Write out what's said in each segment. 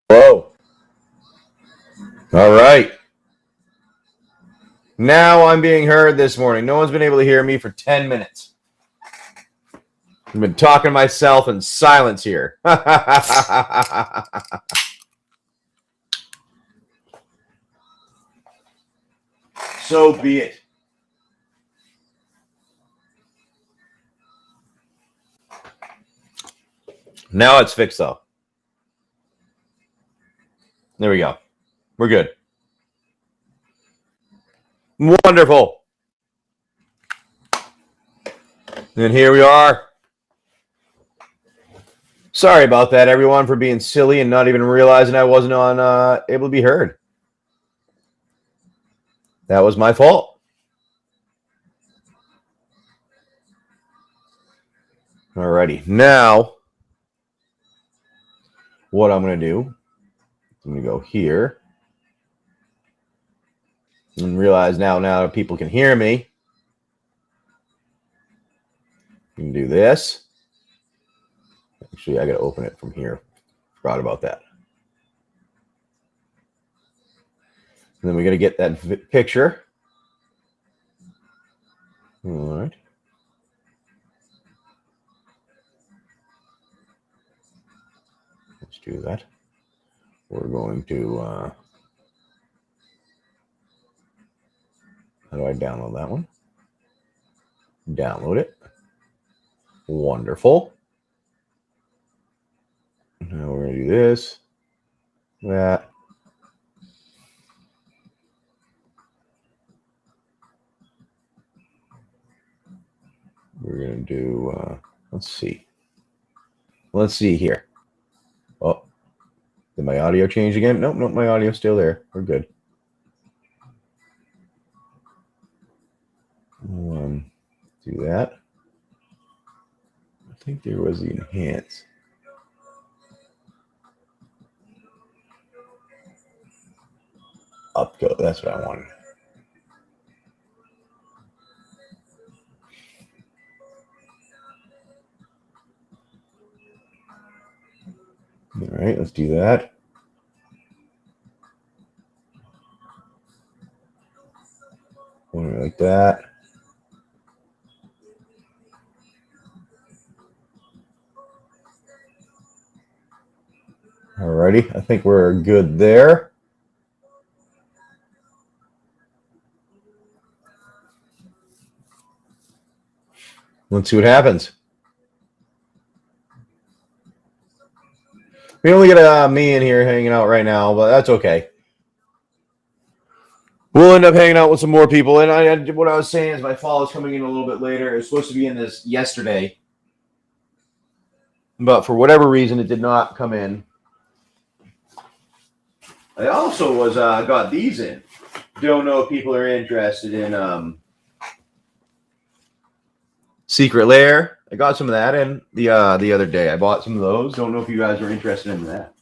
Hello. All right. Now I'm being heard this morning. No one's been able to hear me for 10 minutes. I've been talking to myself in silence here. So be it. Now it's fixed, though. There we go. We're good. Wonderful. And here we are. Sorry about that, everyone, for being silly and not even realizing I wasn't on able to be heard. That was my fault. Alrighty. Now, what I'm going to do, I'm going to go here. And realize now people can hear me. You can do this. Actually, I got to open it from here. Forgot about that. And then we got to get that picture. All right. Let's do that. We're going to, how do I download that one? Download it. Wonderful. Now we're going to do this, that. We're going to do, let's see. Let's see here. Oh, did my audio change again? Nope, my audio's still there. We're good. Do that. I think there was the enhance. Upgo, that's what I wanted. All right, let's do that. One like that. Alrighty, I think we're good there. Let's see what happens. We only got me in here hanging out right now, but that's okay. We'll end up hanging out with some more people. And what I was saying is my fall is coming in a little bit later. It was supposed to be in this yesterday, but for whatever reason, it did not come in. I also was got these in. Don't know if people are interested in Secret Lair. I got some of that in the other day. I bought some of those. Don't know if you guys are interested in that.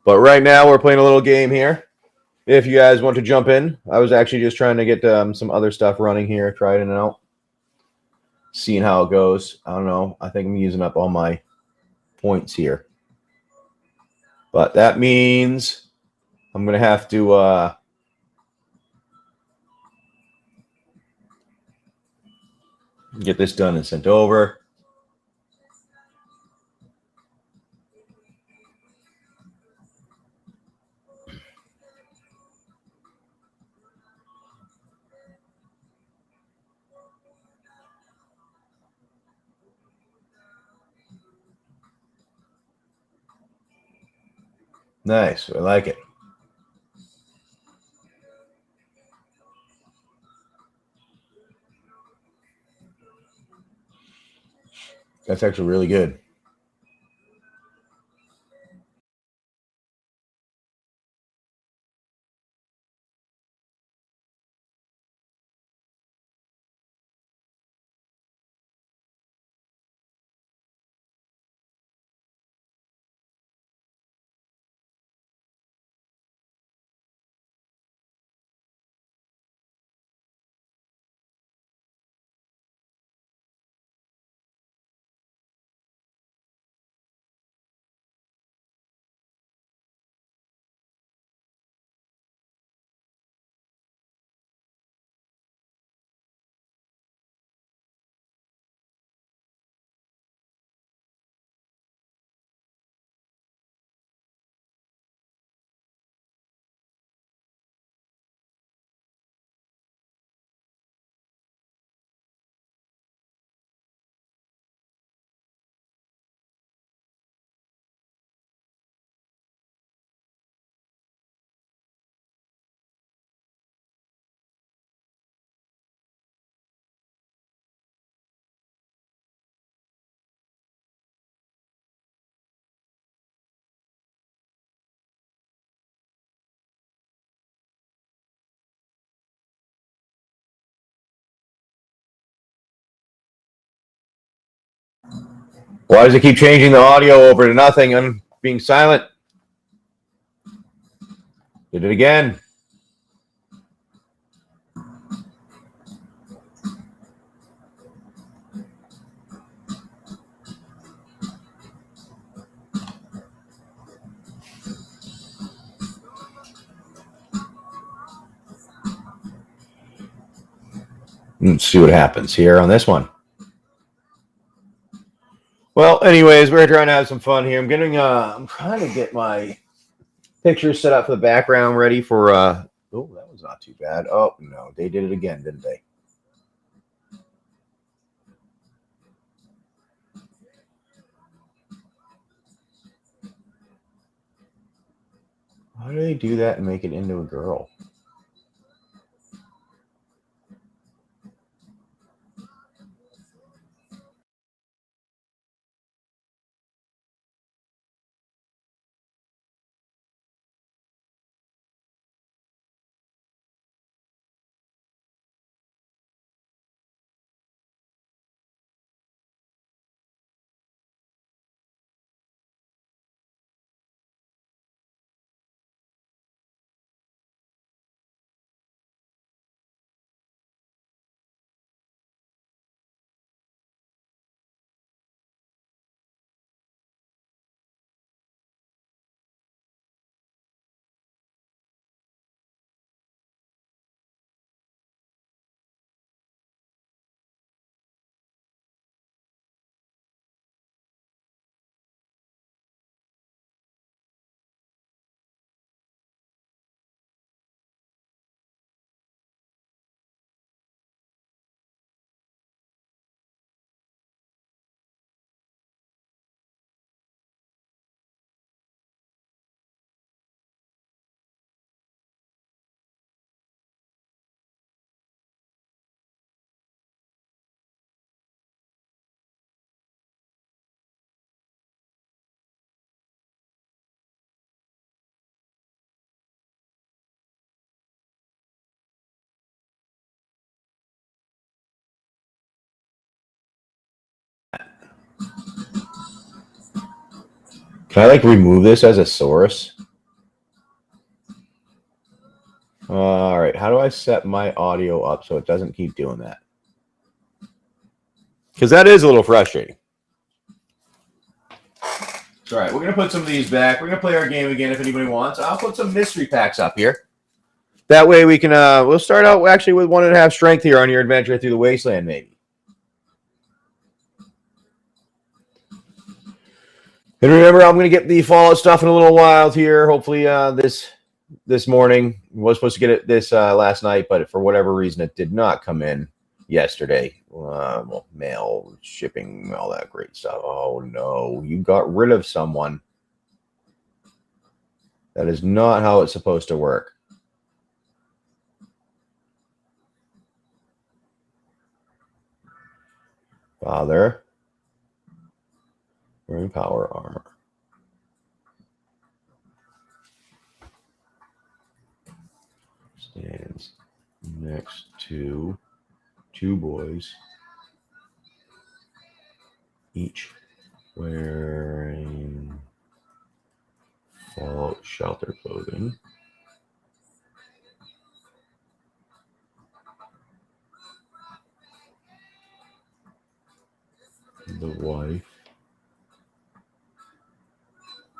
But right now we're playing a little game here. If you guys want to jump in, I was actually just trying to get some other stuff running here, trying it out, seeing how it goes. I don't know. I think I'm using up all my points here. But that means I'm going to have to get this done and sent over. Nice. I like it. That's actually really good. Why does it keep changing the audio over to nothing and being silent? Did it again. Let's see what happens here on this one. Well, anyways, we're trying to have some fun here. I'm trying to get my pictures set up for the background ready for oh, that was not too bad. Oh no, they did it again, didn't they? How do they do that and make it into a girl? Can I like remove this as a source? All right. How do I set my audio up so it doesn't keep doing that? Because that is a little frustrating. All right, we're going to put some of these back. We're going to play our game again if anybody wants. I'll put some mystery packs up here. That way we can, we'll start out actually with 1.5 strength here on your adventure through the Wasteland, maybe. And remember, I'm going to get the Fallout stuff in a little while here. Hopefully this morning. I was supposed to get it this last night, but for whatever reason, it did not come in yesterday. Well, mail, shipping, all that great stuff. Oh, no. You got rid of someone. That is not how it's supposed to work. Father. Wearing power armor. Stands next to 2 boys, each wearing Fallout shelter clothing. The wife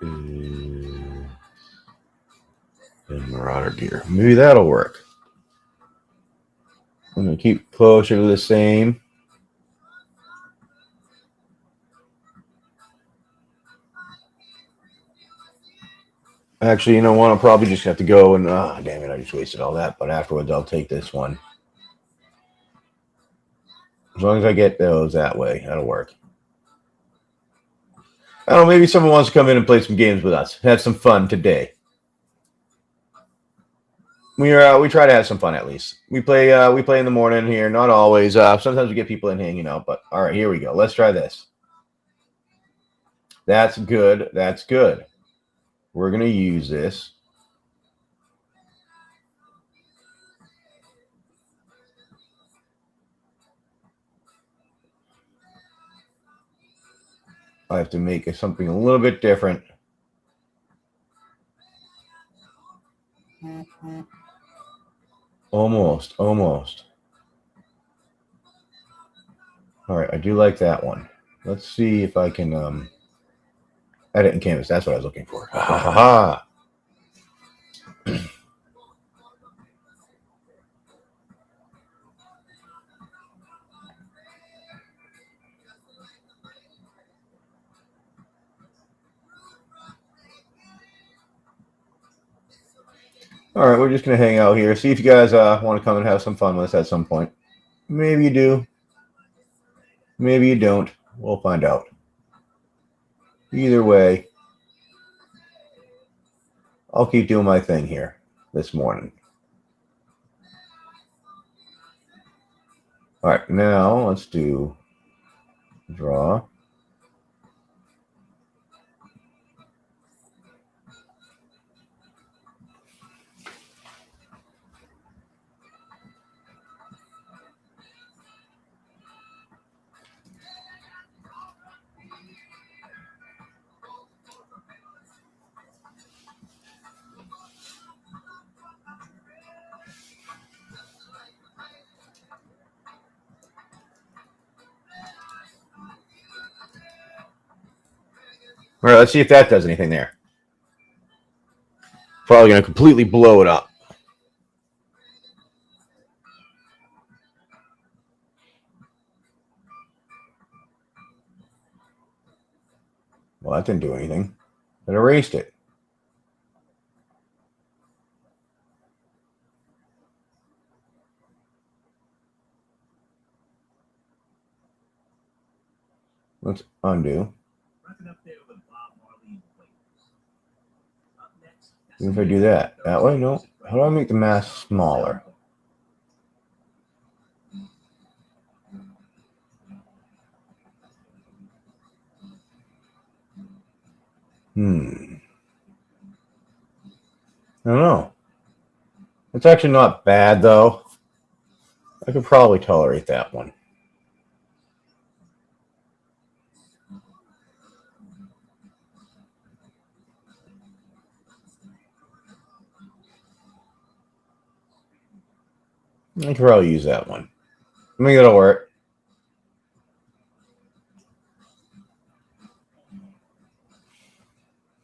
is in Marauder gear. Maybe that'll work. I'm going to keep closer to the same. Actually, you know what? I'll probably just have to go and, damn it, I just wasted all that. But afterwards, I'll take this one. As long as I get those that way, that'll work. I don't know, maybe someone wants to come in and play some games with us. Have some fun today. We try to have some fun at least. We play in the morning here, not always. Sometimes we get people in hanging out, but all right, here we go. Let's try this. That's good. That's good. We're gonna use this. I have to make something a little bit different. Almost. All right, I do like that one. Let's see if I can edit in Canvas. That's what I was looking for. Ha ha ha. All right, we're just going to hang out here. See if you guys want to come and have some fun with us at some point. Maybe you do. Maybe you don't. We'll find out. Either way, I'll keep doing my thing here this morning. All right, now let's do draw. All right, let's see if that does anything there. Probably going to completely blow it up. Well, that didn't do anything. It erased it. Let's undo. Even if I do that way, no. How do I make the mask smaller? I don't know. It's actually not bad, though. I could probably tolerate that one. I could probably use that one. I think it'll work.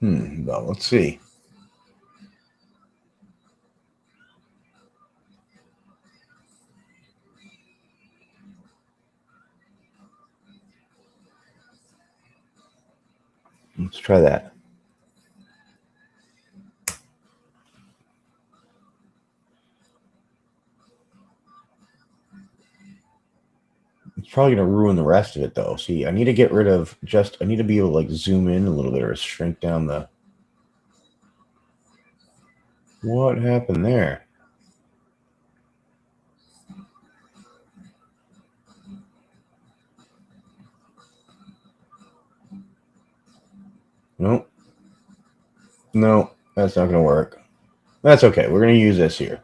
Well, let's see. Let's try that. It's probably going to ruin the rest of it, though. See, I need to get rid of I need to be able to, like, zoom in a little bit or shrink down the... What happened there? Nope. No, that's not going to work. That's okay. We're going to use this here.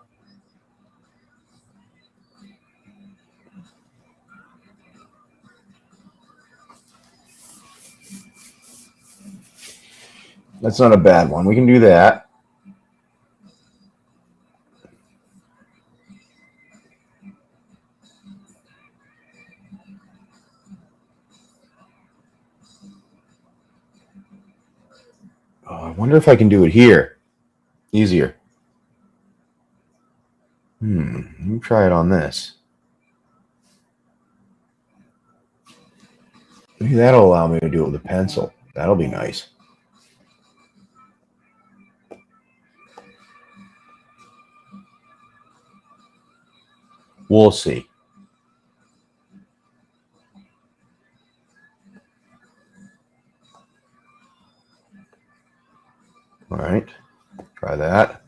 That's not a bad one. We can do that. Oh, I wonder if I can do it here. Easier. Let me try it on this. Maybe that'll allow me to do it with a pencil. That'll be nice. We'll see. All right. Try that.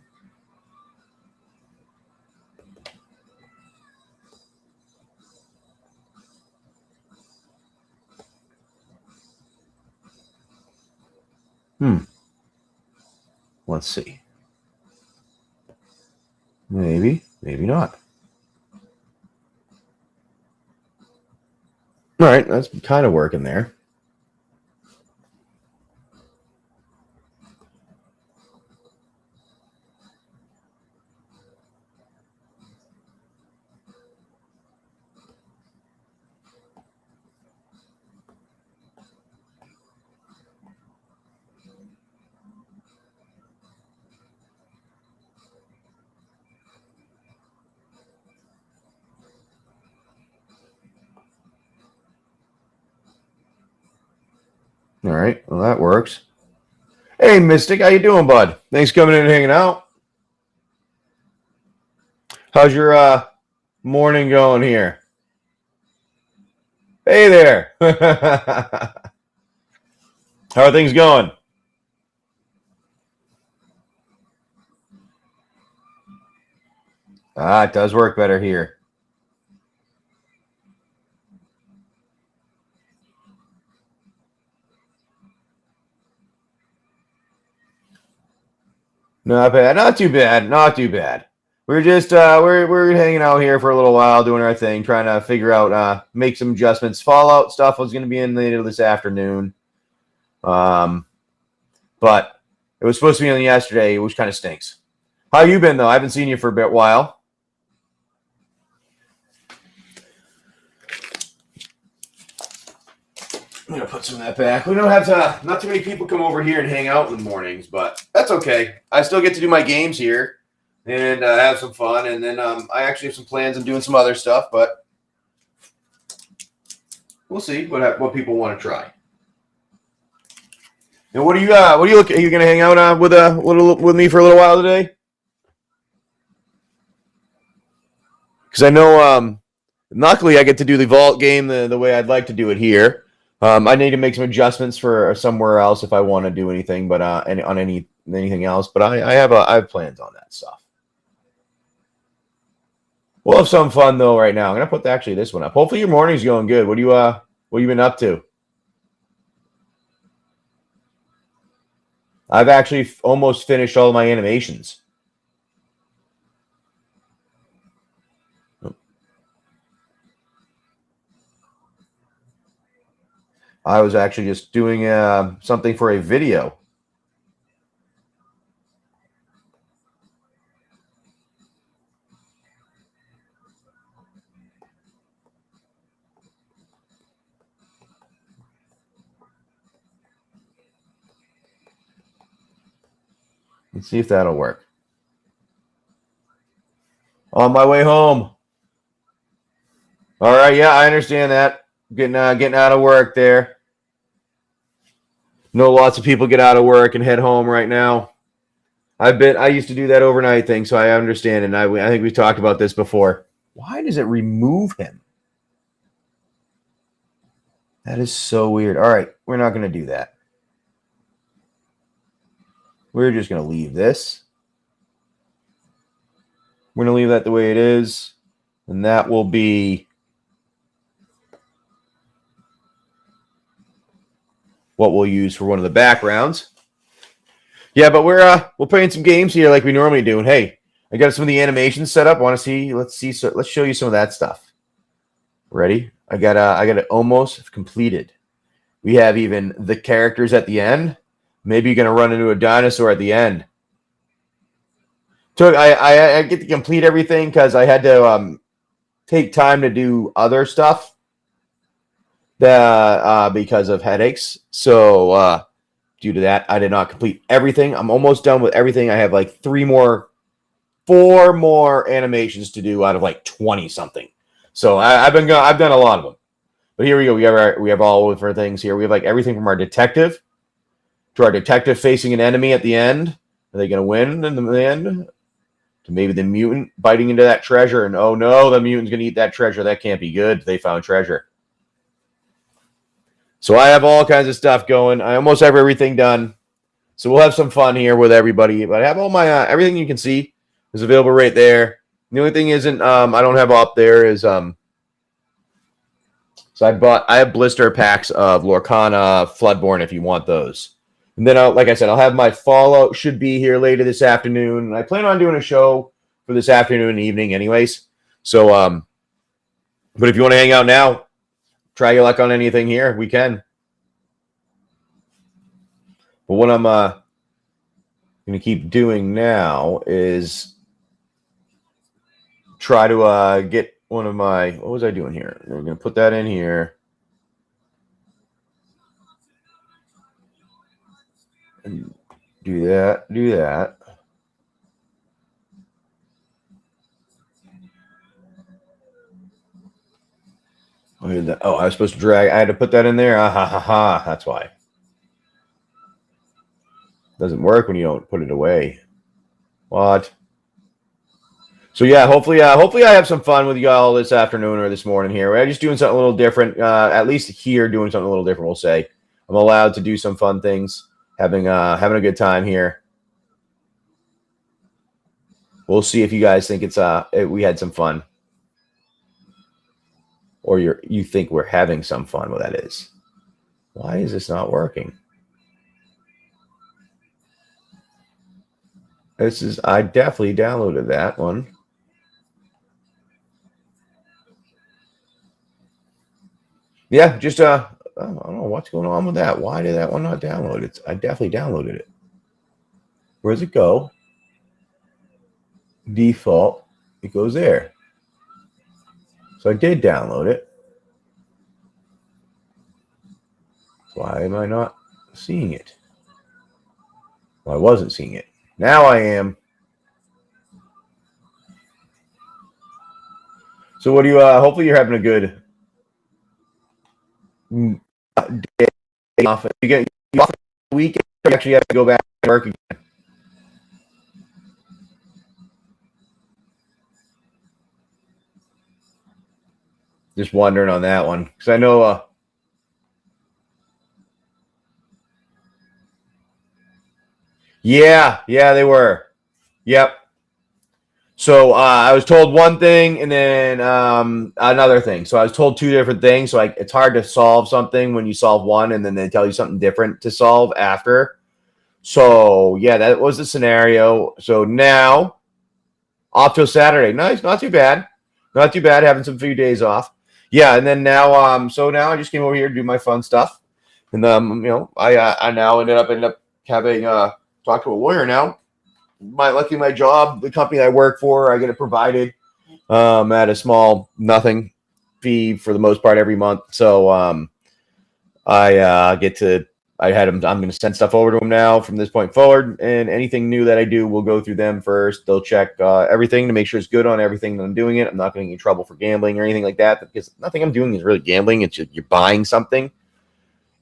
Let's see. Maybe not. All right, that's kind of working there. All right. Well, that works. Hey, Mystic. How you doing, bud? Thanks for coming in and hanging out. How's your morning going here? Hey there. How are things going? It does work better here. Not bad. Not too bad. Not too bad. We're just we're hanging out here for a little while, doing our thing, trying to figure out make some adjustments. Fallout stuff was going to be in later this afternoon, but it was supposed to be in yesterday, which kind of stinks. How you been though? I haven't seen you for a bit while. I'm gonna put some of that back. We don't have to. Not too many people come over here and hang out in the mornings, but that's okay. I still get to do my games here and have some fun. And then I actually have some plans on doing some other stuff, but we'll see what people want to try. And what are you looking? Are you gonna hang out with me for a little while today? Because I know luckily I get to do the vault game the way I'd like to do it here. I need to make some adjustments for somewhere else if I want to do anything, but anything else. But I have plans on that stuff. We'll have some fun though right now. I'm gonna put this one up. Hopefully your morning's going good. What you been up to? I've actually almost finished all my animations. I was actually just doing something for a video. Let's see if that'll work. On my way home. All right, yeah, I understand that. Getting out of work there. Know lots of people get out of work and head home right now. I used to do that overnight thing, so I understand, and I think we've talked about this before. Why does it remove him? That is so weird. All right, we're not going to do that. We're just going to leave this. We're going to leave that the way it is, and that will be what we'll use for one of the backgrounds. Yeah, but we're playing some games here like we normally do. And hey, I got some of the animations set up. Want to see? Let's see. So let's show you some of that stuff. Ready? I got it almost completed. We have even the characters at the end. Maybe you're gonna run into a dinosaur at the end. So I get to complete everything because I had to take time to do other stuff because of headaches. So due to that, I did not complete everything. I'm almost done with everything. I have like 4 more animations to do out of like 20 something. So I've done a lot of them. But here we go. We have all different things here. We have like everything from our detective to our detective facing an enemy at the end. Are they going to win in the end? To maybe the mutant biting into that treasure, and oh no, the mutant's going to eat that treasure. That can't be good. They found treasure. So I have all kinds of stuff going. I almost have everything done. So we'll have some fun here with everybody. But I have all my everything you can see is available right there. The only thing isn't I don't have up there is so I have blister packs of Lorcana Floodborne if you want those. And then like I said, I'll have my Fallout should be here later this afternoon. And I plan on doing a show for this afternoon and evening anyways. So but if you want to hang out now, try your luck on anything here, we can. But what I'm going to keep doing now is try to get one of my, what was I doing here? We're going to put that in here. And do that. Oh, I was supposed to drag. I had to put that in there. That's why. Doesn't work when you don't put it away. What? So yeah, hopefully I have some fun with y'all this afternoon or this morning here. We're just doing something a little different. At least here, doing something a little different. We'll say I'm allowed to do some fun things, having a good time here. We'll see if you guys think we had some fun, or you think we're having some fun. What that is. Why is this not working? I definitely downloaded that one. Yeah, just I don't know what's going on with that. Why did that one not download? I definitely downloaded it. Where does it go? Default. It goes there. So I did download it. Why am I not seeing it? Well, I wasn't seeing it. Now I am. So what do you? Hopefully you're having a good day off. You get off the weekend. You actually have to go back to work again. Just wondering on that one because I know. Yeah, they were. Yep. So I was told one thing and then another thing. So I was told two different things. So it's hard to solve something when you solve one and then they tell you something different to solve after. So yeah, that was the scenario. So now off till Saturday. Nice, not too bad. Not too bad. Having some few days off. Yeah, and then now so now I just came over here to do my fun stuff. And I now ended up having talked to a lawyer now. Luckily my job, the company I work for, I get it provided at a small nothing fee for the most part every month. So I get to I'm going to send stuff over to them now from this point forward, and anything new that I do will go through them first. They'll check everything to make sure it's good on everything that I'm doing it. I'm not going to get in trouble for gambling or anything like that because nothing I'm doing is really gambling. It's just you're buying something.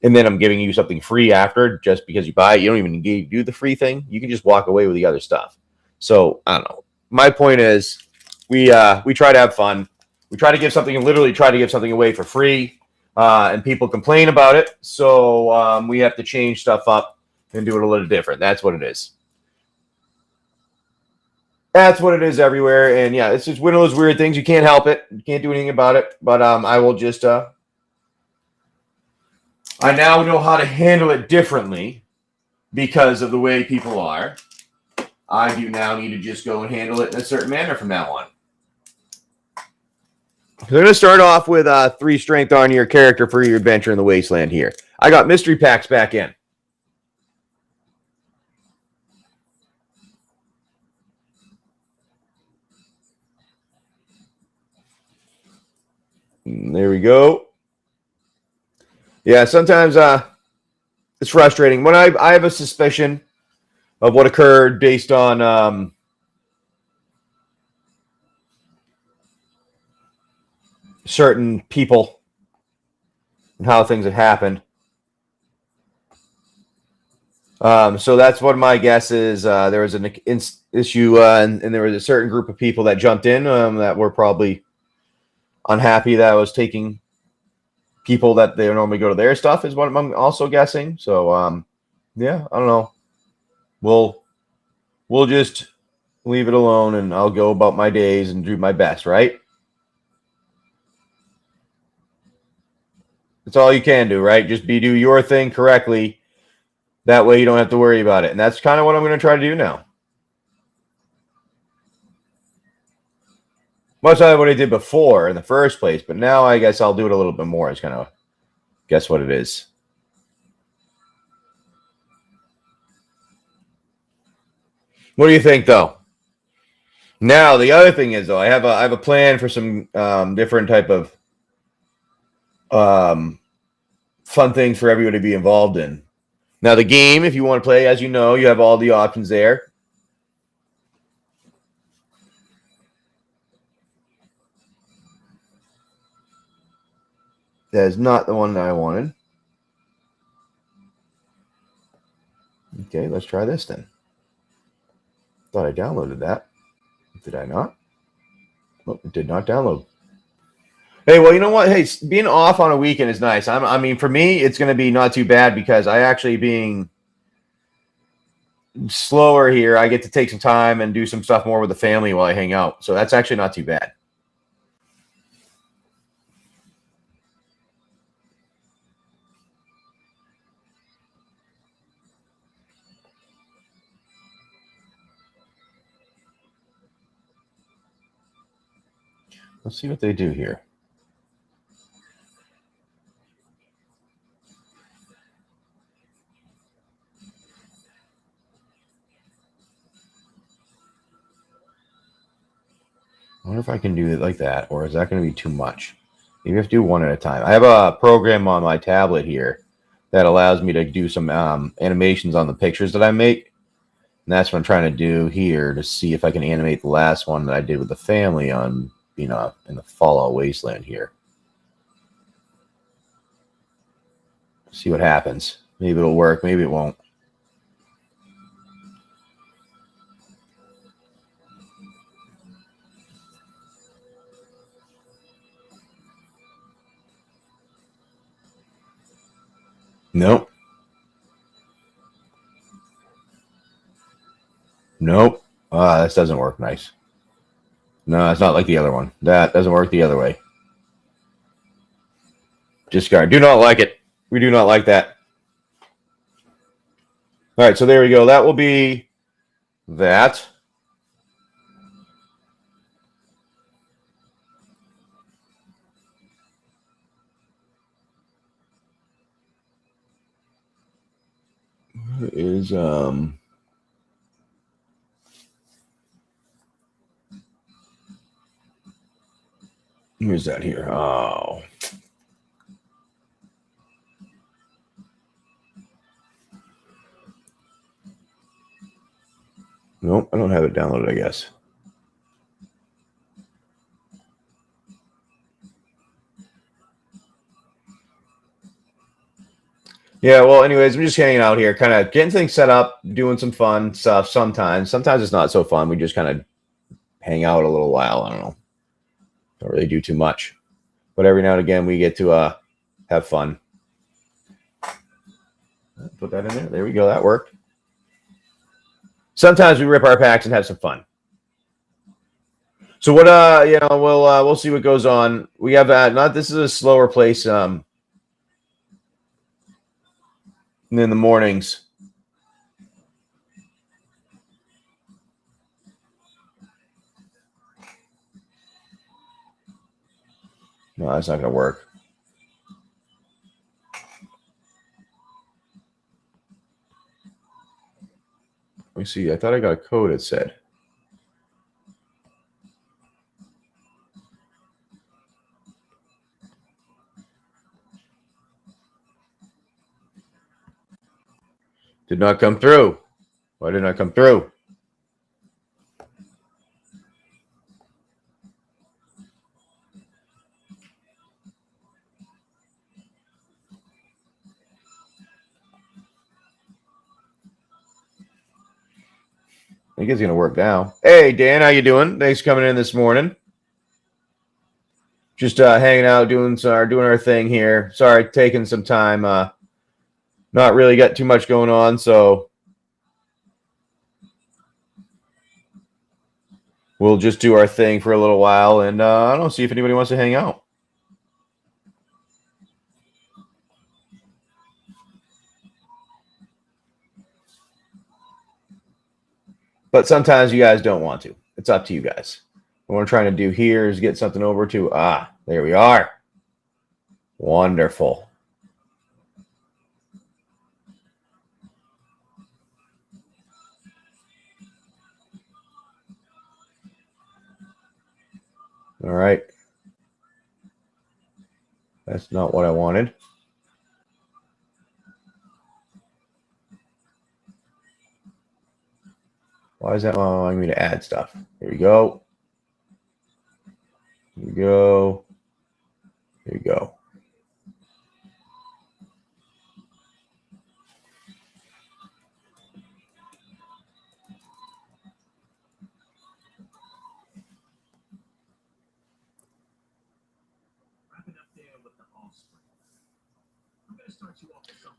And then I'm giving you something free after just because you buy it. You don't even need to do the free thing. You can just walk away with the other stuff. So I don't know. My point is we try to have fun. We try to give something away for free. And people complain about it. So we have to change stuff up and do it a little different. That's what it is. That's what it is everywhere. And yeah, it's just one of those weird things. You can't help it. You can't do anything about it. But I will just I now know how to handle it differently because of the way people are. I do now need to just go and handle it in a certain manner from now on. So I'm going to start off with 3 strength on your character for your adventure in the Wasteland here. I got mystery packs back in. There we go. Yeah, sometimes it's frustrating. When I have a suspicion of what occurred based on certain people and how things have happened. So that's what my guess is. There was an issue, and there was a certain group of people that jumped in that were probably unhappy that I was taking people that they normally go to their stuff, is what I'm also guessing. So, yeah, I don't know. We'll just leave it alone, and I'll go about my days and do my best, right? That's all you can do, right? Just do your thing correctly. That way you don't have to worry about it. And that's kind of what I'm going to try to do now. Much like what I did before in the first place, but now I guess I'll do it a little bit more. It's kind of guess what it is. What do you think, though? Now the other thing is, though, I have a plan for some different type of fun things for everybody to be involved in. Now the game, if you want to play, as you know, you have all the options there. That is not the one that I wanted. Okay, let's try this then. Thought I downloaded that. Did I not? Oh, it did not download. Hey, well, you know what? Hey, being off on a weekend is nice. I mean, for me, it's going to be not too bad because I actually being slower here, I get to take some time and do some stuff more with the family while I hang out. So that's actually not too bad. Let's see what they do here. I wonder if I can do it like that, or is that going to be too much? Maybe I have to do one at a time. I have a program on my tablet here that allows me to do some animations on the pictures that I make. And that's what I'm trying to do here to see if I can animate the last one that I did with the family on, in the Fallout Wasteland here. See what happens. Maybe it'll work. Maybe it won't. Nope. Nope. This doesn't work nice. No, it's not like the other one. That doesn't work the other way. Discard. Do not like it. We do not like that. All right, so there we go. That will be that. What is where's that here? Oh. Nope, I don't have it downloaded, I guess. Yeah, well, anyways, I'm just hanging out here, kind of getting things set up, doing some fun stuff sometimes. Sometimes it's not so fun. We just kind of hang out a little while. I don't know. Don't really do too much. But every now and again, we get to have fun. Put that in there. There we go. That worked. Sometimes we rip our packs and have some fun. So what? We'll see what goes on. We have this is a slower place. In the mornings. No, that's not going to work. Let me see. I thought I got a code, it said. Did not come through. Why did not come through? I think it's going to work now. Hey, Dan, how you doing? Thanks for coming in this morning. Just hanging out, doing our thing here. Sorry, taking some time. Not really got too much going on, so we'll just do our thing for a little while, and I don't see if anybody wants to hang out. But sometimes you guys don't want to. It's up to you guys. What we're trying to do here is get something over to, there we are. Wonderful. All right. That's not what I wanted. Why is that allowing me to add stuff? Here we go. Here we go. Here we go.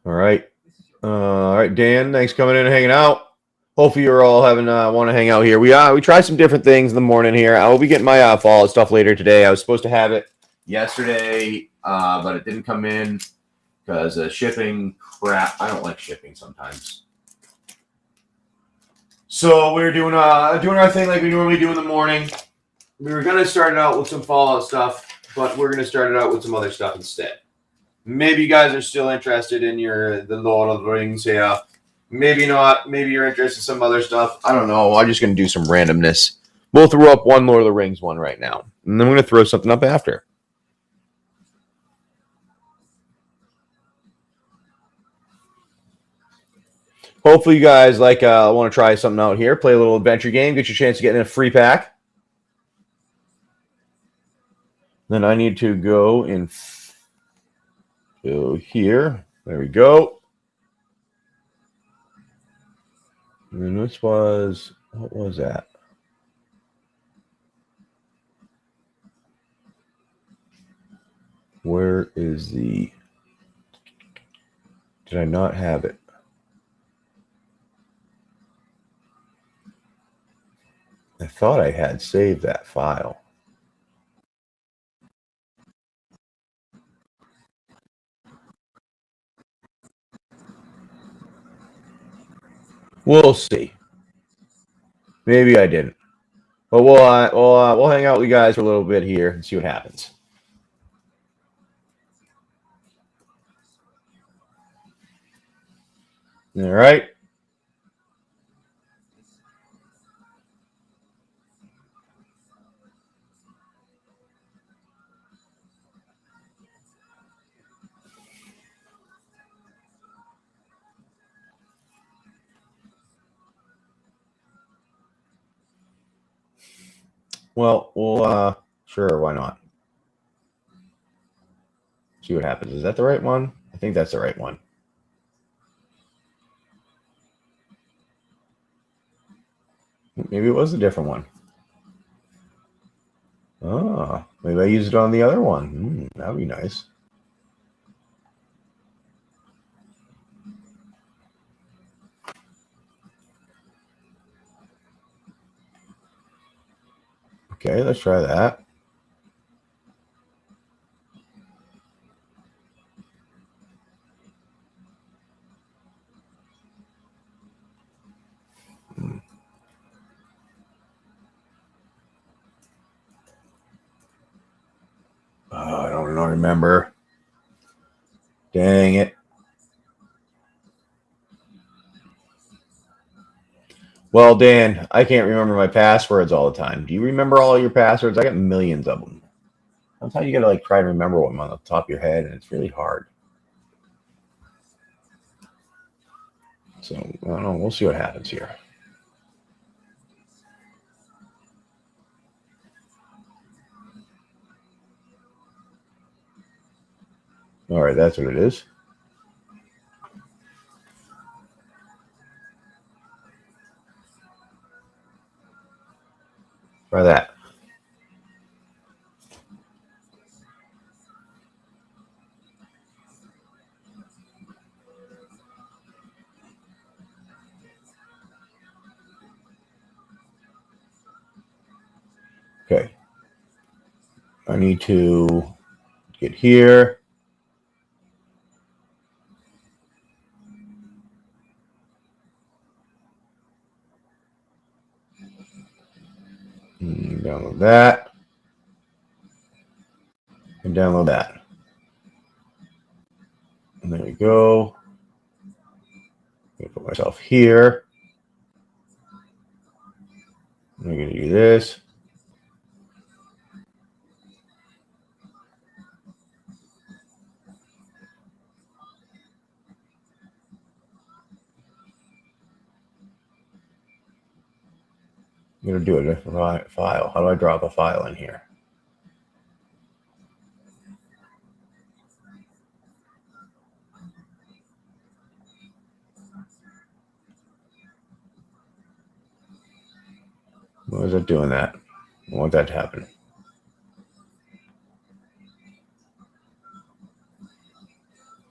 All right. All right, Dan. Thanks for coming in and hanging out. Hopefully you're all having want to hang out here. We try some different things in the morning here. I will be getting my fall stuff later today. I was supposed to have it yesterday, but it didn't come in because shipping crap. I don't like shipping sometimes. So we're doing our thing like we normally do in the morning. We were gonna start it out with some Fallout stuff, but we're gonna start it out with some other stuff instead. Maybe you guys are still interested in the Lord of the Rings here. Maybe not. Maybe you're interested in some other stuff. I don't know. I'm just gonna do some randomness. We'll throw up one Lord of the Rings one right now, and then we're gonna throw something up after. Hopefully you guys want to try something out here. Play a little adventure game. Get your chance to get in a free pack. Then I need to go in here. There we go. And this was, what was that? Where is the, did I not have it? I thought I had saved that file. We'll see. Maybe I didn't. But we'll hang out with you guys for a little bit here and see what happens. All right. Well, we'll sure, why not? See what happens. Is that the right one? I think that's the right one. Maybe it was a different one. Oh, maybe I used it on the other one. That would be nice. Okay, let's try that. Oh, I don't remember. Dang it. Well, Dan, I can't remember my passwords all the time. Do you remember all your passwords? I got millions of them. Sometimes you gotta try to remember them on the top of your head, and it's really hard. So I don't know. We'll see what happens here. All right, that's what it is. Try that. Okay. I need to get here. Download that. And download that. And there we go. I'm going to put myself here. I'm going to do this. I'm going to do a different file. How do I drop a file in here? Why is it doing that? I want that to happen.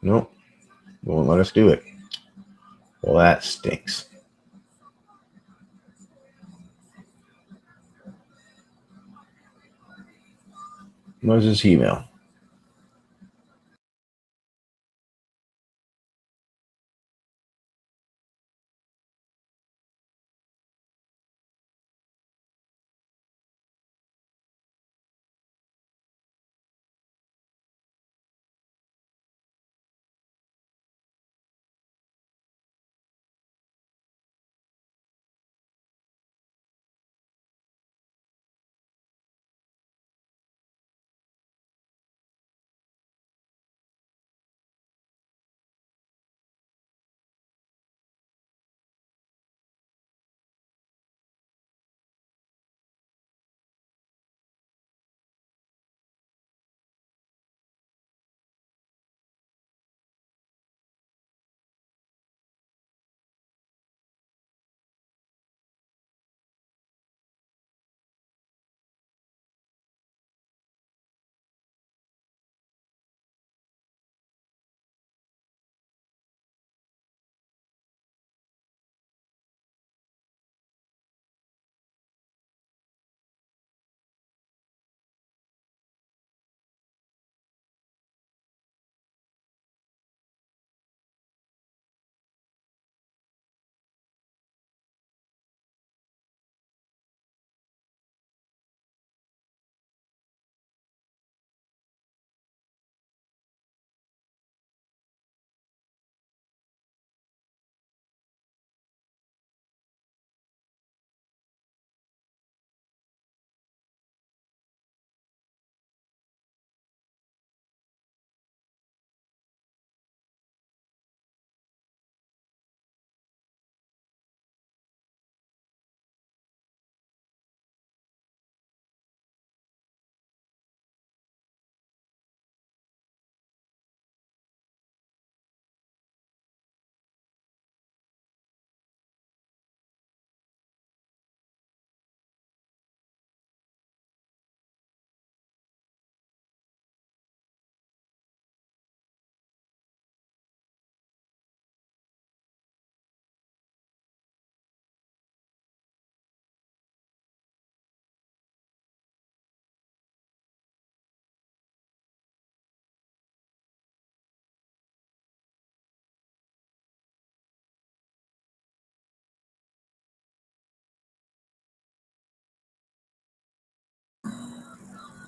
Nope. Won't let us do it. Well, that stinks. What's this email?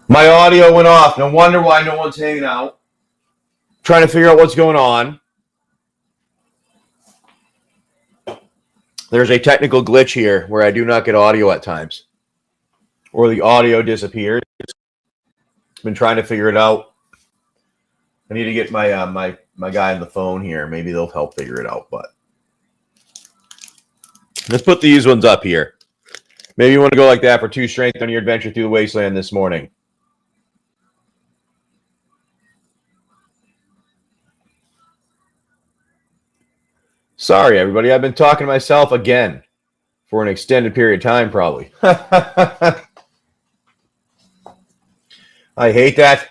My audio went off. No wonder why no one's hanging out. Trying to figure out what's going on. There's a technical glitch here where I do not get audio at times, or the audio disappears. Been trying to figure it out. I need to get my my guy on the phone here. Maybe they'll help figure it out. But let's put these ones up here. Maybe you want to go like that for 2 strength on your adventure through the wasteland this morning. Sorry, everybody. I've been talking to myself again for an extended period of time, probably. I hate that.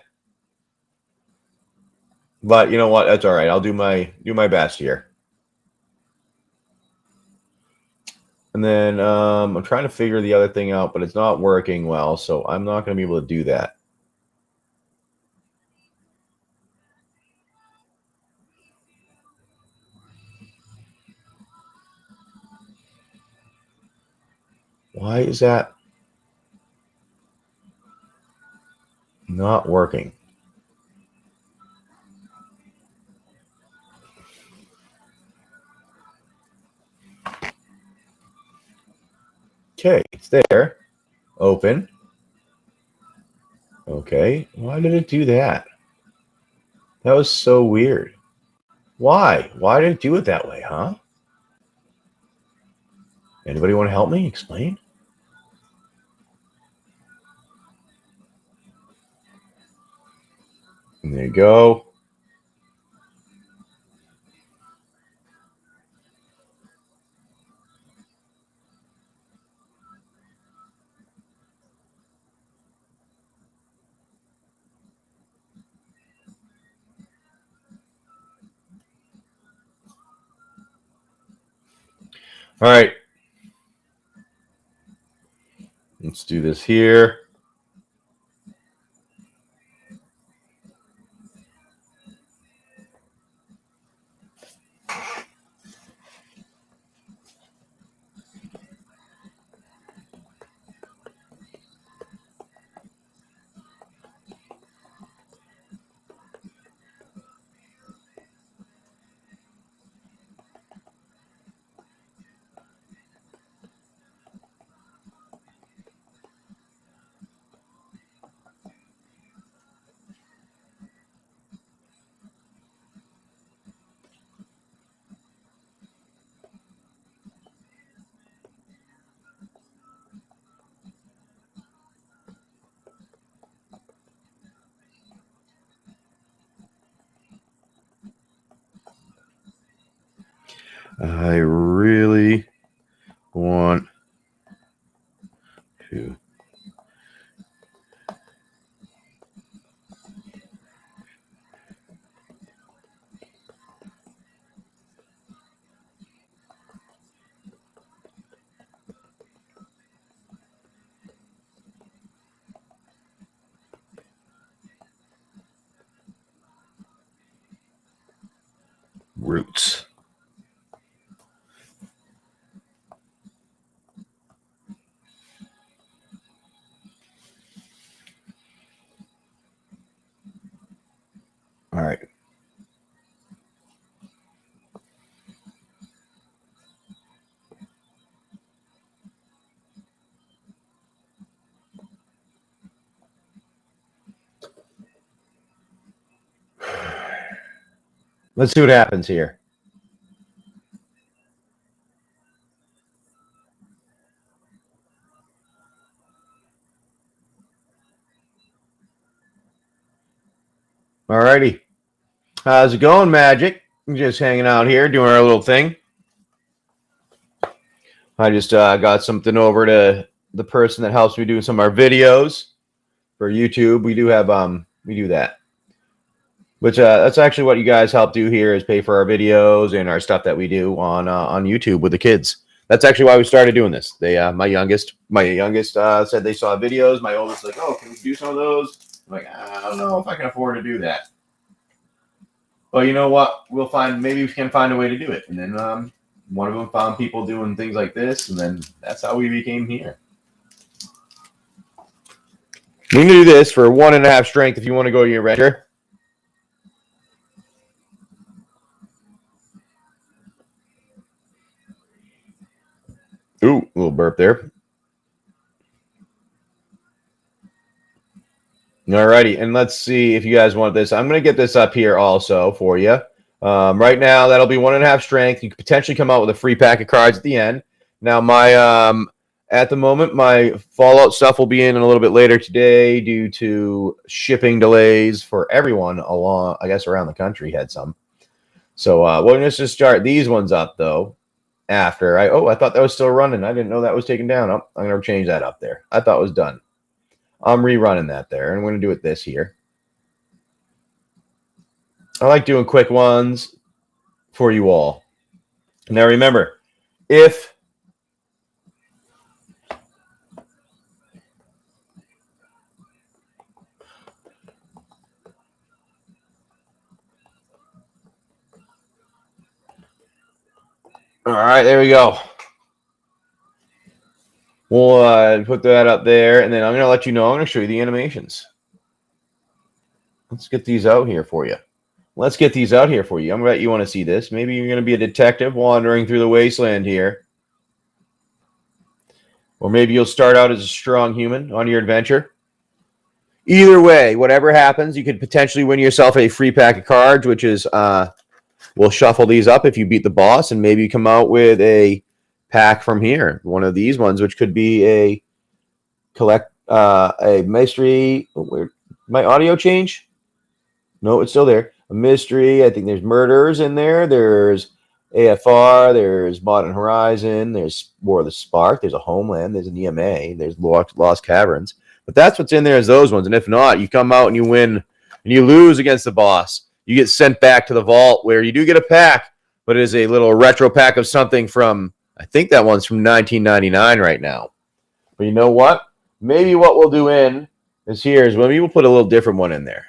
But you know what? That's all right. I'll do my best here. And then I'm trying to figure the other thing out, but it's not working well, so I'm not going to be able to do that. Why is that not working? Okay, it's there. Open. Okay, why did it do that? That was so weird. Why? Why did it do it that way, huh? Anybody want to help me explain? And there you go. All right. Let's do this here. I really want to. Roots. All right. Let's see what happens here. All righty. How's it going, Magic? Just hanging out here, doing our little thing. I just got something over to the person that helps me do some of our videos for YouTube. We do have we do that. Which that's actually what you guys help do here is pay for our videos and our stuff that we do on YouTube with the kids. That's actually why we started doing this. They my youngest said they saw videos. My oldest like, oh, can we do some of those? I'm like, I don't know if I can afford to do that. But you know what? We'll find, maybe we can find a way to do it. And then one of them found people doing things like this, and then that's how we became here. We can do this for 1.5 strength if you want to go to your adventure. Ooh, a little burp there. All righty, and let's see if you guys want this. I'm going to get this up here also for you. Right now, that'll be 1.5 strength. You could potentially come out with a free pack of cards at the end. Now, my at the moment, my Fallout stuff will be in a little bit later today due to shipping delays for everyone along, I guess, around the country had some. So we're going to just start these ones up, though, after. I thought that was still running. I didn't know that was taken down. Oh, I'm going to change that up there. I thought it was done. I'm rerunning that there, and I'm going to do it this here. I like doing quick ones for you all. Now, remember, if all right, there we go. We'll put that up there, and then I'm going to let you know. I'm going to show you the animations. Let's get these out here for you. I'm going to bet you want to see this. Maybe you're going to be a detective wandering through the wasteland here. Or maybe you'll start out as a strong human on your adventure. Either way, whatever happens, you could potentially win yourself a free pack of cards, which is we'll shuffle these up if you beat the boss, and maybe come out with a pack from here. One of these ones, which could be a mystery. Where my audio change? No, it's still there. A mystery. I think there's murders in there. There's AFR. There's Modern Horizon. There's War of the Spark. There's a Homeland. There's an EMA. There's Lost Caverns. But that's what's in there is those ones. And if not, you come out and you win and you lose against the boss. You get sent back to the vault where you do get a pack, but it is a little retro pack of something from I think that one's from 1999 right now. But you know what? Maybe what we'll do maybe we'll put a little different one in there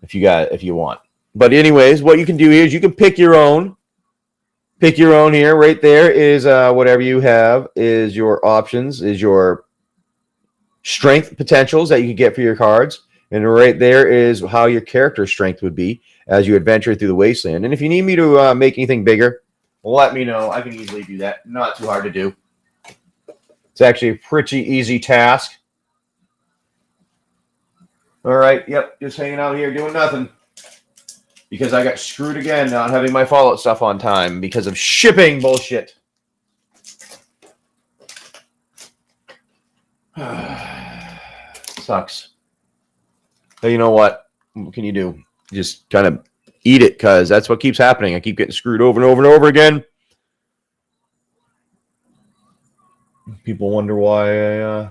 if you want. But anyways, what you can do here is you can pick your own. Pick your own here. Right there is whatever you have is your options, is your strength potentials that you can get for your cards. And right there is how your character strength would be as you adventure through the Wasteland. And if you need me to make anything bigger, let me know. I can easily do that. Not too hard to do. It's actually a pretty easy task. All right. Yep. Just hanging out here doing nothing. Because I got screwed again not having my Fallout stuff on time because of shipping bullshit. Sucks. But you know what? What can you do? Just kind of eat it because that's what keeps happening. I keep getting screwed over and over and over again. People wonder why I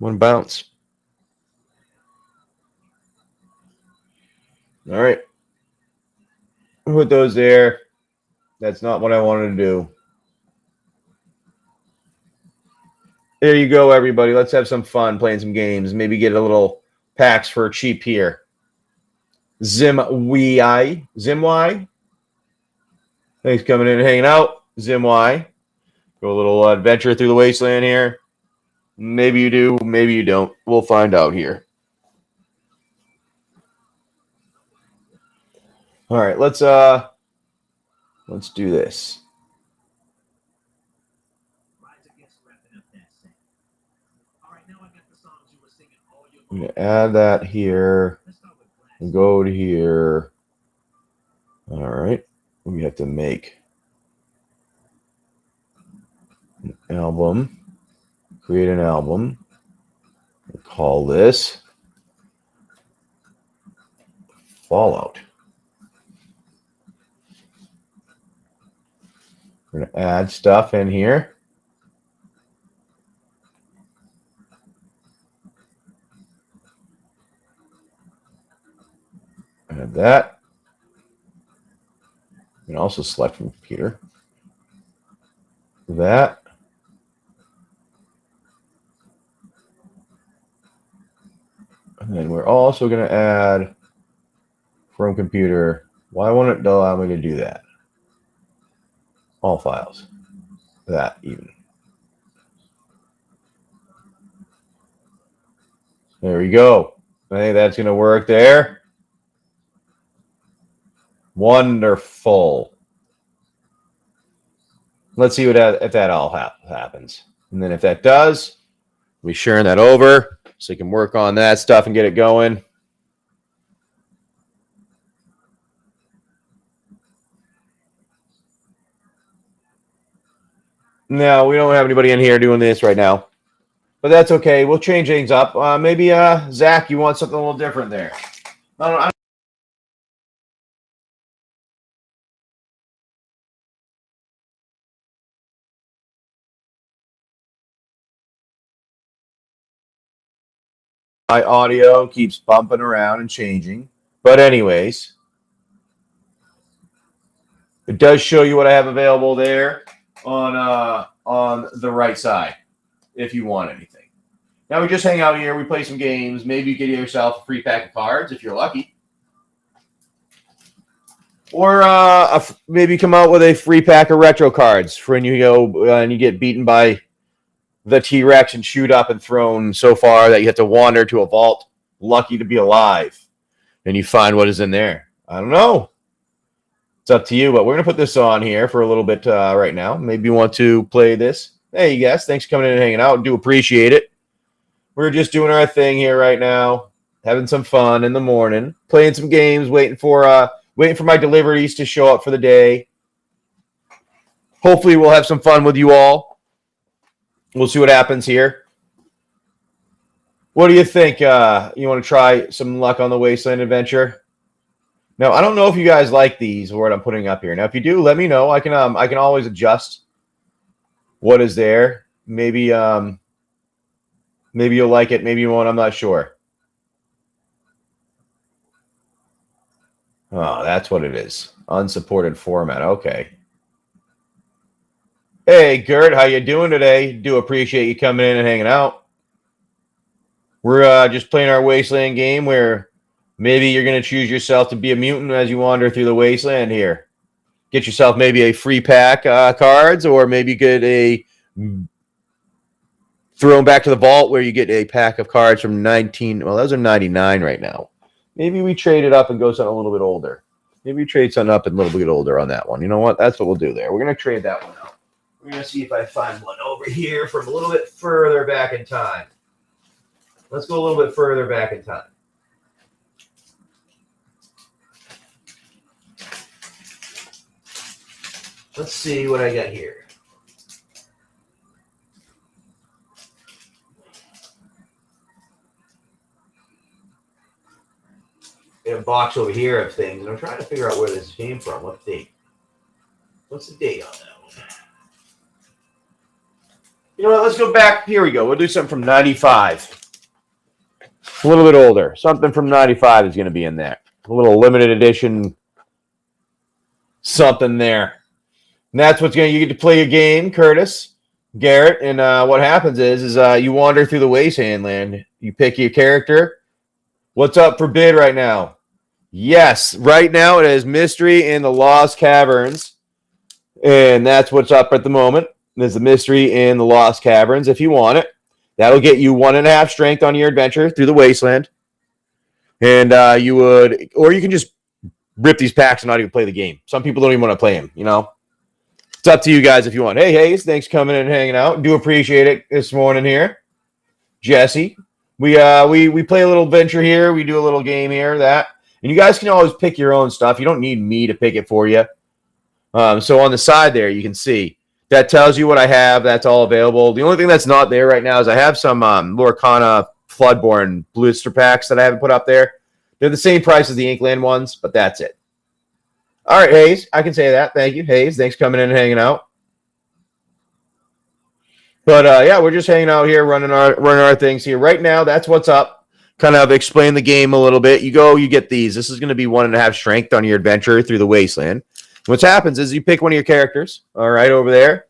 want to bounce. All right. Put those there. That's not what I wanted to do. There you go, everybody. Let's have some fun playing some games. Maybe get a little packs for cheap here. Zimwy. Thanks for coming in and hanging out. Zimwy. Go a little adventure through the Wasteland here. Maybe you do, maybe you don't. We'll find out here. All right, let's do this. I'm gonna add that here and go to here. All right, we have to make an album, create an album, call this Fallout. We're going to add stuff in here. Add that. You can also select from computer. That. And then we're also going to add from computer. Why won't it allow me to do that? All files. That even. There we go. I think that's going to work there. Wonderful. Let's see if that all happens. And then if that does, we'll be sharing that over so you can work on that stuff and get it going. No, we don't have anybody in here doing this right now. But that's okay. We'll change things up. Maybe, Zach, you want something a little different there. I don't my audio keeps bumping around and changing. But anyways, it does show you what I have available there on the right side if you want anything. Now we just hang out here. We play some games. Maybe you get yourself a free pack of cards if you're lucky. Or maybe come out with a free pack of retro cards for when you go and you get beaten by the T-Rex and shoot up and thrown so far that you have to wander to a vault, lucky to be alive, and you find what is in there. I don't know. It's up to you, but we're going to put this on here for a little bit right now. Maybe you want to play this. Hey, you guys, thanks for coming in and hanging out. Do appreciate it. We're just doing our thing here right now, having some fun in the morning, playing some games, waiting for my deliveries to show up for the day. Hopefully we'll have some fun with you all. We'll see what happens here. What do you think? You want to try some luck on the Wasteland adventure? Now, I don't know if you guys like these or what I'm putting up here. Now, if you do, let me know. I can always adjust what is there. Maybe you'll like it. Maybe you won't. I'm not sure. Oh, that's what it is. Unsupported format. Okay. Hey, Gert, how you doing today? Do appreciate you coming in and hanging out. We're just playing our Wasteland game where maybe you're going to choose yourself to be a mutant as you wander through the Wasteland here. Get yourself maybe a free pack cards, or maybe you get a throw them back to the vault where you get a pack of cards from 19. Well, those are 99 right now. Maybe we trade it up and go something a little bit older. Maybe we trade something up and a little bit older on that one. You know what? That's what we'll do there. We're going to trade that one out. We're going to see if I find one over here from a little bit further back in time. Let's go a little bit further back in time. Let's see what I got here. A box over here of things, and I'm trying to figure out where this came from. What date? What's the date on that one? You know what? Let's go back. Here we go. We'll do something from 95. A little bit older. Something from 95 is going to be in there. A little limited edition something there. And that's what's going to, you get to play a game, Curtis, Garrett, and what happens is you wander through the Wasteland. You pick your character. What's up for bid right now? Yes, right now it is Mystery in the Lost Caverns, and that's what's up at the moment. There's the Mystery in the Lost Caverns. If you want it, that'll get you 1.5 strength on your adventure through the Wasteland, and you would, or you can just rip these packs and not even play the game. Some people don't even want to play them. You know, it's up to you guys if you want. Hey, Hayes, thanks for coming in and hanging out. Do appreciate it this morning here, Jesse. We play a little venture here. We do a little game here, that. And you guys can always pick your own stuff. You don't need me to pick it for you. So on the side there, you can see. That tells you what I have. That's all available. The only thing that's not there right now is I have some Lorcana Floodborne blister packs that I haven't put up there. They're the same price as the Inkland ones, but that's it. All right, Hayes. I can say that. Thank you, Hayes. Thanks for coming in and hanging out. But, yeah, we're just hanging out here, running our things here. Right now, that's what's up. Kind of explain the game a little bit. You go, you get these. This is going to be 1.5 strength on your adventure through the Wasteland. What happens is you pick one of your characters, all right, over there.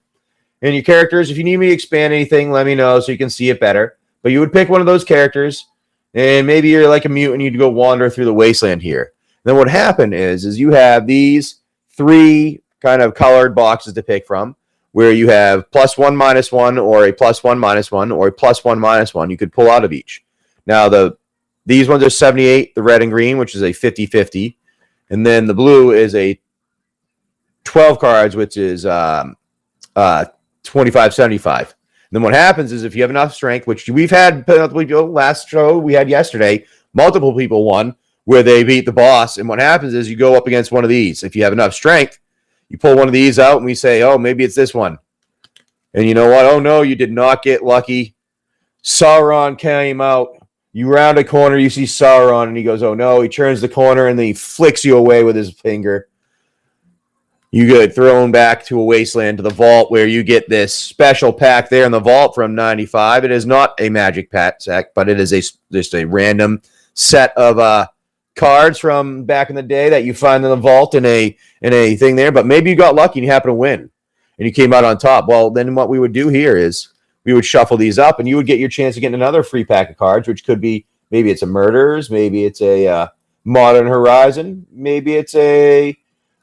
And your characters, if you need me to expand anything, let me know so you can see it better. But you would pick one of those characters, and maybe you're like a mutant, you'd go wander through the Wasteland here. Then what happened is you have these 3 kind of colored boxes to pick from, where you have +1, -1, or a +1, -1, or a +1, -1 you could pull out of each. Now, these ones are 78, the red and green, which is a 50-50. And then the blue is a 12 cards, which is 25-75. Then what happens is if you have enough strength, which we've had last show we had yesterday, multiple people won where they beat the boss. And what happens is you go up against one of these. If you have enough strength, you pull one of these out and we say, oh, maybe it's this one. And you know what? Oh, no, you did not get lucky. Sauron came out. You round a corner, you see Sauron, and he goes, oh, no. He turns the corner, and then he flicks you away with his finger. You get thrown back to a Wasteland, to the vault, where you get this special pack there in the vault from 95. It is not a magic pack, but it is just a random set of cards from back in the day that you find in the vault in a thing there. But maybe you got lucky and you happen to win, and you came out on top. Well, then what we would do here is we would shuffle these up, and you would get your chance to get another free pack of cards, which could be maybe it's a Murders, maybe it's a Modern Horizon, maybe it's a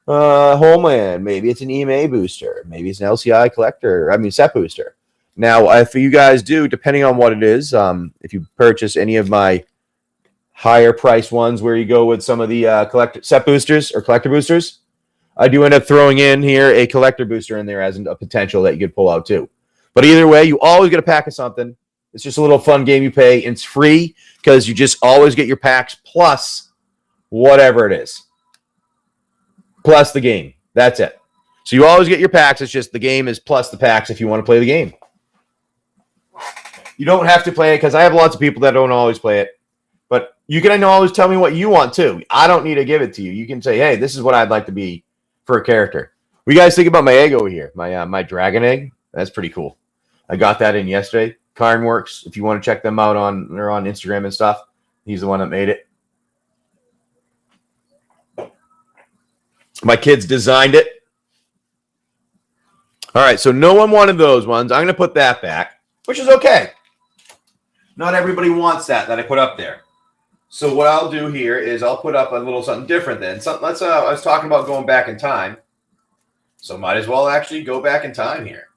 Homeland, maybe it's an EMA booster, maybe it's an LCI collector, set booster. Now, if you guys do, depending on what it is, if you purchase any of my higher price ones where you go with some of the collector boosters or collector boosters, I do end up throwing in here a collector booster in there as a potential that you could pull out too. But either way, you always get a pack of something. It's just a little fun game you pay. It's free because you just always get your packs plus whatever it is. Plus the game. That's it. So you always get your packs. It's just the game is plus the packs if you want to play the game. You don't have to play it because I have lots of people that don't always play it. But you can always tell me what you want too. I don't need to give it to you. You can say, hey, this is what I'd like to be for a character. What do you guys think about my egg over here? My dragon egg? That's pretty cool. I got that in yesterday. Karnworks, if you want to check them out they're on Instagram and stuff. He's the one that made it. My kids designed it. All right, so no one wanted those ones. I'm going to put that back, which is okay. Not everybody wants that I put up there. So what I'll do here is I'll put up a little something different then. I was talking about going back in time. So might as well actually go back in time here.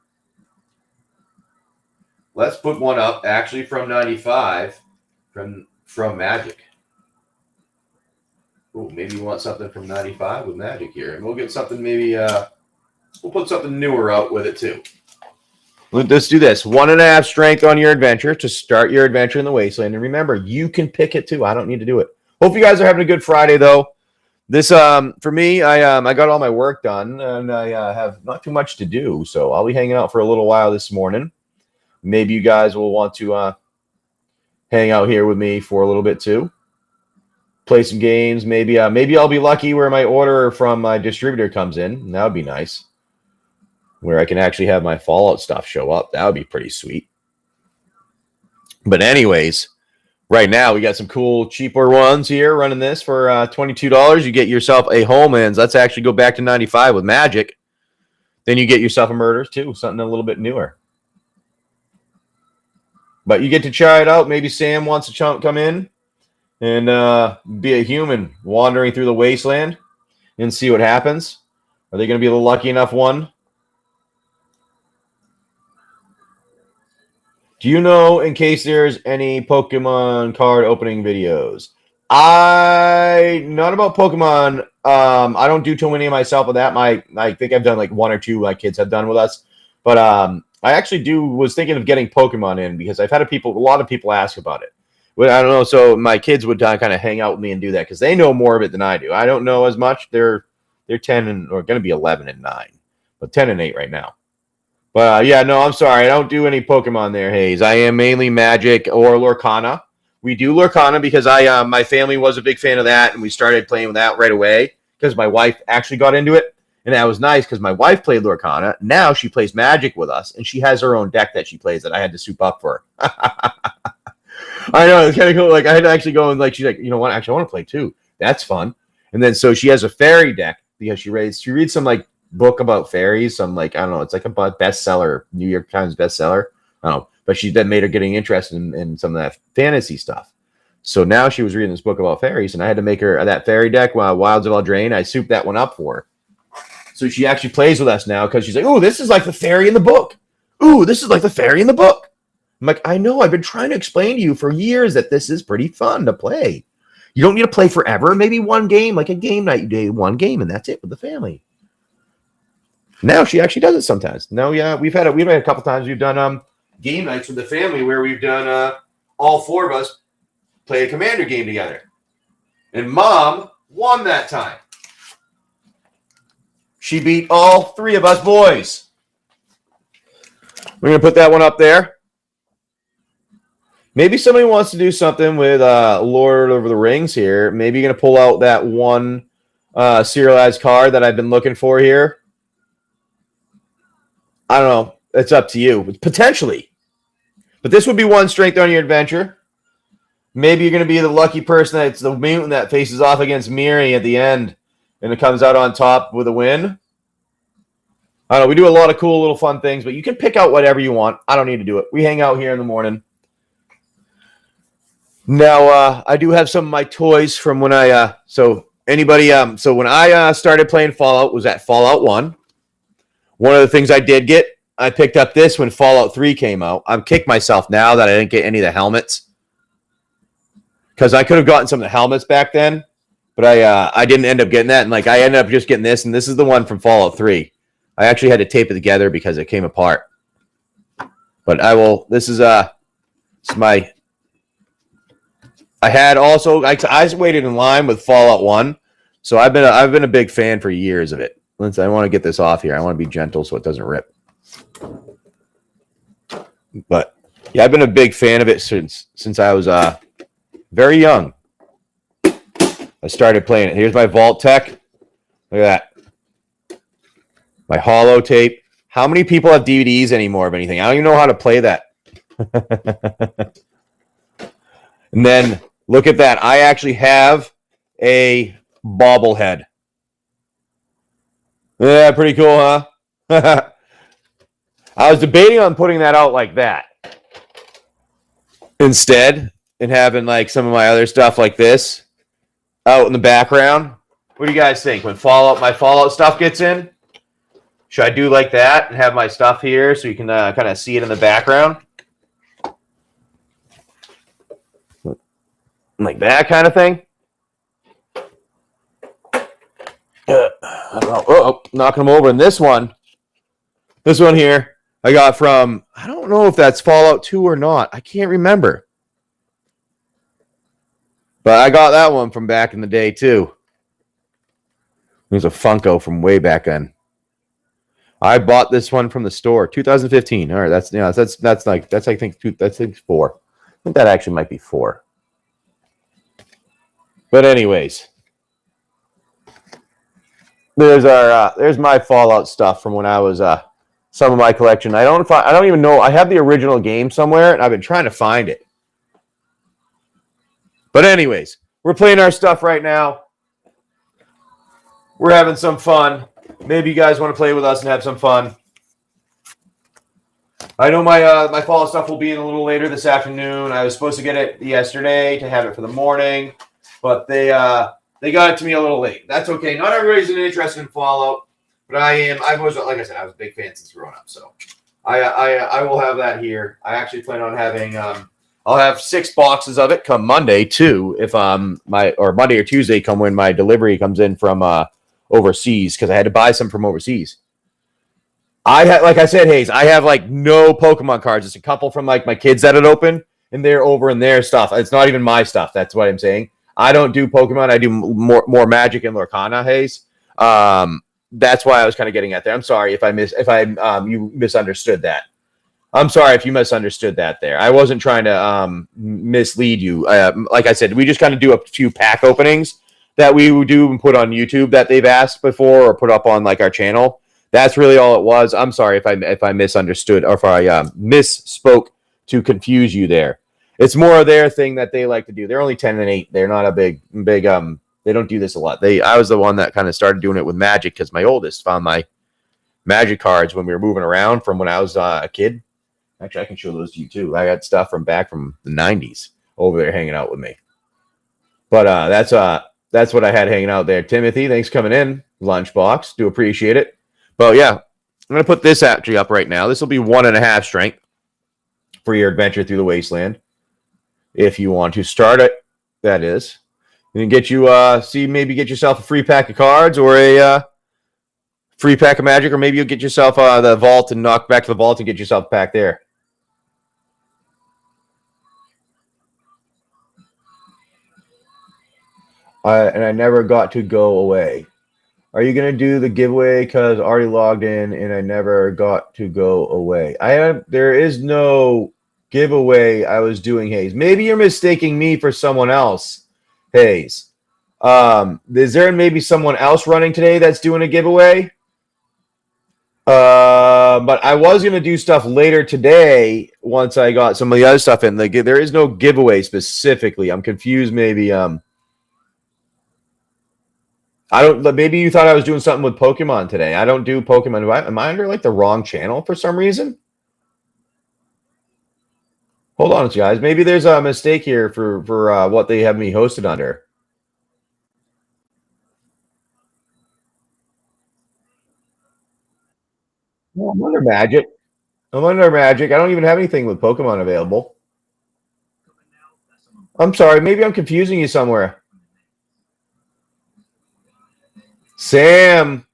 Let's put one up actually from 95 from Magic. Ooh, maybe you want something from 95 with Magic here. And we'll get something maybe we'll put something newer out with it too. Let's do this. 1.5 strength on your adventure to start your adventure in the Wasteland. And remember, you can pick it too. I don't need to do it. Hope you guys are having a good Friday, though. This, for me, I got all my work done, and I have not too much to do. So I'll be hanging out for a little while this morning. Maybe you guys will want to hang out here with me for a little bit too. Play some games. Maybe I'll be lucky where my order from my distributor comes in. That would be nice. Where I can actually have my Fallout stuff show up. That would be pretty sweet. But anyways, right now we got some cool, cheaper ones here running this for $22. You get yourself a Homelands. Let's actually go back to 95 with Magic. Then you get yourself a Murders too, something a little bit newer. But you get to try it out. Maybe Sam wants to come in and be a human wandering through the Wasteland and see what happens. Are they going to be the lucky enough one? Do you know, in case there's any Pokemon card opening videos? Not about Pokemon. I don't do too many myself with that. I think I've done like 1 or 2 my kids have done with us. But I actually was thinking of getting Pokemon in because I've had a lot of people ask about it. But I don't know. So my kids would kind of hang out with me and do that because they know more of it than I do. I don't know as much. They're 10 or going to be 11 and 9, but 10 and 8 right now. But yeah, no, I'm sorry. I don't do any Pokemon there, Hayes. I am mainly Magic or Lorcana. We do Lorcana because my family was a big fan of that, and we started playing with that right away because my wife actually got into it. And that was nice because my wife played Lorcana. Now she plays Magic with us, and she has her own deck that she plays that I had to soup up for her. I know, it's kind of cool. Like, I had to actually go and, like, she's like, you know what? Actually, I want to play too. That's fun. And then so she has a fairy deck because she reads some, like, book about fairies. Some, like, I don't know, it's like a bestseller, New York Times bestseller. I don't know. But she then made her getting interested in some of that fantasy stuff. So now she was reading this book about fairies, and I had to make her that fairy deck, Wilds of Eldraine. I souped that one up for her. So she actually plays with us now because she's like, oh, this is like the fairy in the book. Ooh, this is like the fairy in the book. I'm like, I know. I've been trying to explain to you for years that this is pretty fun to play. You don't need to play forever. Maybe one game, like a game night, you do one game, and that's it with the family. Now she actually does it sometimes. Now, yeah, we've had a couple times we've done game nights with the family where we've done all 4 of us play a Commander game together. And Mom won that time. She beat all 3 of us boys. We're going to put that one up there. Maybe somebody wants to do something with Lord of the Rings here. Maybe you're going to pull out that one serialized card that I've been looking for here. I don't know. It's up to you. Potentially. But this would be 1 strength on your adventure. Maybe you're going to be the lucky person that's the mutant that faces off against Miri at the end. And it comes out on top with a win. I don't know. We do a lot of cool little fun things. But you can pick out whatever you want. I don't need to do it. We hang out here in the morning. Now, I do have some of my toys from when I, so when I started playing Fallout was at Fallout 1. One of the things I did get, I picked up this when Fallout 3 came out. I'm kicked myself now that I didn't get any of the helmets. Because I could have gotten some of the helmets back then, but I didn't end up getting that. And like I ended up just getting this, and this is the one from Fallout 3. I actually had to tape it together because it came apart. But this is my... I waited in line with Fallout 1, so I've been a big fan for years of it. I want to get this off here. I want to be gentle so it doesn't rip. But yeah, I've been a big fan of it since I was very young. I started playing it. Here's my Vault Tech. Look at that. My holo tape. How many people have DVDs anymore of anything? I don't even know how to play that. And then look at that. I actually have a bobblehead. Yeah, pretty cool, huh? I was debating on putting that out like that instead and having like some of my other stuff like this out in the background. What do you guys think? When my Fallout stuff gets in, should I do like that and have my stuff here so you can kind of see it in the background? Like that kind of thing? I don't know. Oh, knocking them over. And this one here, I got from, I don't know if that's Fallout 2 or not. I can't remember. But I got that one from back in the day, too. It was a Funko from way back then. I bought this one from the store, 2015. All right, that's I think 4. I think that actually might be 4. But anyways, there's my Fallout stuff from when I was some of my collection. I don't even know. I have the original game somewhere, and I've been trying to find it. But anyways, we're playing our stuff right now. We're having some fun. Maybe you guys want to play with us and have some fun. I know my Fallout stuff will be in a little later this afternoon. I was supposed to get it yesterday to have it for the morning, but they got it to me a little late. That's okay. Not everybody's interested in Fallout, but I am. I've always, like I said, I was a big fan since growing up, so I will have that here. I actually plan on having I'll have 6 boxes of it come Monday too, if Monday or Tuesday come when my delivery comes in from overseas, because I had to buy some from overseas. Like I said, Hayes, I have like no Pokemon cards. It's a couple from like my kids that had opened, and they're over in their stuff. It's not even my stuff. That's what I'm saying. I don't do Pokemon. I do more Magic and Lorcana, Hayes. That's why I was kind of getting at there. I'm sorry if you misunderstood that. I'm sorry if you misunderstood that there. I wasn't trying to mislead you. Like I said, we just kind of do a few pack openings that we would do and put on YouTube that they've asked before or put up on like our channel. That's really all it was. I'm sorry if I misunderstood or if I misspoke to confuse you there. It's more of their thing that they like to do. They're only 10 and 8. They're not a big they don't do this a lot. I was the one that kind of started doing it with Magic because my oldest found my Magic cards when we were moving around from when I was a kid. Actually, I can show those to you too. I got stuff from back from the 90s over there hanging out with me. But that's what I had hanging out there. Timothy, thanks for coming in. Lunchbox, do appreciate it. But yeah, I'm going to put this actually up right now. This will be 1.5 strength for your adventure through the Wasteland. If you want to start it, that is. And get you, maybe get yourself a free pack of cards or a free pack of Magic, or maybe you'll get yourself the vault and knock back to the vault and get yourself a pack there. And I never got to go away. Are you going to do the giveaway? Because I already logged in and I never got to go away. There is no giveaway I was doing, Hayes. Maybe you're mistaking me for someone else, Hayes. Is there maybe someone else running today that's doing a giveaway? But I was going to do stuff later today once I got some of the other stuff in. There is no giveaway specifically. I'm confused maybe. Maybe you thought I was doing something with Pokemon today. I don't do Pokemon. Am I under like the wrong channel for some reason? Hold on, guys. Maybe there's a mistake here for what they have me hosted under. Well, I'm under Magic. I'm under Magic. I don't even have anything with Pokemon available. I'm sorry. Maybe I'm confusing you somewhere. Sam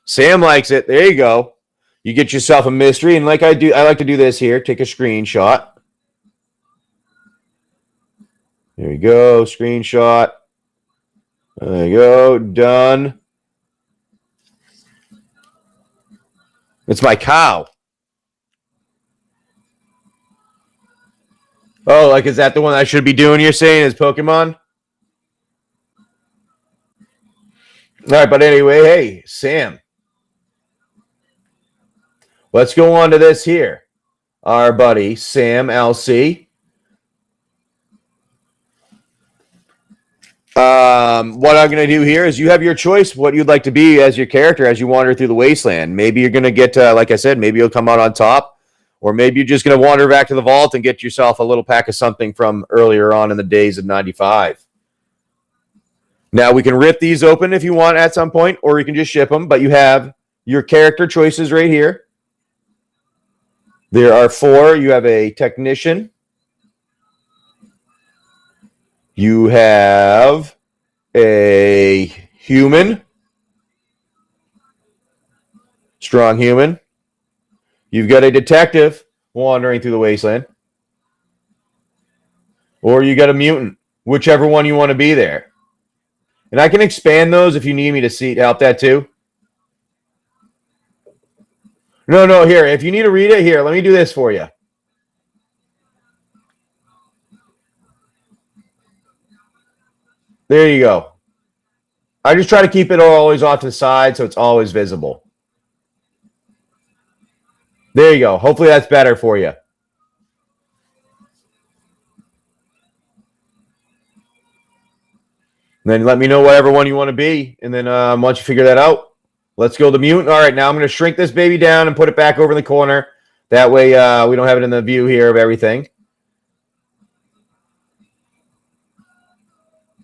likes it. There you go. You get yourself a mystery, and like I like to do this here. Take a screenshot. There you go. Screenshot. There you go. Done. It's my cow. Oh, like, is that the one I should be doing, you're saying, is Pokemon? All right, but anyway, hey, Sam. Let's go on to this here. Our buddy, Sam LC. What I'm going to do here is you have your choice what you'd like to be as your character as you wander through the Wasteland. Maybe you're going to get, like I said, maybe you'll come out on top. Or maybe you're just going to wander back to the vault and get yourself a little pack of something from earlier on in the days of 95. Now, we can rip these open if you want at some point, or you can just ship them, but you have your character choices right here. There are 4. You have a technician. You have a human. Strong human. You've got a detective wandering through the wasteland. Or you got a mutant, whichever one you want to be there. And I can expand those if you need me to help that too. No, here. If you need to read it, here, let me do this for you. There you go. I just try to keep it always off to the side so it's always visible. There you go. Hopefully that's better for you. And then let me know whatever one you want to be. And then once you figure that out, let's go to the mutant. All right, now I'm going to shrink this baby down and put it back over in the corner. That way we don't have it in the view here of everything.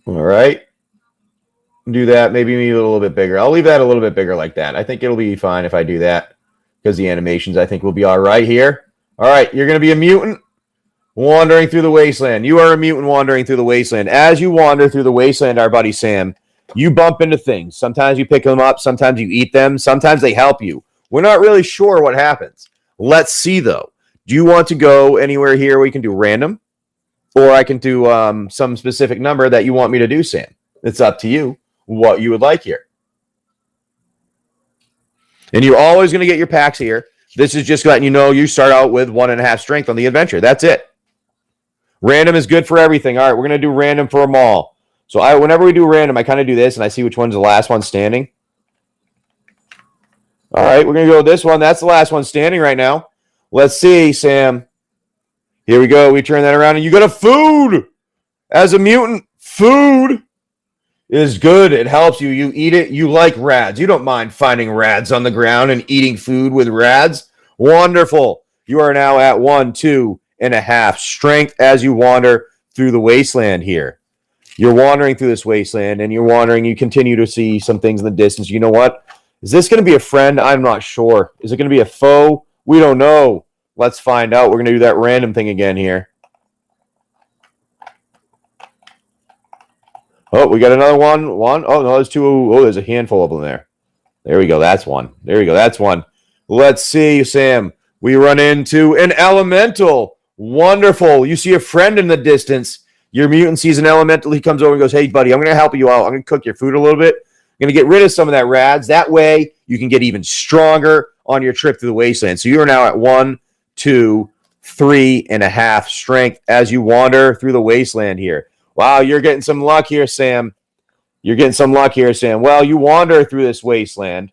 All right. Do that. Maybe a little bit bigger. I'll leave that a little bit bigger like that. I think it'll be fine if I do that because the animations, I think, will be all right here. All right, you're going to be a mutant wandering through the wasteland. You are a mutant wandering through the wasteland. As you wander through the wasteland, our buddy Sam, you bump into things. Sometimes you pick them up. Sometimes you eat them. Sometimes they help you. We're not really sure what happens. Let's see, though. Do you want to go anywhere here where you can do random? Or I can do some specific number that you want me to do, Sam. It's up to you what you would like here. And you're always going to get your packs here. This is just letting you know you start out with 1.5 strength on the adventure. That's it. Random is good for everything. All right, we're going to do random for them all. So whenever we do random, I kind of do this, and I see which one's the last one standing. All right, we're going to go with this one. That's the last one standing right now. Let's see, Sam. Here we go. We turn that around, and you got a food. As a mutant, food is good. It helps you. You eat it. You like rads. You don't mind finding rads on the ground and eating food with rads. Wonderful. You are now at 1, 2.5 strength as you wander through the wasteland here. You're wandering through this wasteland, and you're wandering. You continue to see some things in the distance. You know what? Is this going to be a friend? I'm not sure. Is it going to be a foe? We don't know. Let's find out. We're going to do that random thing again here. Oh, we got another one. Oh, no, there's 2. Oh, there's a handful of them there. There we go. That's one. There we go. That's one. Let's see, Sam. We run into an elemental. Wonderful. You see a friend in the distance. Your mutant sees an elemental. He comes over and goes, hey, buddy, I'm going to help you out. I'm going to cook your food a little bit. I'm going to get rid of some of that rads. That way, you can get even stronger on your trip through the wasteland. So you are now at 1, 2, 3.5 strength as you wander through the wasteland here. Wow, you're getting some luck here, Sam. You're getting some luck here, Sam. Well, you wander through this wasteland,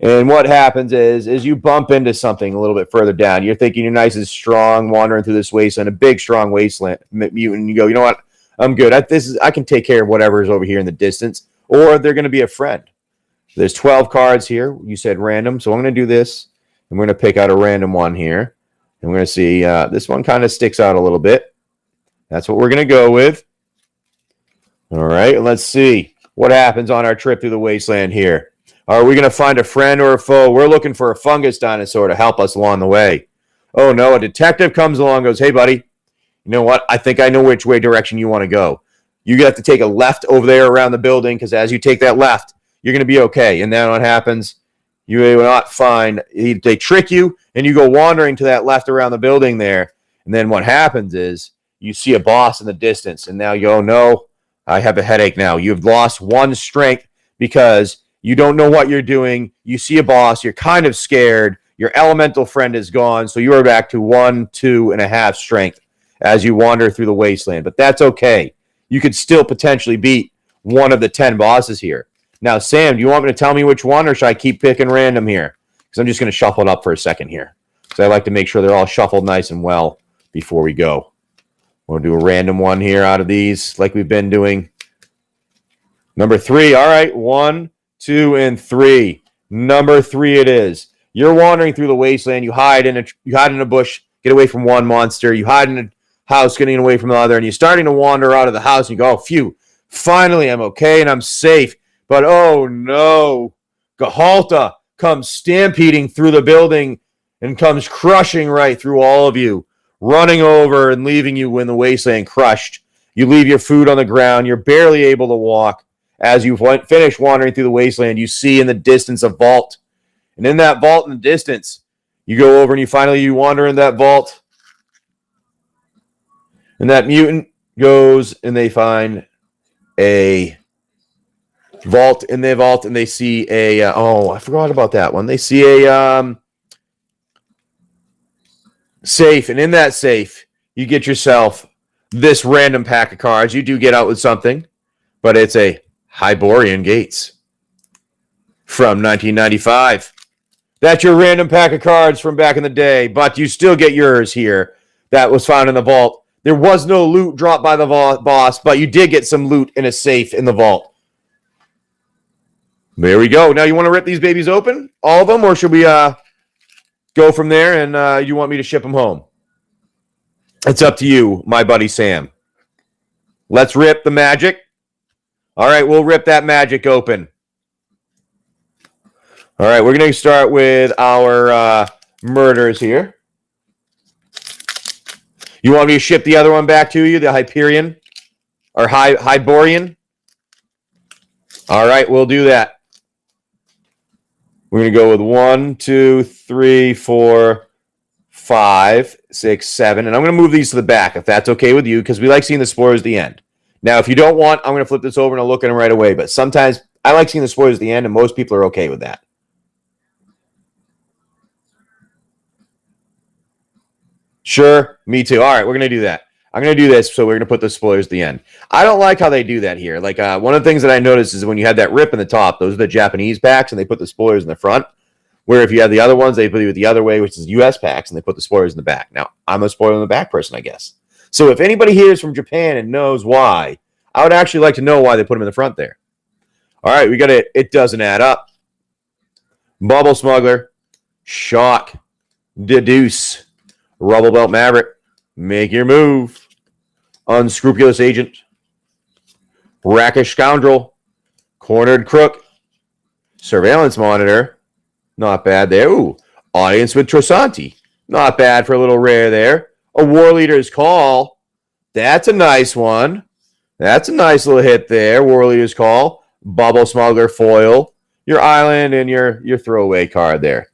and what happens is you bump into something a little bit further down. You're thinking you're nice and strong wandering through this wasteland, a big, strong wasteland mutant. You go, you know what? I'm good. I can take care of whatever is over here in the distance, or they're going to be a friend. There's 12 cards here. You said random, so I'm going to do this. I'm going to pick out a random one here. And we're going to see this one kind of sticks out a little bit. That's what we're going to go with. All right, let's see what happens on our trip through the wasteland here. Are we going to find a friend or a foe? We're looking for a fungus dinosaur to help us along the way. Oh, no, a detective comes along and goes, hey, buddy, you know what? I think I know which direction you want to go. You have to take a left over there around the building because as you take that left, you're going to be okay. And then what happens, you will not find, they trick you, and you go wandering to that left around the building there. And then what happens is you see a boss in the distance, and now you go, no, I have a headache now. You've lost 1 strength because you don't know what you're doing. You see a boss. You're kind of scared. Your elemental friend is gone, so you are back to 1, 2.5 strength as you wander through the wasteland. But that's okay. You could still potentially beat one of the 10 bosses here. Now, Sam, do you want me to tell me which one, or should I keep picking random here? Because I'm just going to shuffle it up for a second here. Because I like to make sure they're all shuffled nice and well before we go. We'll do a random one here out of these like we've been doing. Number 3. All right, 1, 2, and 3. Number 3 it is. You're wandering through the wasteland. You hide in a bush, get away from one monster. You hide in a house, getting away from the other, and you're starting to wander out of the house. And you go, oh, phew, finally I'm okay and I'm safe. But oh no, Gehalta comes stampeding through the building and comes crushing right through all of you, running over and leaving you in the wasteland crushed. You leave your food on the ground. You're barely able to walk. As you finish wandering through the wasteland, you see in the distance a vault. And in that vault in the distance, you go over and you wander in that vault. And that mutant goes and they find a vault in their vault, and they see a I forgot about that one. They see a safe, and in that safe, you get yourself this random pack of cards. You do get out with something, but it's a Hyborian Gates from 1995. That's your random pack of cards from back in the day, but you still get yours here. That was found in the vault. There was no loot dropped by the boss, but you did get some loot in a safe in the vault. There we go. Now you want to rip these babies open? All of them? Or should we go from there and you want me to ship them home? It's up to you, my buddy Sam. Let's rip the magic. All right, we'll rip that magic open. All right, we're going to start with our murders here. You want me to ship the other one back to you, the Hyperion? Or Hyborian? All right, we'll do that. We're going to go with 1, 2, 3, 4, 5, 6, 7. And I'm going to move these to the back, if that's okay with you, because we like seeing the spoilers at the end. Now, if you don't want, I'm going to flip this over and I'll look at them right away. But sometimes I like seeing the spoilers at the end, and most people are okay with that. Sure, me too. All right, we're going to do that. I'm going to do this, so we're going to put the spoilers at the end. I don't like how they do that here. Like, one of the things that I noticed is when you had that rip in the top, those are the Japanese packs, and they put the spoilers in the front. Where if you have the other ones, they put it the other way, which is U.S. packs, and they put the spoilers in the back. Now, I'm a spoiler in the back person, I guess. So if anybody here is from Japan and knows why, I would actually like to know why they put them in the front there. All right, we got it. It doesn't add up. Bubble Smuggler. Shock. Deduce. Rubble Belt Maverick. Make your move. Unscrupulous Agent. Rackish Scoundrel. Cornered Crook. Surveillance Monitor. Not bad there. Ooh. Audience with Trosanti. Not bad for a little rare there. A War Leader's Call. That's a nice one. That's a nice little hit there. War Leader's Call. Bubble Smuggler Foil. Your Island and your throwaway card there.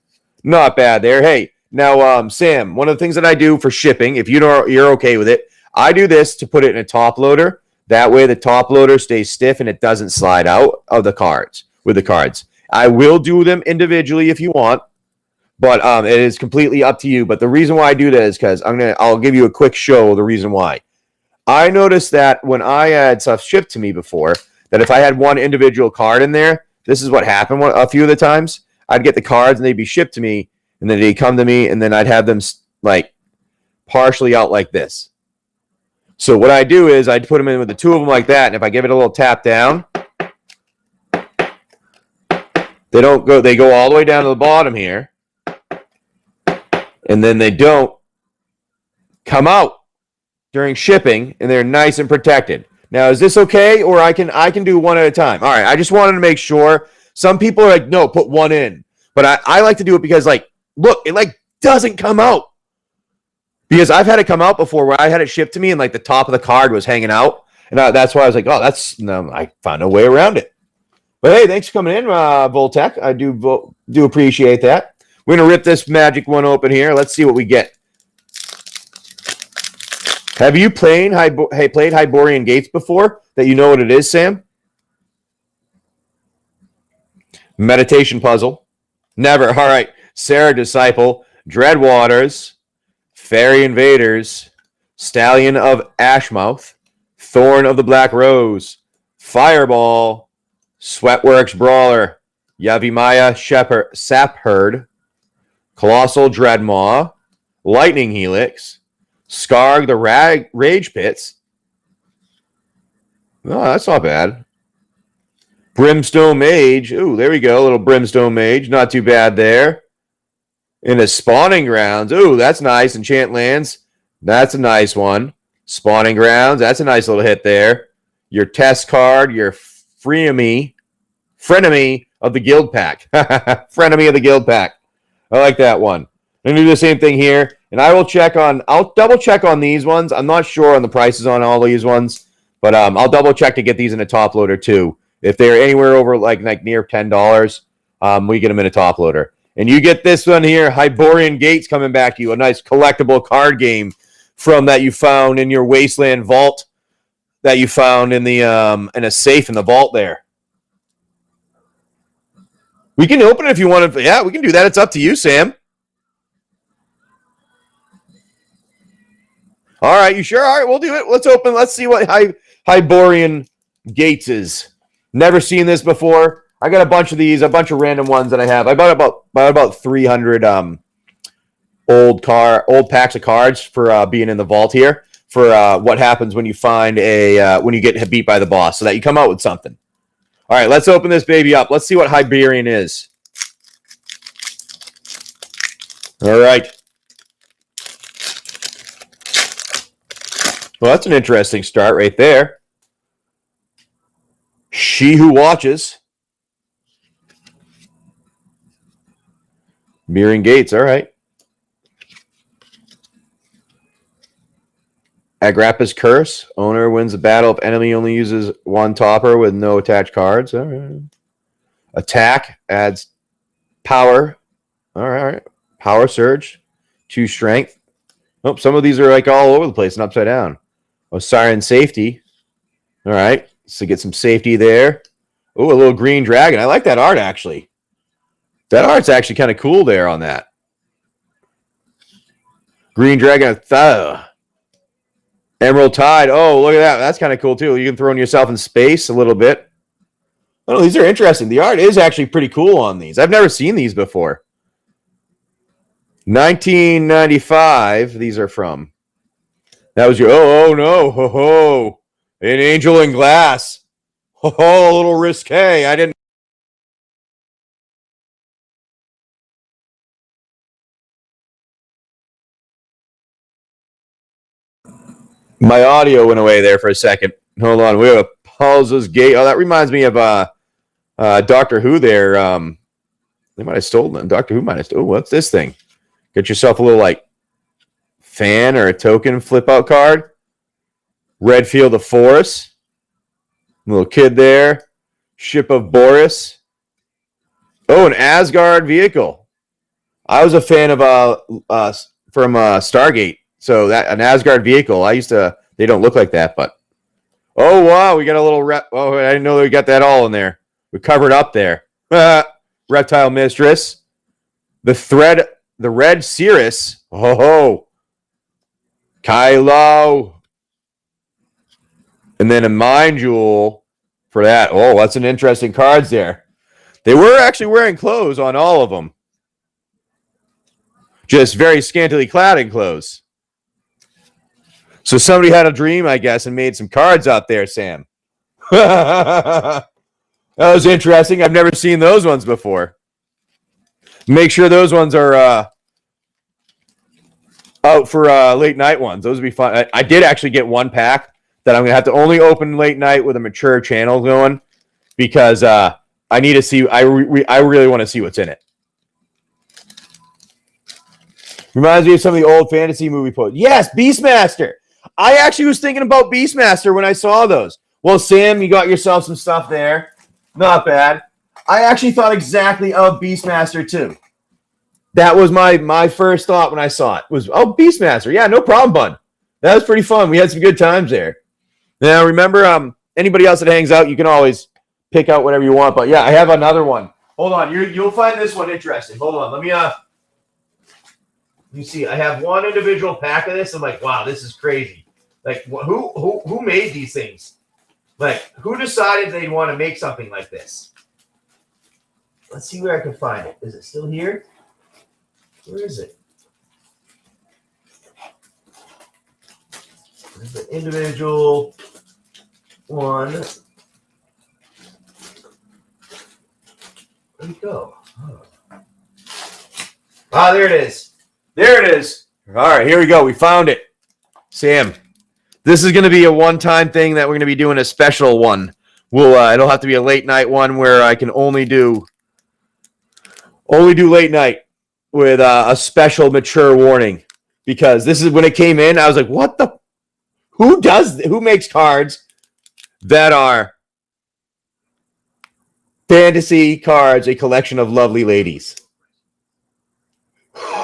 Not bad there. Hey, now, Sam, one of the things that I do for shipping, if you're okay with it, I do this to put it in a top loader. That way the top loader stays stiff and it doesn't slide out of the cards with the cards. I will do them individually if you want, but it is completely up to you. But the reason why I do that is because I'll give you a quick show of the reason why. I noticed that when I had stuff shipped to me before, that if I had one individual card in there, this is what happened a few of the times. I'd get the cards and they'd be shipped to me, and then they'd come to me, and then I'd have them like partially out like this. So what I do is I'd put them in with the two of them like that, and if I give it a little tap down, they don't go. They go all the way down to the bottom here, and then they don't come out during shipping, and they're nice and protected. Now, is this okay, or I can do one at a time? All right, I just wanted to make sure. Some people are like, no, put one in, but I like to do it because, like, look, it like doesn't come out. Because I've had it come out before where I had it shipped to me and like the top of the card was hanging out. And that's why I was like, oh, I found a way around it. But hey, thanks for coming in, Voltec. I do appreciate that. We're going to rip this magic one open here. Let's see what we get. Have you played Hyborian Gates before that you know what it is, Sam? Meditation Puzzle. Never. All right. Sarah Disciple. Dreadwaters. Fairy Invaders, Stallion of Ashmouth, Thorn of the Black Rose, Fireball, Sweatworks Brawler, Yavimaya Sapherd, Colossal Dreadmaw, Lightning Helix, Skarg the Rage Pits. Oh, that's not bad. Brimstone Mage. Ooh, there we go. A little Brimstone Mage. Not too bad there. In the spawning grounds. Ooh, that's nice. Enchant lands. That's a nice one. Spawning grounds. That's a nice little hit there. Your test card. Your frenemy of the guild pack. Frenemy of the guild pack. I like that one. I'm going to do the same thing here. And I'll double check on these ones. I'm not sure on the prices on all these ones. But I'll double check to get these in a top loader too. If they're anywhere over like near $10, we get them in a top loader. And you get this one here, Hyborian Gates, coming back to you. A nice collectible card game from that you found in your Wasteland vault that you found in the in a safe in the vault there. We can open it if you want to. Yeah, we can do that. It's up to you, Sam. All right, you sure? All right, we'll do it. Let's open. Let's see what Hyborian Gates is. Never seen this before. I got a bunch of these, a bunch of random ones that I have. I bought about 300 old packs of cards for being in the vault here for what happens when you find when you get beat by the boss, so that you come out with something. All right, let's open this baby up. Let's see what Hyborian is. All right. Well, that's an interesting start right there. She Who Watches. Mirroring Gates, all right. Agrappa's Curse. Owner wins the battle if enemy only uses one topper with no attached cards. All right. Attack adds power. All right. Power Surge. 2 strength. Oh, some of these are like all over the place and upside down. Oh, Siren Safety. All right. So get some safety there. Oh, a little green dragon. I like that art, actually. That art's actually kind of cool there on that. Green Dragon. Emerald Tide. Oh, look at that. That's kind of cool, too. You can throw yourself in space a little bit. Oh, these are interesting. The art is actually pretty cool on these. I've never seen these before. 1995, these are from. That was your, oh no, ho ho. An Angel in Glass. Ho ho, a little risque. I didn't. My audio went away there for a second. Hold on. We have a Paul's Gate. Oh, that reminds me of Doctor Who there. They might have stolen it. Doctor Who might have stolen. Oh, what's this thing? Get yourself a little like fan or a token flip out card. Red Field of Forest. Little kid there. Ship of Boris. Oh, an Asgard vehicle. I was a fan of from Stargate. So that an Asgard vehicle. They don't look like that, but oh wow, we got a little oh, I didn't know we got that all in there. We covered up there. Reptile Mistress. The Red Cirrus. Oh, Kylo. And then a Mind Jewel for that. Oh, that's an interesting cards there. They were actually wearing clothes on all of them. Just very scantily clad in clothes. So somebody had a dream, I guess, and made some cards out there, Sam. That was interesting. I've never seen those ones before. Make sure those ones are out for late night ones. Those would be fun. I did actually get one pack that I'm going to have to only open late night with a mature channel going because I need to see. I really want to see what's in it. Reminds me of some of the old fantasy movie posts. Yes, Beastmaster. I actually was thinking about Beastmaster when I saw those. Well, Sam, you got yourself some stuff there. Not bad. I actually thought exactly of Beastmaster too. That was my first thought when I saw it. Was, oh, Beastmaster. Yeah, no problem, bud. That was pretty fun. We had some good times there. Now, remember, anybody else that hangs out, you can always pick out whatever you want. But yeah, I have another one. Hold on. You'll find this one interesting. Hold on. Let me you see, I have one individual pack of this. I'm like, wow, this is crazy. Like, who made these things? Like, who decided they'd want to make something like this? Let's see where I can find it. Is it still here? Where is it? There's the individual one. Where'd it go? Oh. Ah, there it is. There it is. All right, here we go. We found it. Sam, this is going to be a one-time thing that we're going to be doing a special one. It'll have to be a late night one where I can only do late night with a special mature warning, because this is when it came in. I was like, what the? Who makes cards that are fantasy cards, a collection of lovely ladies?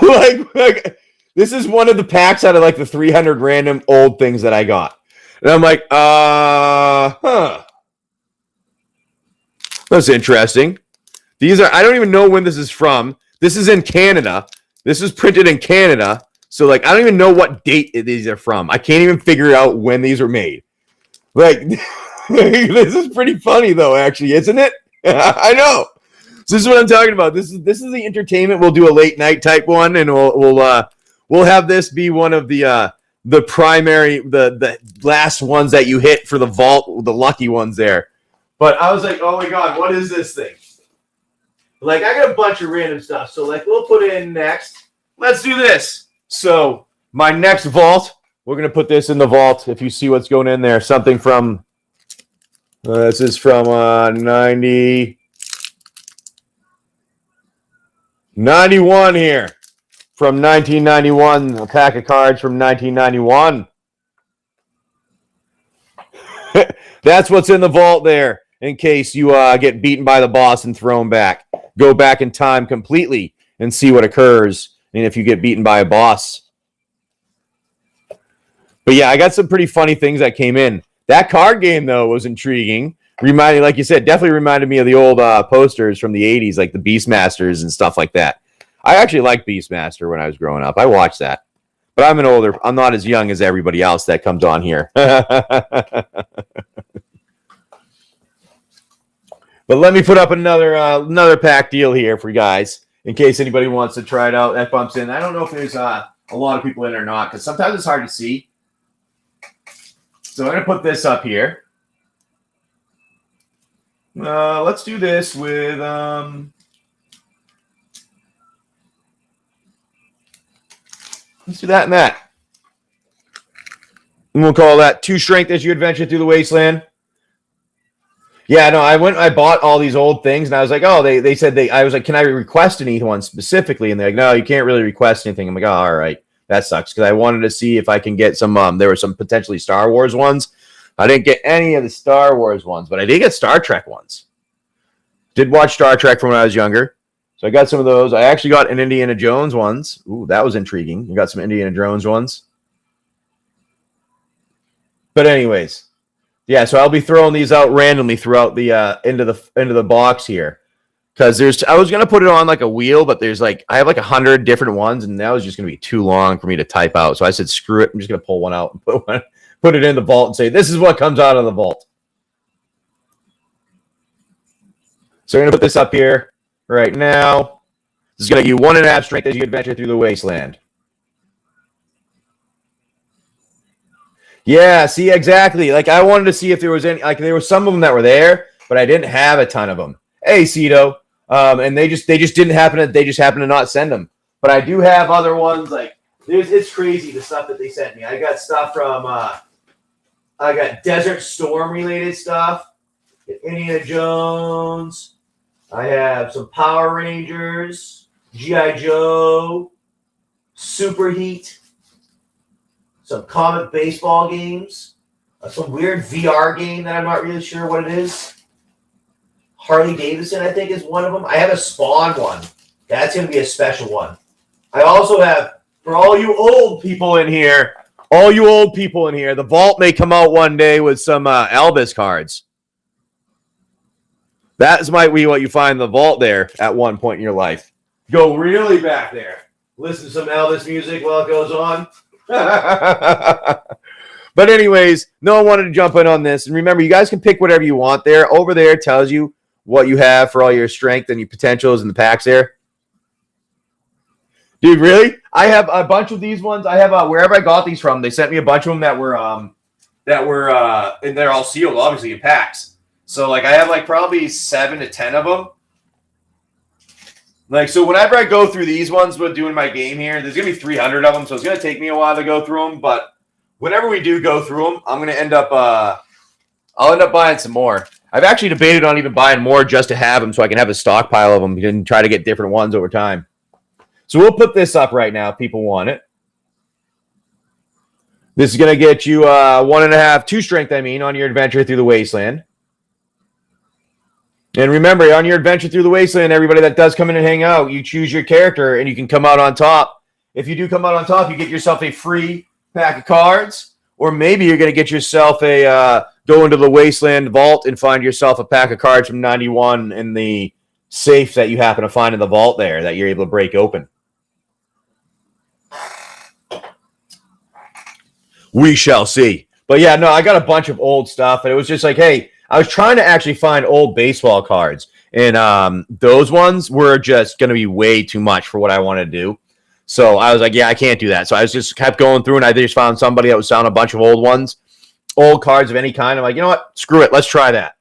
like this is one of the packs out of like the 300 random old things that I got. And I'm like, that's interesting. I don't even know when this is from. This is in Canada. This is printed in Canada. So, like, I don't even know what date these are from. I can't even figure out when these were made. Like, this is pretty funny, though, actually, isn't it? I know. So this is what I'm talking about. This is the entertainment. We'll do a late night type one, and we'll have this be one of the primary, the last ones that you hit for the vault, the lucky ones there. But I was like, oh my God, what is this thing? Like, I got a bunch of random stuff. So, like, we'll put in next. Let's do this. So, my next vault, we're going to put this in the vault. If you see what's going in there, something from, this is from 91 here. From 1991, a pack of cards from 1991. That's what's in the vault there, in case you get beaten by the boss and thrown back. Go back in time completely and see what occurs, and if you get beaten by a boss. But yeah, I got some pretty funny things that came in. That card game, though, was intriguing. Like you said, definitely reminded me of the old posters from the 80s, like the Beastmasters and stuff like that. I actually liked Beastmaster when I was growing up. I watched that. But I'm not as young as everybody else that comes on here. But let me put up another pack deal here for you guys, in case anybody wants to try it out. That bumps in. I don't know if there's a lot of people in or not, because sometimes it's hard to see. So I'm going to put this up here. Let's do this with... Let's do that and that. And we'll call that 2 Strength as you adventure through the Wasteland. Yeah, no, I bought all these old things, and I was like, oh, they said I was like, can I request anyone specifically? And they're like, no, you can't really request anything. I'm like, oh, all right, that sucks, because I wanted to see if I can get some, there were some potentially Star Wars ones. I didn't get any of the Star Wars ones, but I did get Star Trek ones. Did watch Star Trek from when I was younger. So I got some of those. I actually got an Indiana Jones ones. Ooh, that was intriguing. You got some Indiana Jones ones. But anyways, yeah. So I'll be throwing these out randomly throughout the into the box here, because I was gonna put it on like a wheel, but I have like 100 different ones, and that was just gonna be too long for me to type out. So I said, screw it. I'm just gonna pull one out and put it in the vault and say, this is what comes out of the vault. So I'm gonna put this up here right now. This is going to give you 1.5 strength as you adventure through the Wasteland. Yeah, see, exactly. Like, I wanted to see if there was any, like, there were some of them that were there, but I didn't have a ton of them. Hey, Cito. And they just didn't happen. They just happened to not send them. But I do have other ones. Like, it's crazy, the stuff that they sent me. I got stuff from, I got Desert Storm related stuff. Indiana Jones. I have some Power Rangers, G.I. Joe, Superheat, some comic baseball games, some weird VR game that I'm not really sure what it is. Harley Davidson, I think, is one of them. I have a Spawn one. That's going to be a special one. I also have, for all you old people in here, the vault may come out one day with some Elvis cards. That might be what you find in the vault there at one point in your life. Go really back there. Listen to some Elvis music while it goes on. But anyways, no one wanted to jump in on this. And remember, you guys can pick whatever you want there. Over there tells you what you have for all your strength and your potentials in the packs there. Dude, really? I have a bunch of these ones. I have wherever I got these from, they sent me a bunch of them that were and they're all sealed, obviously, in packs. So, like, I have, like, probably 7 to 10 of them. Like, so whenever I go through these ones with doing my game here, there's going to be 300 of them, so it's going to take me a while to go through them. But whenever we do go through them, I'm going to end up, I'll end up buying some more. I've actually debated on even buying more just to have them so I can have a stockpile of them and try to get different ones over time. So we'll put this up right now if people want it. This is going to get you 1.5, 2 strength, on your adventure through the Wasteland. And remember, on your adventure through the Wasteland, everybody that does come in and hang out, you choose your character and you can come out on top. If you do come out on top, you get yourself a free pack of cards, or maybe you're going to get yourself a go into the Wasteland vault and find yourself a pack of cards from 91 in the safe that you happen to find in the vault there that you're able to break open. We shall see. But yeah, no, I got a bunch of old stuff, and it was just like, hey, I was trying to actually find old baseball cards, and those ones were just going to be way too much for what I wanted to do. So I was like, yeah, I can't do that. So I just kept going through, and I just found somebody that was selling a bunch of old ones, old cards of any kind. I'm like, you know what? Screw it. Let's try that.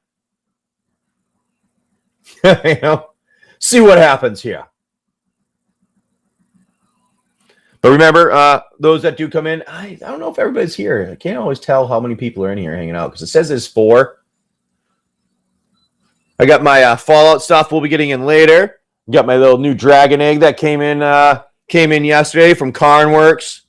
See what happens here. But remember, those that do come in, I don't know if everybody's here. I can't always tell how many people are in here hanging out because it says there's 4. I got my Fallout stuff we'll be getting in later. Got my little new dragon egg that came in yesterday from Carnworks.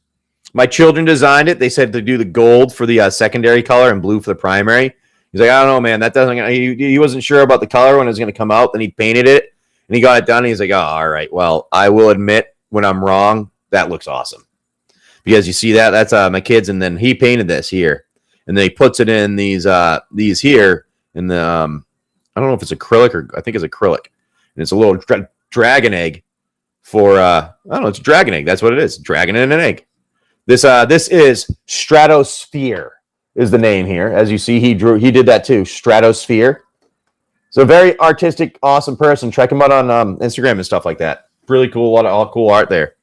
My children designed it. They said to do the gold for the secondary color and blue for the primary. He's like, I don't know, man. That doesn't. He wasn't sure about the color when it was going to come out. Then he painted it and he got it done. And he's like, oh, all right. Well, I will admit when I'm wrong. That looks awesome because you see that's my kids, and then he painted this here, and then he puts it in these here in the I don't know if it's acrylic or I think it's acrylic, and it's a little dragon egg for I don't know, it's a dragon egg. That's what it is, dragon and an egg. This is Stratosphere is the name here. As you see, he did that too, Stratosphere. So very artistic, awesome person. Check him out on Instagram and stuff like that. Really cool, a lot of cool art there.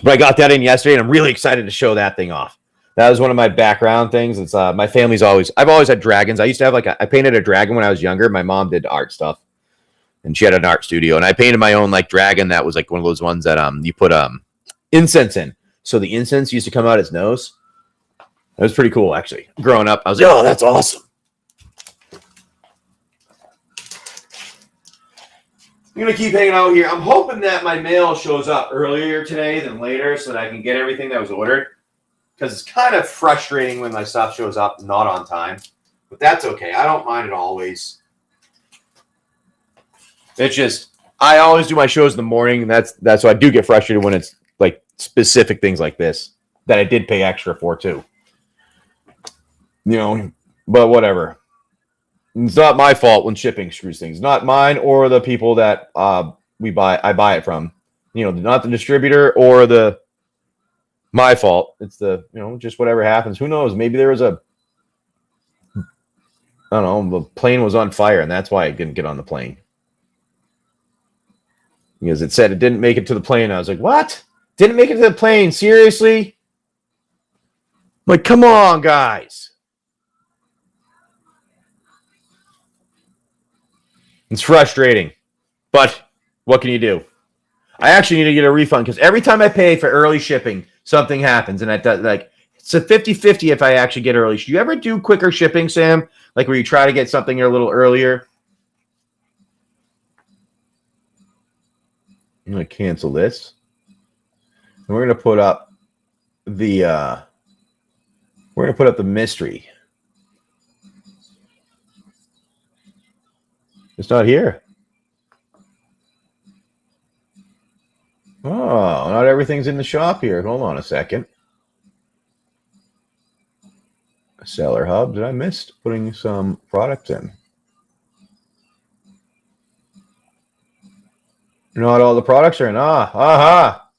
But I got that in yesterday, and I'm really excited to show that thing off. That was one of my background things. It's my family's I've always had dragons. I used to have I painted a dragon when I was younger. My mom did art stuff, and she had an art studio, and I painted my own dragon that was one of those ones that you put incense in. So the incense used to come out his nose. It was pretty cool, actually. Growing up, I was like, oh, that's awesome. I'm going to keep hanging out here. I'm hoping that my mail shows up earlier today than later so that I can get everything that was ordered. Because it's kind of frustrating when my stuff shows up not on time. But that's okay. I don't mind it always. It's just, I always do my shows in the morning. And that's why I do get frustrated when it's specific things like this that I did pay extra for too. But whatever. It's not my fault when shipping screws things. Not mine or the people that I buy it from. Not the distributor or my fault. It's just whatever happens. Who knows? Maybe there was I don't know, the plane was on fire and that's why I didn't get on the plane. Because it said it didn't make it to the plane. I was like, what? Didn't make it to the plane? Seriously? Come on, guys. It's frustrating, but what can you do? I actually need to get a refund because every time I pay for early shipping, something happens, and it's a 50-50 if I actually get early. Should you ever do quicker shipping, Sam? Where you try to get something a little earlier? I'm going to cancel this. And we're going to put up the mystery. It's not here. Oh, not everything's in the shop here. Hold on a second. Seller Hub. Did I miss putting some products in? Not all the products are in. Aha.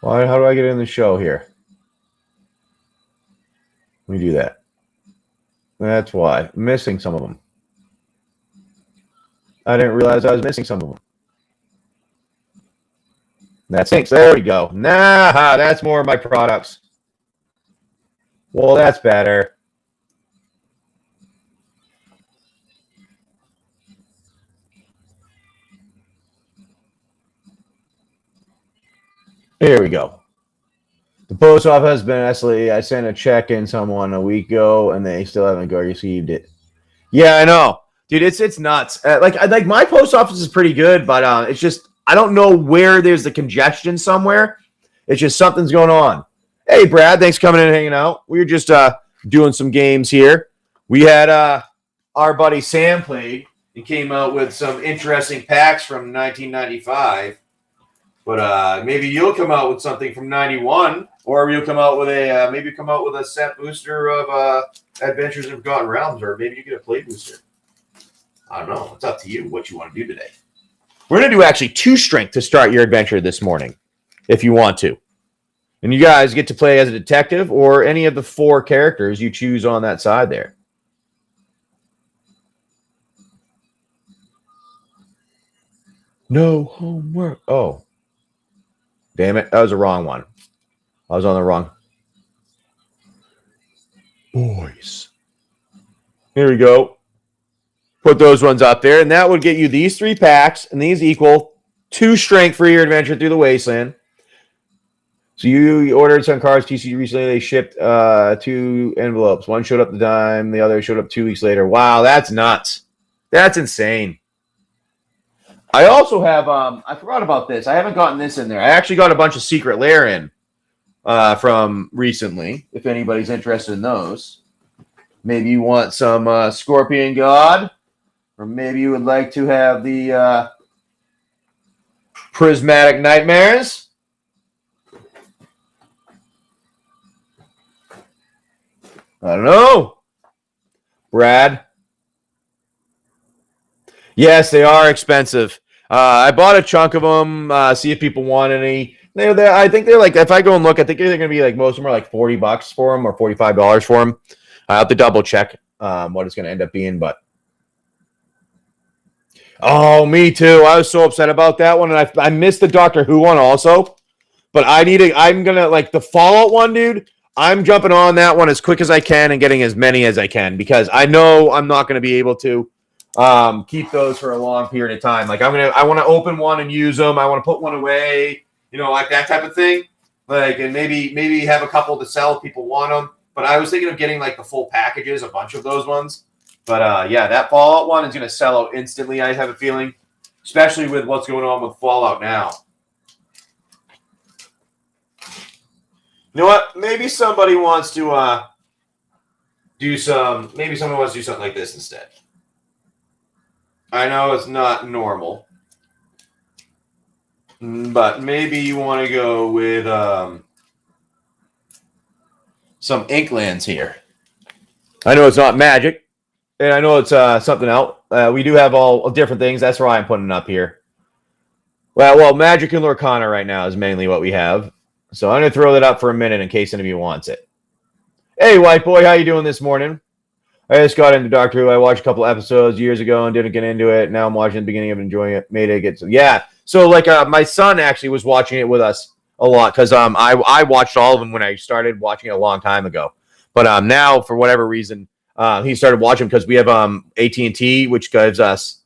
Why? How do I get in the show here? Let me do that. That's why. I'm missing some of them. I didn't realize I was missing some of them. That stinks. There we go. Nah, that's more of my products. Well, that's better. Here we go. The post office has been escalated. I sent a check in someone a week ago, and they still haven't received it. Yeah, I know, dude. It's nuts. Like my post office is pretty good, but it's just I don't know where there's the congestion somewhere. It's just something's going on. Hey, Brad, thanks for coming in and hanging out. We were just doing some games here. We had our buddy Sam played and came out with some interesting packs from 1995. But maybe you'll come out with something from 91, or you'll come out with a set booster of Adventures in Forgotten Realms, or maybe you get a play booster. I don't know. It's up to you what you want to do today. We're going to do actually 2 strength to start your adventure this morning, if you want to. And you guys get to play as a detective or any of the 4 characters you choose on that side there. No homework. Oh. Damn it. That was the wrong one. I was on the wrong. Boys. Here we go. Put those ones up there, and that would get you these 3 packs, and these equal 2 strength for your adventure through the Wasteland. So you ordered some cards TCG recently. They shipped 2 envelopes. One showed up the dime. The other showed up 2 weeks later. Wow, that's nuts. That's insane. I also have, I forgot about this. I haven't gotten this in there. I actually got a bunch of Secret Lair in from recently, if anybody's interested in those. Maybe you want some Scorpion God, or maybe you would like to have the Prismatic Nightmares. I don't know. Brad? Yes, they are expensive. I bought a chunk of them, see if people want any. I think they're like, if I go and look, I think they're going to be like, most of them are like $40 for them or $45 for them. I have to double check what it's going to end up being, but. Oh, me too. I was so upset about that one, and I missed the Doctor Who one also. But I'm going to, like, the Fallout one, dude, I'm jumping on that one as quick as I can and getting as many as I can, because I know I'm not going to be able to keep those for a long period of time. Like I want to open one and use them. I want to put one away, like that type of thing. Like, and maybe have a couple to sell if people want them. But I was thinking of getting like the full packages, a bunch of those ones. But yeah, that Fallout one is going to sell out instantly, I have a feeling, especially with what's going on with Fallout now. You know what? Maybe somebody wants to do something like this instead. I know it's not normal, but maybe you want to go with some Inklands here. I know it's not Magic, and I know it's something else. We do have all different things. That's why I'm putting it up here. Well, Magic and Lorcana right now is mainly what we have. So I'm going to throw that up for a minute in case anybody wants it. Hey, white boy, how you doing this morning? I just got into Doctor Who. I watched a couple episodes years ago and didn't get into it. Now I'm watching the beginning of it, enjoying it. Made it get some. Yeah. So like my son actually was watching it with us a lot because I watched all of them when I started watching it a long time ago. But now for whatever reason he started watching because we have AT&T, which gives us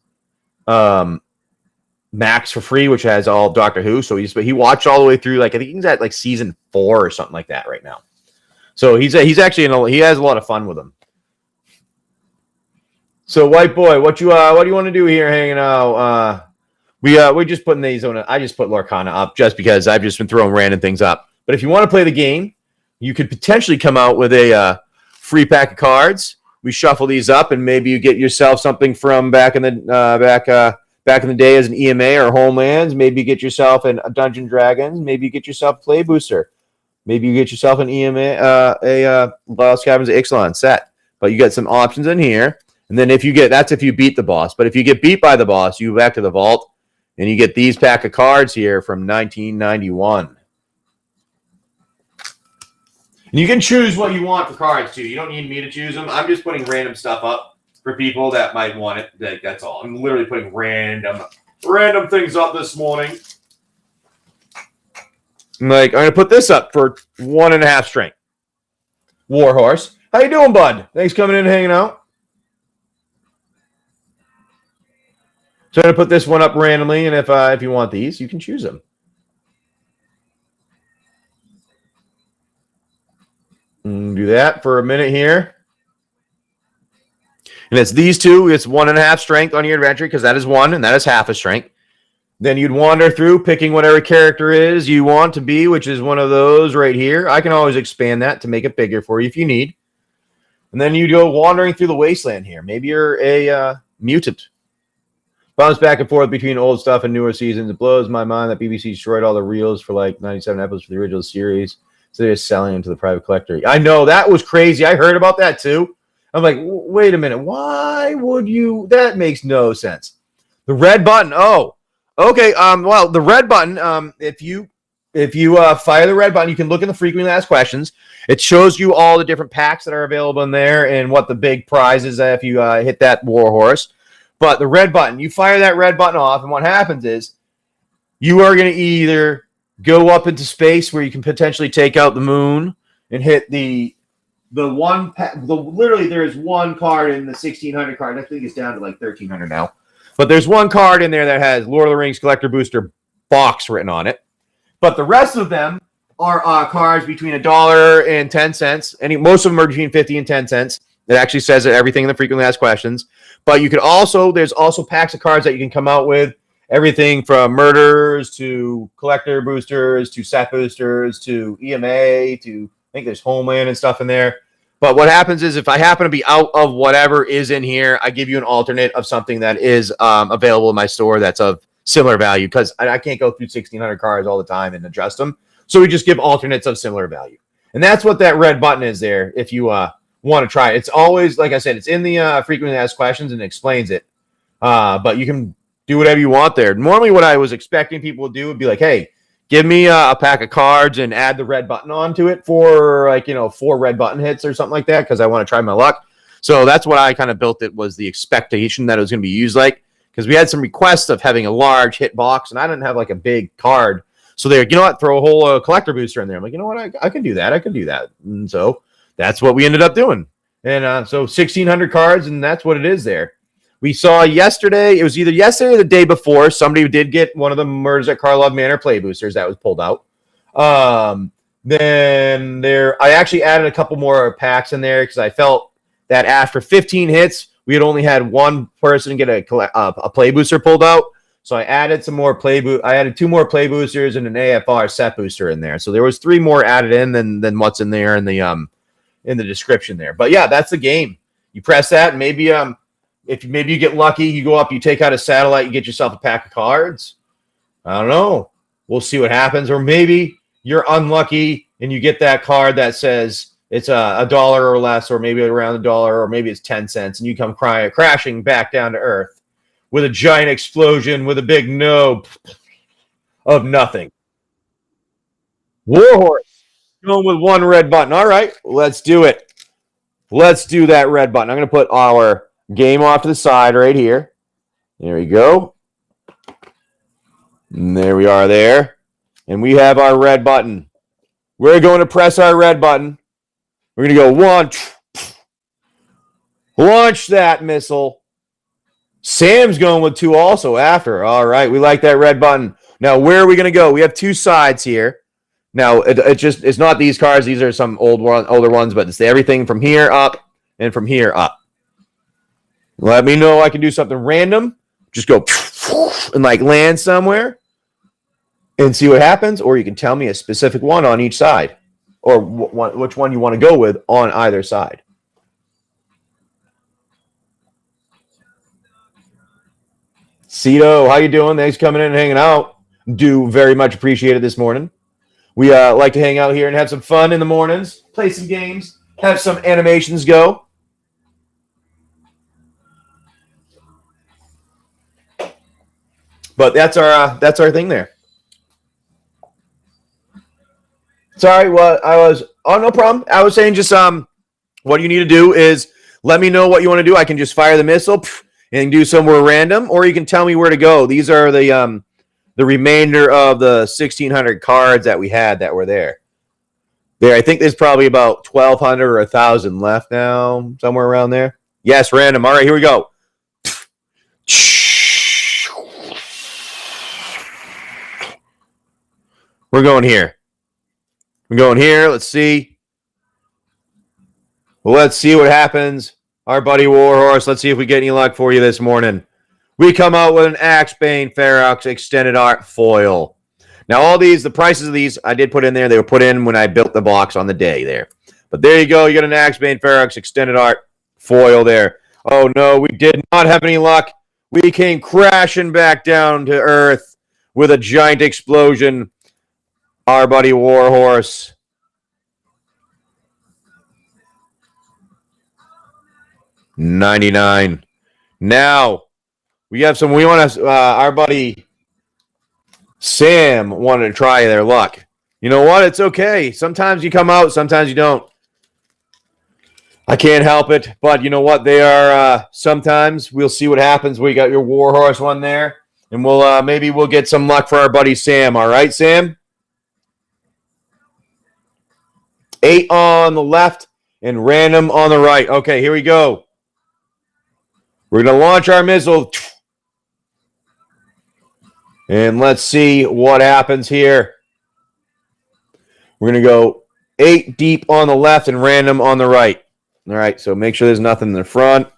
Max for free, which has all Doctor Who. So he watched all the way through. Like I think he's at like season 4 or something like that right now. So he's actually he has a lot of fun with them. So white boy, what do you want to do here hanging out? We're just putting these on. I just put Lorcana up just because I've just been throwing random things up. But if you want to play the game, you could potentially come out with a free pack of cards. We shuffle these up, and maybe you get yourself something from back in the day as an EMA or Homelands. Maybe you get yourself a Dungeon Dragons. Maybe you get yourself a Play Booster. Maybe you get yourself an EMA, a Lost Cabins Ixalan set. But you got some options in here. And then if you beat the boss. But if you get beat by the boss, you go back to the vault, and you get these pack of cards here from 1991. And you can choose what you want for cards, too. You don't need me to choose them. I'm just putting random stuff up for people that might want it. That's all. I'm literally putting random things up this morning. I'm going to put this up for 1.5 strength. Warhorse. How you doing, bud? Thanks for coming in and hanging out. So I'm going to put this one up randomly, and if you want these, you can choose them. Do that for a minute here. And it's these two. It's 1.5 strength on your adventure because that is 1 and that is half a strength. Then you'd wander through picking whatever character is you want to be, which is one of those right here. I can always expand that to make it bigger for you if you need. And then you go wandering through the wasteland here. Maybe you're a mutant. Bounce back and forth between old stuff and newer seasons. It blows my mind that BBC destroyed all the reels for like 97 episodes for the original series. So they're just selling them to the private collector. I know, that was crazy. I heard about that too. I'm like, wait a minute. Why would you? That makes no sense. The red button. Oh, okay. Well, the red button, if you fire the red button, you can look in the frequently asked questions. It shows you all the different packs that are available in there and what the big prize is if you hit that war horse. But the red button, you fire that red button off, and what happens is you are going to either go up into space where you can potentially take out the moon and hit the one literally there's one card in the 1600 card. I think it's down to like 1300 now. But there's one card in there that has Lord of the Rings Collector Booster Box written on it. But the rest of them are cards between $1 and 10 cents. Most of them are between 50 and 10 cents. It actually says everything in the frequently asked questions. But you could also, there's also packs of cards that you can come out with. Everything from murders to collector boosters to set boosters to EMA to, I think there's Homeland and stuff in there. But what happens is if I happen to be out of whatever is in here, I give you an alternate of something that is available in my store that's of similar value because I can't go through 1,600 cards all the time and adjust them. So we just give alternates of similar value. And that's what that red button is there if you want to try it. It's always, like I said, it's in the frequently asked questions and it explains it. But you can do whatever you want there. Normally what I was expecting people to do would be like, hey, give me a pack of cards and add the red button onto it for 4 red button hits or something like that because I want to try my luck. So that's what I kind of built it, was the expectation that it was going to be used like, because we had some requests of having a large hit box and I didn't have like a big card. So they're, you know what, throw a whole collector booster in there. I'm like, you know what, I can do that. I can do that. And so that's what we ended up doing. And so 1,600 cards, and that's what it is there. We saw yesterday, it was either yesterday or the day before, somebody did get one of the Murders at Karlov Manor play boosters that was pulled out. Then I actually added a couple more packs in there because I felt that after 15 hits, we had only had one person get a play booster pulled out. So I added some more I added 2 more play boosters and an AFR set booster in there. So there was 3 more added in than what's in there in the description there. But yeah, that's the game. You press that, and maybe if maybe you get lucky, you go up, you take out a satellite, you get yourself a pack of cards. I don't know. We'll see what happens. Or maybe you're unlucky and you get that card that says it's $1 or less, or maybe around $1, or maybe it's 10 cents, and you come crashing back down to earth with a giant explosion with a big no of nothing. Warhorse going with 1 red button. All right, let's do it. Let's do that red button. I'm going to put our game off to the side right here. There we go. And there we are there. And we have our red button. We're going to press our red button. We're going to go 1. Launch that missile. Sam's going with 2 also after. All right, we like that red button. Now, where are we going to go? We have 2 sides here. Now, it's not these cards. These are some older ones, but it's everything from here up and from here up. Let me know I can do something random. Just go and land somewhere and see what happens, or you can tell me a specific one on each side, or which one you want to go with on either side. Cito, how you doing? Thanks for coming in and hanging out. Do very much appreciate it this morning. We like to hang out here and have some fun in the mornings, play some games, have some animations go. But that's our thing there. Sorry, no problem. I was saying just what you need to do is let me know what you want to do. I can just fire the missile and do somewhere random, or you can tell me where to go. These are the remainder of the 1,600 cards that we had that were there. I think there's probably about 1,200 or 1,000 left now, somewhere around there. Yes, random. All right, here we go. We're going here. Let's see. Well, let's see what happens. Our buddy Warhorse, let's see if we get any luck for you this morning. We come out with an Axebane Ferox Extended Art Foil. Now, all these, the prices of these, I did put in there. They were put in when I built the box on the day there. But there you go. You got an Axebane Ferox Extended Art Foil there. Oh, no, we did not have any luck. We came crashing back down to Earth with a giant explosion. Our buddy Warhorse. $99. Now, we want to, our buddy Sam wanted to try their luck. You know what? It's okay. Sometimes you come out, sometimes you don't. I can't help it, but you know what? They are, sometimes we'll see what happens. We got your Warhorse one there, and maybe we'll get some luck for our buddy Sam. All right, Sam? 8 on the left and random on the right. Okay, here we go. We're going to launch our missile. And let's see what happens here. We're going to go 8 deep on the left and random on the right. All right, so make sure there's nothing in the front.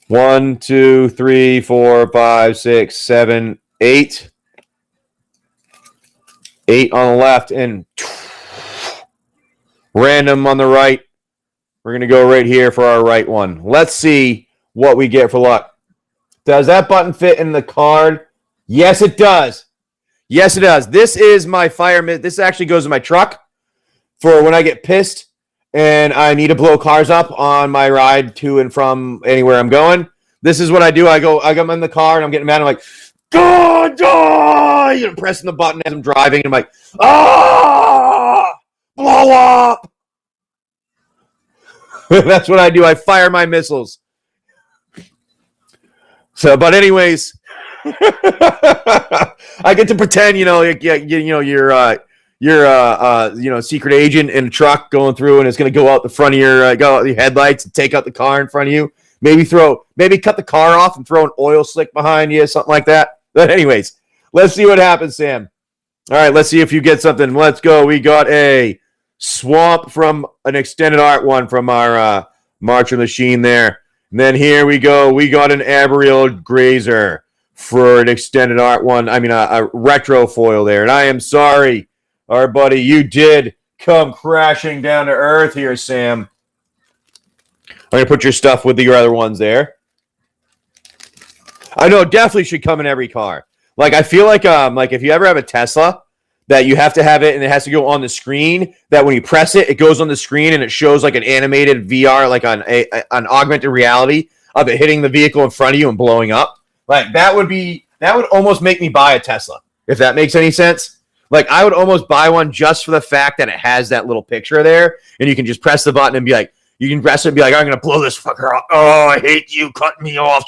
1, 2, 3, 4, 5, 6, 7, 8. 8 on the left and random on the right. We're going to go right here for our right one. Let's see what we get for luck. Does that button fit in the card? Yes, it does. Yes, it does. This is my fire. This actually goes in my truck for when I get pissed and I need to blow cars up on my ride to and from anywhere I'm going. This is what I do. I go in the car and I'm getting mad. I'm like, God, die! You know, pressing the button as I'm driving. And I'm like, ah, blow up. That's what I do. I fire my missiles. So, but anyways, I get to pretend, you're secret agent in a truck going through, and it's going to go out the front of your headlights and take out the car in front of you. Maybe cut the car off and throw an oil slick behind you, something like that. But anyways, let's see what happens, Sam. All right, let's see if you get something. Let's go. We got a swamp from an extended art one from our Marcher machine there. And then here we go. We got an Arboreal Grazer for an extended art one. I mean, a retro foil there. And I am sorry, our buddy, you did come crashing down to Earth here, Sam. I'm going to put your stuff with your other ones there. I know, it definitely should come in every car. Like, I feel like if you ever have a Tesla, that you have to have it and it has to go on the screen, that when you press it, it goes on the screen and it shows like an animated VR, like on an augmented reality of it hitting the vehicle in front of you and blowing up. Like, that would almost make me buy a Tesla, if that makes any sense. Like, I would almost buy one just for the fact that it has that little picture there, and you can just press the button and be like, you can press it and be like, I'm going to blow this fucker off. Oh, I hate you, cut me off.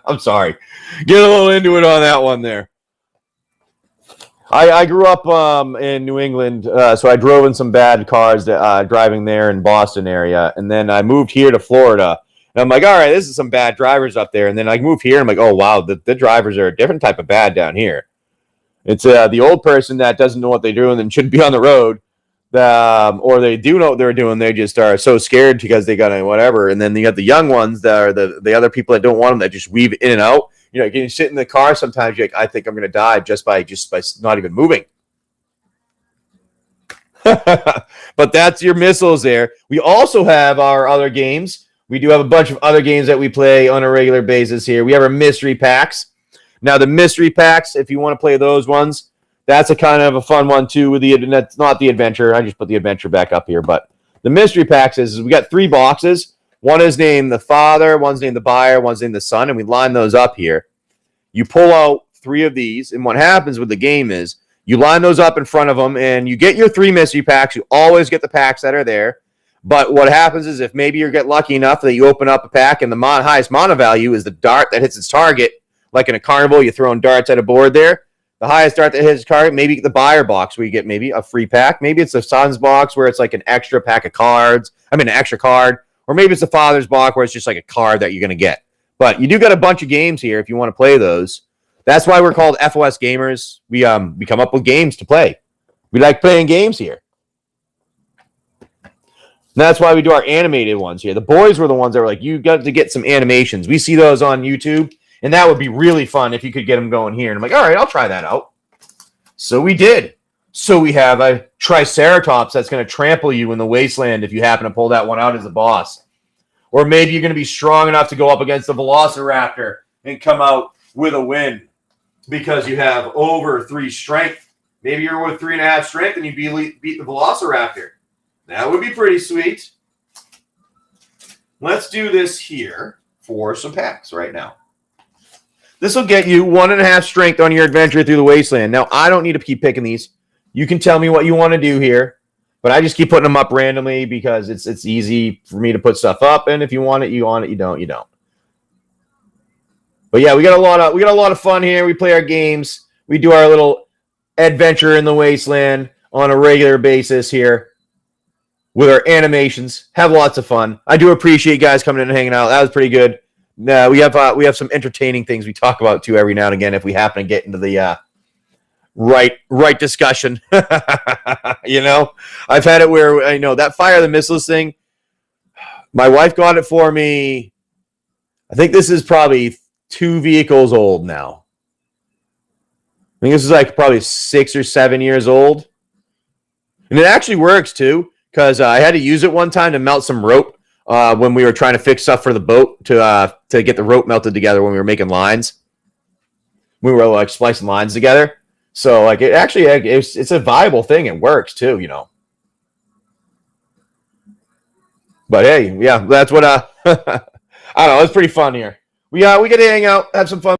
I'm sorry. Get a little into it on that one there. I grew up in New England, so I drove in some bad cars driving there in Boston area, and then I moved here to Florida. And I'm like, all right, this is some bad drivers up there. And then I moved here, and I'm like, oh, wow, the drivers are a different type of bad down here. It's the old person that doesn't know what they're doing and shouldn't be on the road. Or they do know what they're doing. They just are so scared because they got whatever. And then you got the young ones that are the other people that don't want them, that just weave in and out. You know, you sit in the car sometimes. You're like, I think I'm going to die just by not even moving. But that's your missiles there. We also have our other games. We do have a bunch of other games that we play on a regular basis here. We have our mystery packs. Now, the mystery packs, if you want to play those ones, that's a kind of a fun one, too. That's not the adventure. I just put the adventure back up here. But the mystery packs is we got 3 boxes. One is named the father, one's named the buyer, one's named the son, and we line those up here. You pull out 3 of these, and what happens with the game is you line those up in front of them, and you get your 3 mystery packs. You always get the packs that are there. But what happens is if maybe you get lucky enough that you open up a pack and the highest mana value is the dart that hits its target, like in a carnival, you're throwing darts at a board there. The highest dart that hits its target, maybe the buyer box where you get maybe a free pack. Maybe it's the son's box where it's like an extra pack of cards. An extra card. Or maybe it's the father's box where it's just like a card that you're going to get. But you do got a bunch of games here if you want to play those. That's why we're called FOS Gamers. We come up with games to play. We like playing games here. And that's why we do our animated ones here. The boys were the ones that were like, you got to get some animations. We see those on YouTube, and that would be really fun if you could get them going here. And I'm like, all right, I'll try that out. So we did. So we have a Triceratops that's going to trample you in the Wasteland if you happen to pull that one out as a boss. Or maybe you're going to be strong enough to go up against the Velociraptor and come out with a win because you have over 3 strength. Maybe you're with 3.5 strength and you beat the Velociraptor. That would be pretty sweet. Let's do this here for some packs right now. This will get you 1.5 strength on your adventure through the Wasteland. Now, I don't need to keep picking these. You can tell me what you want to do here, but I just keep putting them up randomly because it's easy for me to put stuff up. And if you want it, you want it. You don't, you don't. But yeah, we got a lot of fun here. We play our games. We do our little adventure in the Wasteland on a regular basis here with our animations. Have lots of fun. I do appreciate you guys coming in and hanging out. That was pretty good. We have some entertaining things we talk about too every now and again if we happen to get into the right discussion. You know, I've had it where I know that fire the missiles thing. My wife got it for me. I think this is probably 2 vehicles old now. I think this is like probably 6 or 7 years old, and it actually works too because I had to use it one time to melt some rope when we were trying to fix stuff for the boat to get the rope melted together when we were making lines. We were like splicing lines together. So like it actually it's a viable thing. It works too, you know. But hey, yeah, that's what I don't know. It's pretty fun here. We get to hang out, have some fun.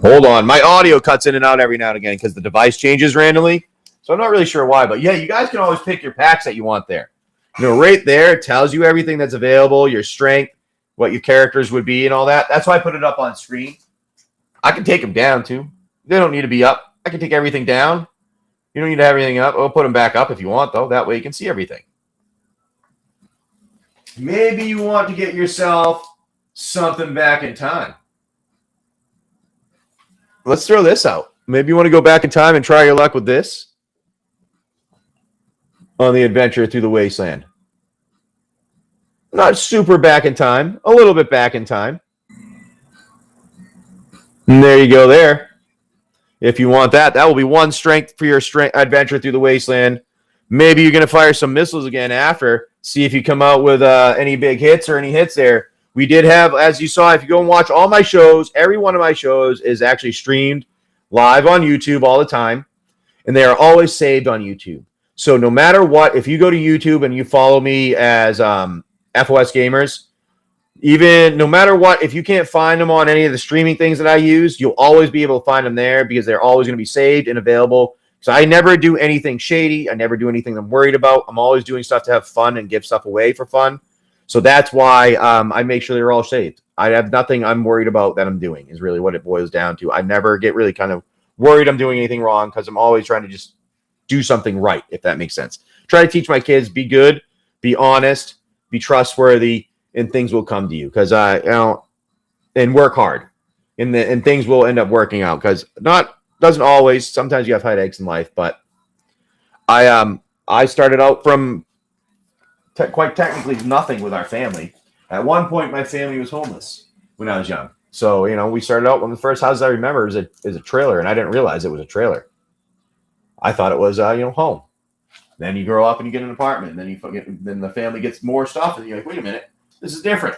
Hold on, my audio cuts in and out every now and again because the device changes randomly. So I'm not really sure why, but yeah, you guys can always pick your packs that you want there. You know, right there, it tells you everything that's available, your strength, what your characters would be, and all that. That's why I put it up on screen. I can take them down too. They don't need to be up. I can take everything down. You don't need to have everything up. I'll put them back up if you want, though. That way you can see everything. Maybe you want to get yourself something back in time. Let's throw this out. Maybe you want to go back in time and try your luck with this on the adventure through the Wasteland. Not super back in time. A little bit back in time. And there you go there. If you want that, that will be 1 strength for your adventure through the Wasteland. Maybe you're going to fire some missiles again after. See if you come out with any big hits or any hits there. We did have, as you saw, if you go and watch all my shows, every one of my shows is actually streamed live on YouTube all the time. And they are always saved on YouTube. So no matter what, if you go to YouTube and you follow me as FOS Gamers, even no matter what, if you can't find them on any of the streaming things that I use, you'll always be able to find them there because they're always going to be saved and available. So I never do anything shady. I never do anything I'm worried about. I'm always doing stuff to have fun and give stuff away for fun. So that's why I make sure they're all saved. I have nothing I'm worried about that I'm doing is really what it boils down to. I never get really kind of worried I'm doing anything wrong because I'm always trying to just do something right, if that makes sense. Try to teach my kids, be good, be honest, be trustworthy, and things will come to you because and work hard, and things will end up working out because doesn't always. Sometimes you have headaches in life, but I started out from quite technically nothing with our family. At one point, my family was homeless when I was young. So we started out. One of the first houses I remember is a trailer, and I didn't realize it was a trailer. I thought it was home. Then you grow up and you get an apartment, and then the family gets more stuff, and you're like, wait a minute. This is different.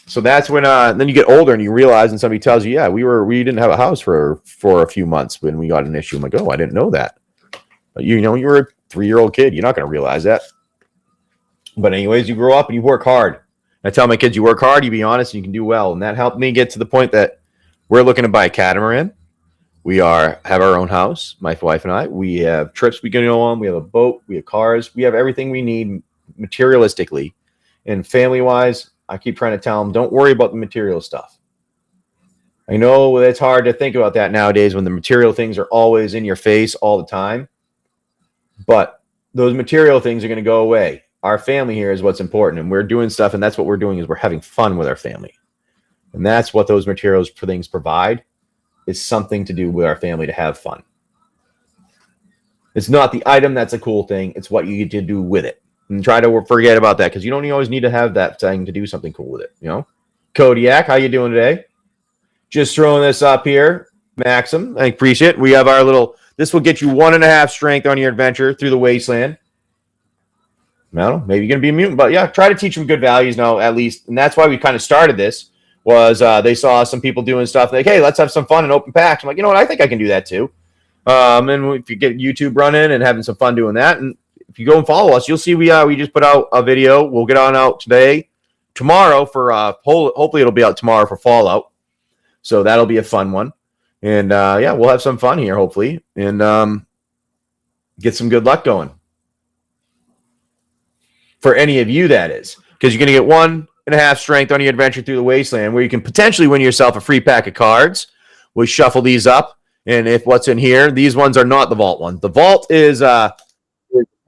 So that's when then you get older and you realize, and somebody tells you, yeah, we didn't have a house for a few months when we got an issue. I'm like, oh, I didn't know that. But you were a 3-year-old kid. You're not going to realize that. But anyways, you grow up and you work hard. I tell my kids, you work hard, you be honest, and you can do well. And that helped me get to the point that we're looking to buy a catamaran. We have our own house, my wife and I. We have trips we can go on. We have a boat. We have cars. We have everything we need materialistically. And family-wise, I keep trying to tell them, don't worry about the material stuff. I know it's hard to think about that nowadays when the material things are always in your face all the time. But those material things are going to go away. Our family here is what's important, and we're doing stuff, and that's what we're doing is we're having fun with our family. And that's what those materials for things provide, is something to do with our family to have fun. It's not the item that's a cool thing. It's what you get to do with it. And try to forget about that, because you don't always need to have that thing to do something cool with it. You know, Kodiak, how you doing today? Just throwing this up here. Maxim, I appreciate it. We have our little, this will get you 1.5 strength on your adventure through the Wasteland. I don't know, maybe you're going to be a mutant, but yeah, try to teach them good values now, at least. And that's why we kind of started this, was they saw some people doing stuff like, hey, let's have some fun and open packs. I'm like, you know what, I think I can do that too. And if you get YouTube running and having some fun doing that, and if you go and follow us, you'll see we just put out a video. We'll get on out tomorrow for hopefully it'll be out tomorrow for Fallout. So that'll be a fun one. And yeah, we'll have some fun here, hopefully, and get some good luck going. For any of you, that is. Because you're going to get 1.5 strength on your adventure through the Wasteland, where you can potentially win yourself a free pack of cards. We shuffle these up, and if what's in here, these ones are not the Vault ones. The Vault is the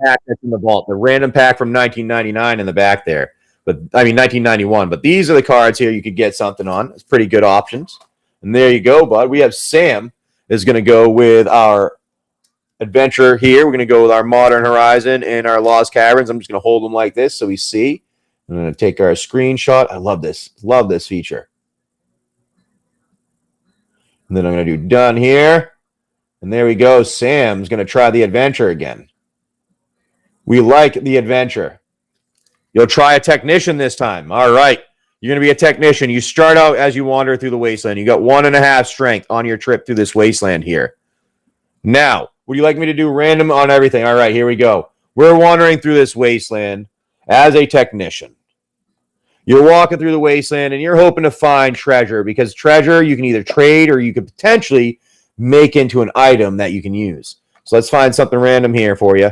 pack that's in the Vault, the random pack from 1999 in the back there. But I mean 1991. But these are the cards here you could get something on. It's pretty good options. And there you go, bud. We have Sam is going to go with our adventure here. We're going to go with our Modern Horizon and our Lost Caverns. I'm just going to hold them like this so we see. I'm going to take our screenshot. I love this. Love this feature. And then I'm going to do done here. And there we go. Sam's going to try the adventure again. We like the adventure. You'll try a technician this time. All right. You're going to be a technician. You start out as you wander through the Wasteland. You got 1.5 strength on your trip through this Wasteland here. Now, would you like me to do random on everything? All right, here we go. We're wandering through this Wasteland as a technician. You're walking through the Wasteland, and you're hoping to find treasure, because treasure you can either trade or you could potentially make into an item that you can use. So let's find something random here for you.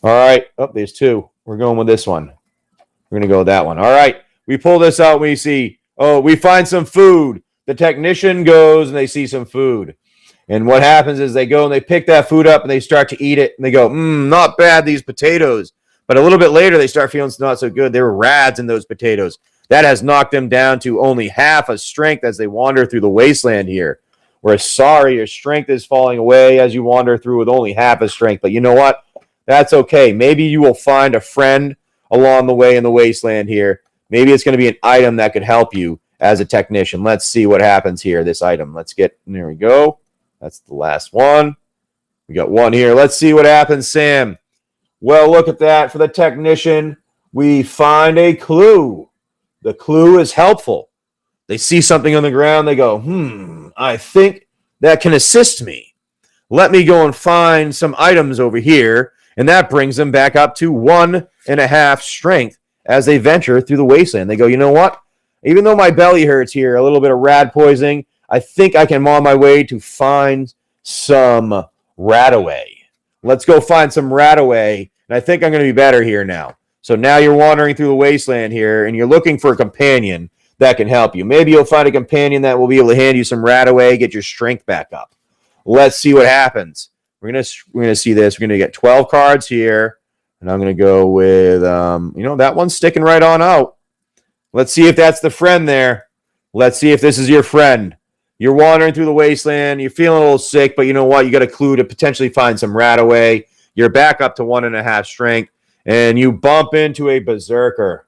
All right. Oh, there's 2. We're going with this one. We're going to go with that one. All right. We pull this out. We see, oh, we find some food. The technician goes and they see some food. And what happens is they go and they pick that food up and they start to eat it. And they go, not bad, these potatoes. But a little bit later, they start feeling it's not so good. There were rads in those potatoes. That has knocked them down to only half a strength as they wander through the Wasteland here. We're sorry, your strength is falling away as you wander through with only half a strength. But you know what? That's okay. Maybe you will find a friend along the way in the Wasteland here. Maybe it's going to be an item that could help you as a technician. Let's see what happens here, this item. There we go. That's the last one. We got one here. Let's see what happens, Sam. Well, look at that. For the technician, we find a clue. The clue is helpful. They see something on the ground. They go, I think that can assist me. Let me go and find some items over here. And that brings them back up to 1.5 strength as they venture through the Wasteland. They go, you know what? Even though my belly hurts here, a little bit of rad poisoning, I think I can on my way to find some Radaway. Let's go find some Radaway. And I think I'm going to be better here now. So now you're wandering through the Wasteland here, and you're looking for a companion that can help you. Maybe you'll find a companion that will be able to hand you some Radaway, get your strength back up. Let's see what happens. We're gonna see this. We're gonna get 12 cards here, and I'm gonna go with that one's sticking right on out. Let's see if that's the friend there. Let's see if this is your friend. You're wandering through the Wasteland. You're feeling a little sick, but you know what? You got a clue to potentially find some Radaway. You're back up to 1.5 strength, and you bump into a berserker.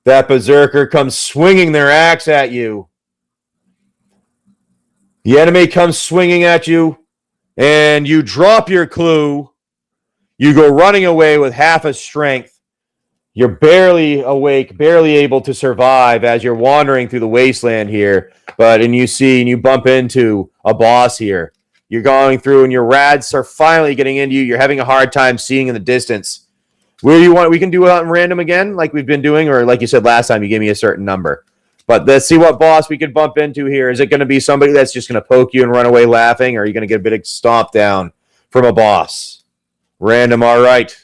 That berserker comes swinging their axe at you. The enemy comes swinging at you. And you drop your clue. You go running away with half a strength. You're barely awake, barely able to survive as you're wandering through the Wasteland here. And you bump into a boss here. You're going through and your rads are finally getting into you. You're having a hard time seeing in the distance. Where do you want? We can do it on random again like we've been doing, or like you said last time, you gave me a certain number. But let's see what boss we could bump into here. Is it going to be somebody that's just going to poke you and run away laughing, or are you going to get a bit of stomp down from a boss? Random, all right.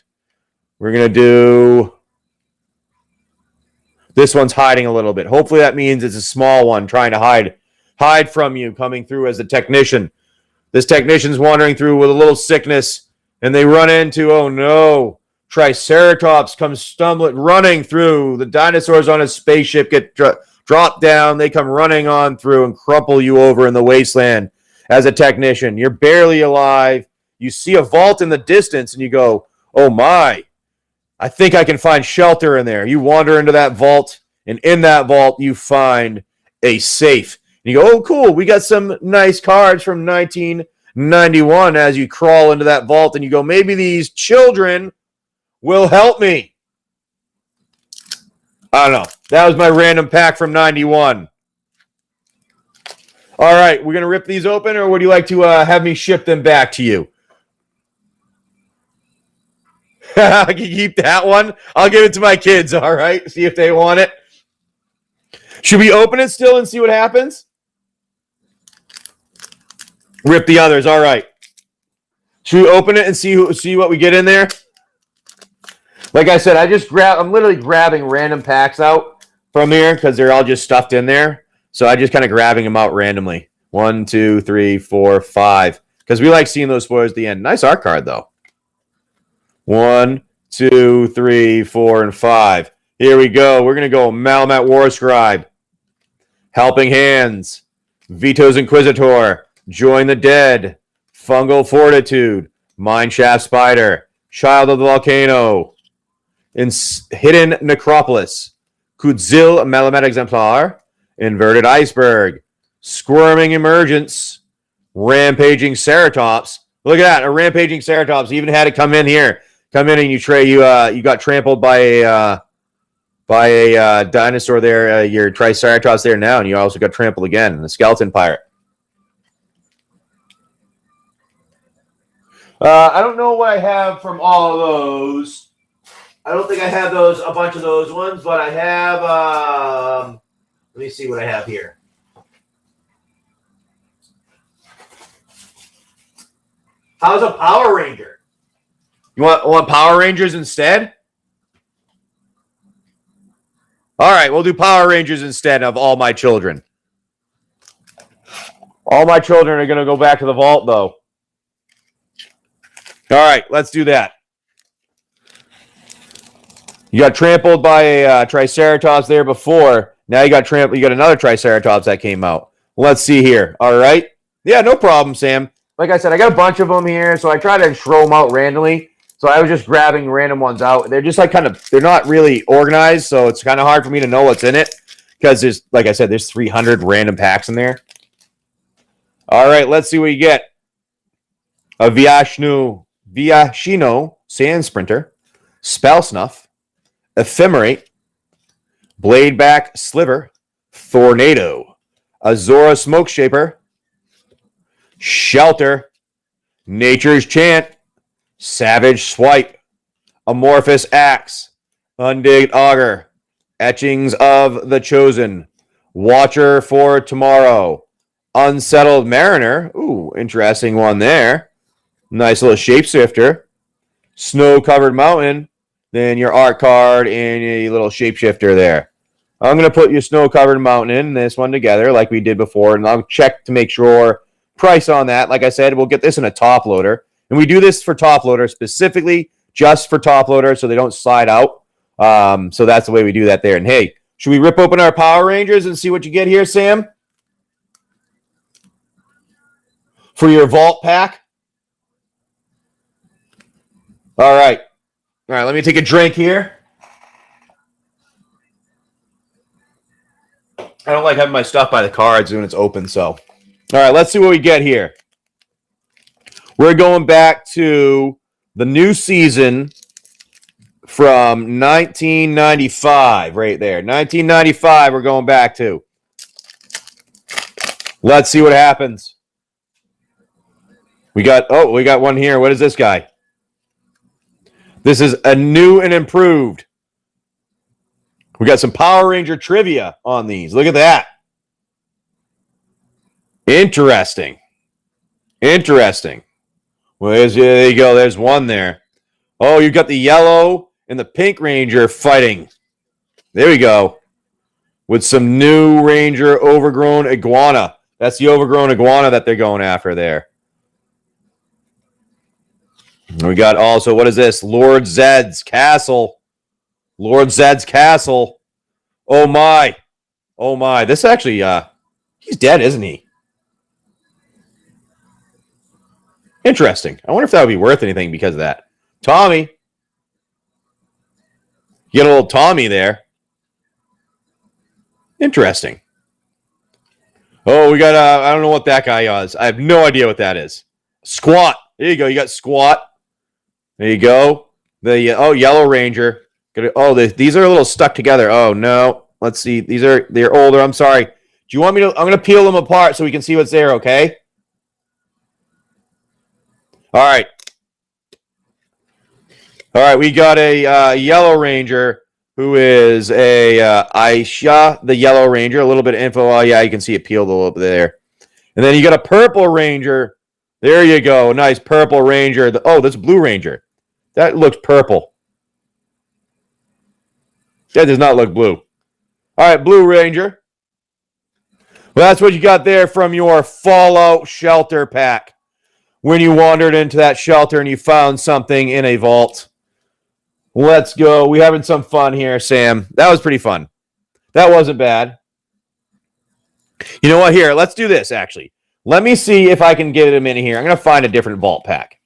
We're going to do... This one's hiding a little bit. Hopefully that means it's a small one trying to hide from you, coming through as a technician. This technician's wandering through with a little sickness, and they run into, oh no, Triceratops comes stumbling, running through. The dinosaurs on his spaceship get drop down. They come running on through and crumple you over in the wasteland as a technician. You're barely alive. You see a vault in the distance and you go, oh my, I think I can find shelter in there. You wander into that vault, and in that vault you find a safe. And you go, oh cool, we got some nice cards from 1991 as you crawl into that vault and you go, maybe these children will help me. I don't know. That was my random pack from 91. All right, we're going to rip these open, or would you like to have me ship them back to you? I can keep that one. I'll give it to my kids, all right? See if they want it. Should we open it still and see what happens? Rip the others, all right. Should we open it and see what we get in there? Like I said, I'm literally grabbing random packs out from here because they're all just stuffed in there. So I just kind of grabbing them out randomly. 1, 2, 3, 4, 5. Because we like seeing those spoilers at the end. Nice art card, though. 1, 2, 3, 4, and 5. Here we go. We're going to go Malamet War Scribe. Helping Hands. Vito's Inquisitor. Join the Dead. Fungal Fortitude. Mineshaft Spider. Child of the Volcano. Hidden Necropolis. Kudzil Malamet Exemplar. Inverted Iceberg. Squirming Emergence. Rampaging Ceratops. Look at that. A Rampaging Ceratops. Even had it come in here. Come in and you got trampled by a dinosaur there. Your Triceratops there now, and you also got trampled again. The Skeleton Pirate. I don't know what I have from all of those. I don't think I have a bunch of those ones, but I have, let me see what I have here. How's a Power Ranger? You want Power Rangers instead? All right, we'll do Power Rangers instead of All My Children. All My Children are going to go back to the vault, though. All right, let's do that. You got trampled by a Triceratops there before. Now you got another Triceratops that came out. Let's see here. All right. Yeah, no problem, Sam. Like I said, I got a bunch of them here, so I try to throw them out randomly. So I was just grabbing random ones out. They're just they're not really organized, so it's kind of hard for me to know what's in it because like I said, there's 300 random packs in there. All right, let's see what you get. A Viashino Sand Sprinter, Spell Snuff, Ephemerate, Bladeback Sliver, Tornado, Azora Smoke Shaper, Shelter, Nature's Chant, Savage Swipe, Amorphous Axe, Undigged Auger, Etchings of the Chosen, Watcher for Tomorrow, Unsettled Mariner. Ooh, interesting one there. Nice little Shapeshifter. Snow-Covered Mountain. Then your art card and a little Shapeshifter there. I'm going to put your Snow-Covered Mountain in this one together like we did before, and I'll check to make sure price on that. Like I said, we'll get this in a top loader. And we do this for top loader specifically just for top loader so they don't slide out. So that's the way we do that there. And hey, should we rip open our Power Rangers and see what you get here, Sam? For your vault pack? All right. All right, let me take a drink here. I don't like having my stuff by the cards when it's open, so. All right, let's see what we get here. We're going back to the new season from 1995, right there. 1995 we're going back to. Let's see what happens. We got one here. What is this guy? This is a new and improved. We got some Power Ranger trivia on these. Look at that. Interesting. Interesting. Well, there you go. There's one there. Oh, you got the yellow and the pink Ranger fighting. There we go. With some new Ranger overgrown iguana. That's the overgrown iguana that they're going after there. We got also, what is this? Lord Zed's Castle. Lord Zed's Castle. Oh, my. Oh my, this actually, he's dead, isn't he? Interesting. I wonder if that would be worth anything because of that. Tommy. You get a little Tommy there. Interesting. Oh, we got, I don't know what that guy is. I have no idea what that is. Squat. There you go. You got Squat. There you go. The Yellow Ranger. These are a little stuck together. Oh, no. Let's see. They're older. I'm sorry. Do you want me to? I'm going to peel them apart so we can see what's there, okay? All right. All right. We got a Yellow Ranger who is a Aisha, the Yellow Ranger. A little bit of info. Oh, yeah, you can see it peeled a little bit there. And then you got a Purple Ranger. There you go. Nice Purple Ranger. That's Blue Ranger. That looks purple. That does not look blue. All right, Blue Ranger. Well, that's what you got there from your Fallout Shelter pack. When you wandered into that shelter and you found something in a vault. Let's go. We're having some fun here, Sam. That was pretty fun. That wasn't bad. You know what? Here, let's do this, actually. Let me see if I can get a minute here. I'm going to find a different vault pack.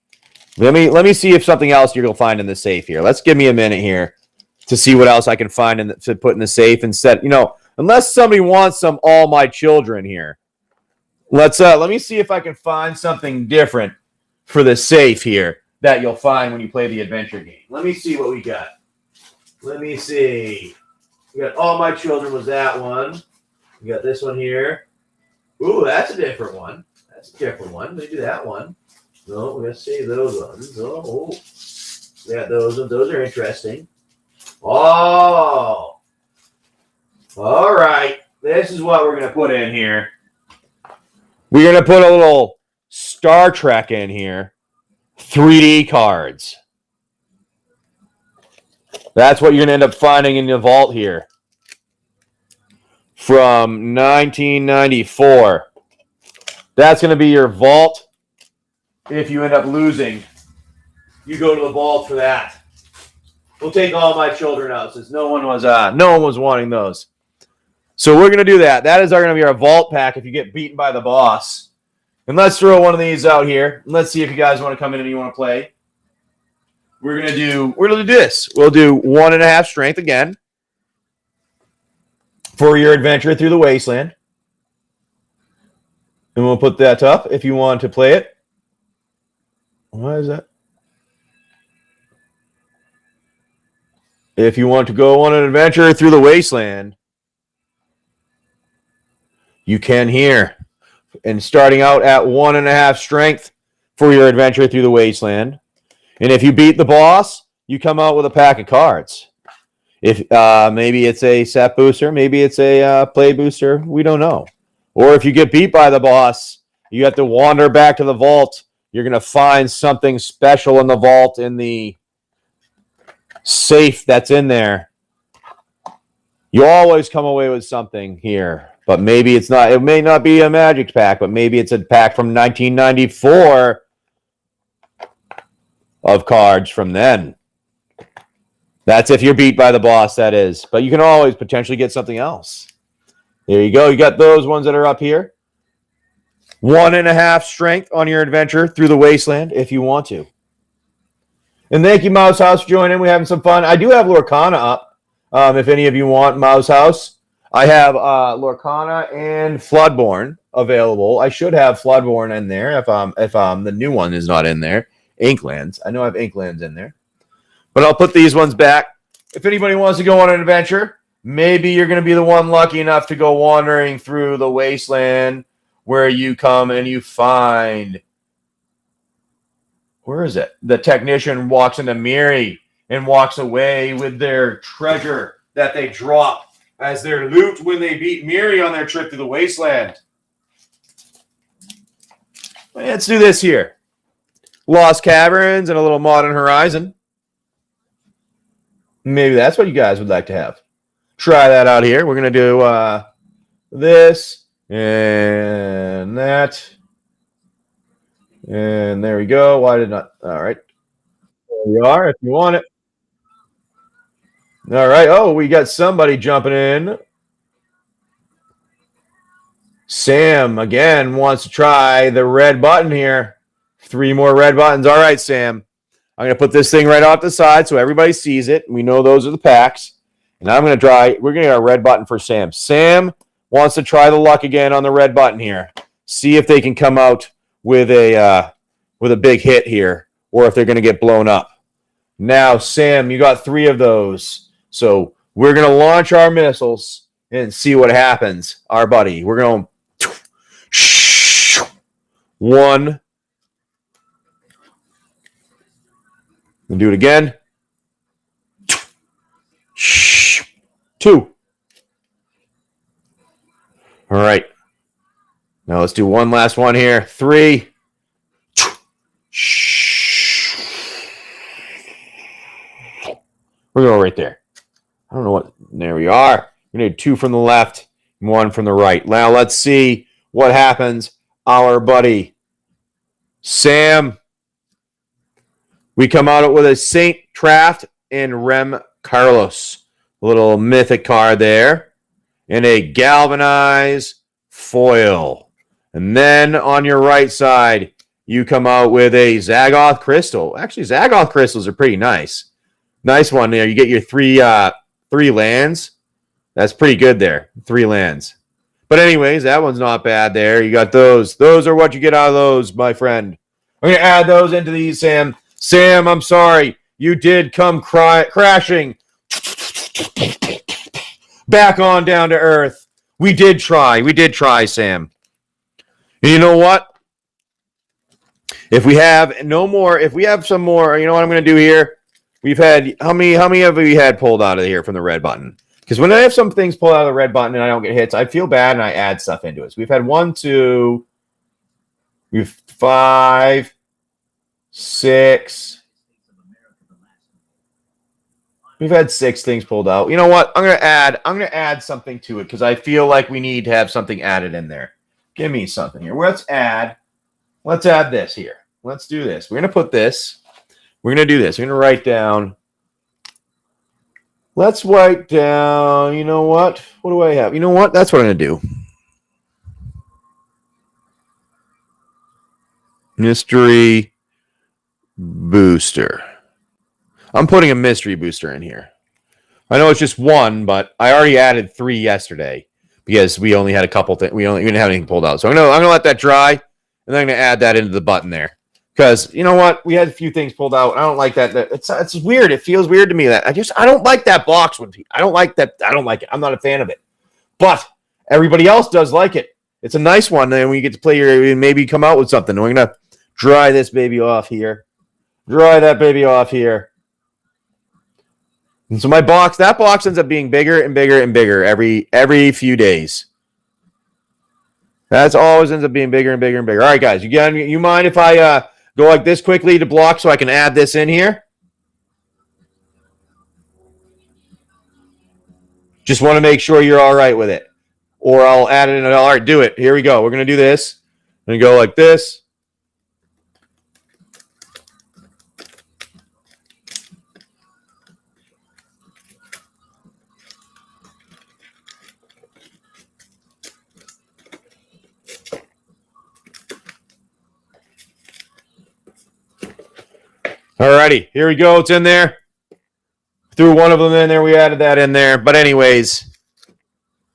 Let me see if something else you're going to find in the safe here. Let's give me a minute here to see what else I can find to put in the safe instead. Unless somebody wants some All My Children here. Let me see if I can find something different for the safe here that you'll find when you play the adventure game. Let me see what we got. Let me see. We got All My Children was that one. We got this one here. Ooh, that's a different one. That's a different one. Maybe that one. No, let's see those ones. Oh, we got those ones. Those are interesting. Oh. All right. This is what we're going to put in here. We're going to put a little Star Trek in here. 3D cards. That's what you're going to end up finding in the vault here. From 1994. That's going to be your vault. If you end up losing, you go to the vault for that. We'll take All My Children out since no one was wanting those. So we're going to do that. That is going to be our vault pack if you get beaten by the boss. And let's throw one of these out here. Let's see if you guys want to come in and you want to play. We're going to do this. We'll do 1.5 strength again for your adventure through the Wasteland. And we'll put that up if you want to play it. Why is that? If you want to go on an adventure through the Wasteland, you can here. And starting out at 1.5 strength for your adventure through the Wasteland. And if you beat the boss, you come out with a pack of cards. If maybe it's a set booster, maybe it's a play booster, we don't know. Or if you get beat by the boss, you have to wander back to the vault. You're going to find something special in the vault in the safe that's in there. You always come away with something here. But maybe it's not. It may not be a magic pack, but maybe it's a pack from 1994 of cards from then. That's if you're beat by the boss, that is. But you can always potentially get something else. There you go. You got those ones that are up here. 1.5 strength on your adventure through the Wasteland if you want to. And thank you, Mouse House, for joining. We're having some fun. I do have Lorcana up. If any of you want Mouse House. I have Lorcana and Floodborn available. I should have Floodborn in there if the new one is not in there. Inklands. I know I have Inklands in there. But I'll put these ones back. If anybody wants to go on an adventure, maybe you're going to be the one lucky enough to go wandering through the Wasteland where you come and you find... Where is it? The technician walks into Miri and walks away with their treasure that they drop as their loot when they beat Miri on their trip to the Wasteland. Let's do this here. Lost Caverns and a little Modern Horizon. Maybe that's what you guys would like to have. Try that out here. We're going to do this and that. And there we go. Why did not? All right. There we are if you want it. All right. Oh, we got somebody jumping in. Sam, again, wants to try the red button here. 3 more red buttons. All right, Sam. I'm going to put this thing right off the side so everybody sees it. We know those are the packs. And I'm going to try. We're going to get a red button for Sam. Sam wants to try the luck again on the red button here. See if they can come out with a big hit here, or if they're going to get blown up. Now, Sam, you got 3 of those. So we're going to launch our missiles and see what happens. Our buddy. We're going to 1. We'll do it again. 2. All right. Now let's do one last one here. 3. We're going right there. I don't know what. There we are. We need 2 from the left, 1 from the right. Now let's see what happens. Our buddy Sam. We come out with a Saint Traft and Rem Carlos. A little mythic card there. And a galvanized foil. And then on your right side, you come out with a Zagoth Crystal. Actually, Zagoth Crystals are pretty nice. Nice one there. You get your 3 lands. That's pretty good there. 3 lands. But anyways, that one's not bad there. You got those. Those are what you get out of those, my friend. I'm going to add those into these, Sam. Sam, I'm sorry. You did come crashing back on down to earth. We did try. We did try, Sam. And you know what? If we have no more, if we have some more, you know what I'm going to do here? We've had, how many have we had pulled out of here from the red button? Because when I have some things pulled out of the red button and I don't get hits, I feel bad and I add stuff into it. So we've had 1, 2, we've 5, 6. We've had 6 things pulled out. You know what? I'm gonna add something to it because I feel like we need to have something added in there. Give me something here. Let's add this here. Let's do this. We're gonna put this. We're gonna do this. We're gonna write down. Let's write down. You know what? What do I have? You know what? That's what I'm gonna do. Mystery booster. I'm putting a mystery booster in here. I know it's just 1, but I already added 3 yesterday because we only had a couple things. We didn't have anything pulled out. So I'm gonna let that dry, and then I'm gonna add that into the button there. Because you know what, we had a few things pulled out. I don't like that. It's weird. It feels weird to me that I don't like that box when I don't like that. I don't like it. I'm not a fan of it. But everybody else does like it. It's a nice one. And we get to play your maybe come out with something. We're gonna dry this baby off here. Dry that baby off here. And so that box ends up being bigger and bigger and bigger every few days. That's always ends up being bigger and bigger and bigger. All right, guys, you mind if I go like this quickly to block so I can add this in here? Just want to make sure you're all right with it. Or I'll add it in. All right, do it. Here we go. We're going to do this. I'm going to go like this. Alrighty, here we go. It's in there. Threw one of them in there. We added that in there. But anyways,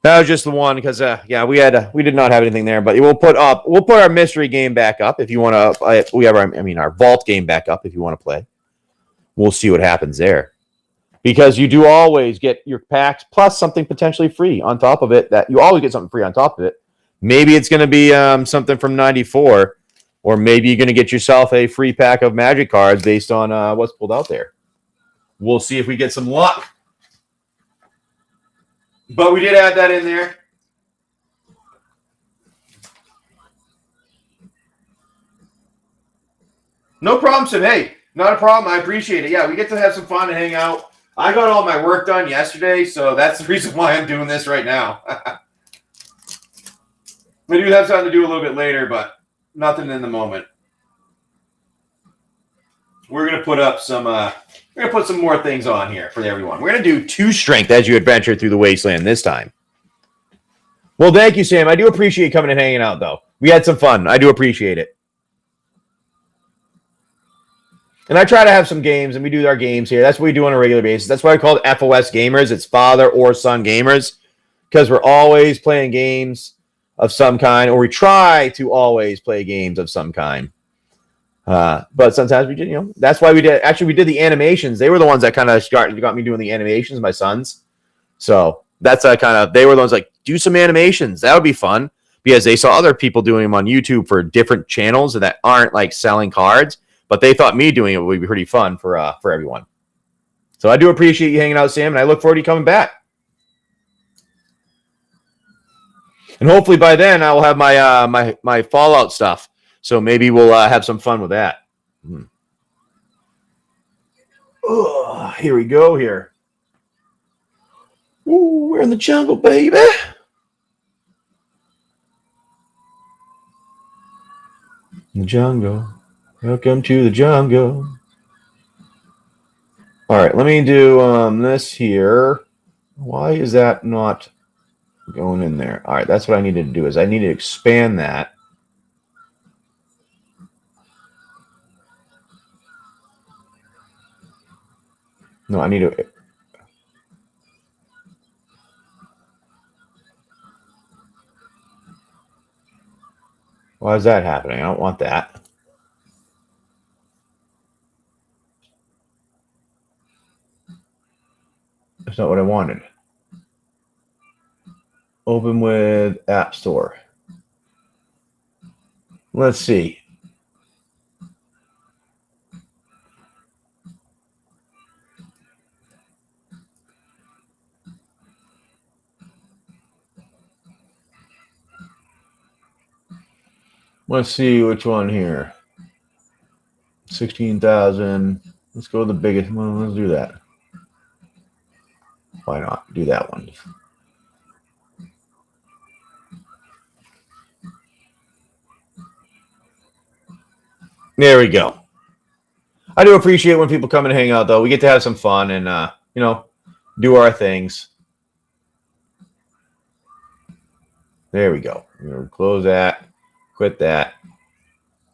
that was just the one because we did not have anything there. But we'll put our mystery game back up if you want to. We have our vault game back up if you want to play. We'll see what happens there because you do always get your packs plus something potentially free on top of it. That you always get something free on top of it. Maybe it's going to be something from 94. Or maybe you're going to get yourself a free pack of Magic cards based on what's pulled out there. We'll see if we get some luck. But we did add that in there. No problem, Sim. Hey, not a problem. I appreciate it. Yeah, we get to have some fun and hang out. I got all my work done yesterday, so that's the reason why I'm doing this right now. We do have something to do a little bit later, but nothing in the moment. We're gonna put up some. We're gonna put some more things on here for everyone. We're gonna do 2 strength as you adventure through the wasteland this time. Well, thank you, Sam. I do appreciate you coming and hanging out, though. We had some fun. I do appreciate it. And I try to have some games, and we do our games here. That's what we do on a regular basis. That's why I call it FOS gamers. It's father or son gamers, because we're always playing games of some kind, or we try to always play games of some kind. But sometimes we did, that's why we did. Actually, we did the animations. They were the ones that kind of got me doing the animations, my sons. So that's they were the ones like, do some animations. That would be fun, because they saw other people doing them on YouTube for different channels that aren't like selling cards. But they thought me doing it would be pretty fun for everyone. So I do appreciate you hanging out, Sam, and I look forward to you coming back. And hopefully by then I will have my Fallout stuff. So maybe we'll have some fun with that. Oh, here we go here. Ooh, we're in the jungle, baby. The jungle. Welcome to the jungle. All right, let me do this here. Why is that not going in there? All right, that's what I needed to do. Is I need to expand that. No, I need to. Why is that happening? I don't want that. That's not what I wanted. Open with App Store. Let's see. Let's see which one here. 16,000. Let's go with the biggest one. Let's do that. Why not? Do that one. There we go. I do appreciate when people come and hang out, though. We get to have some fun and, do our things. There we go. We're going to close that. Quit that.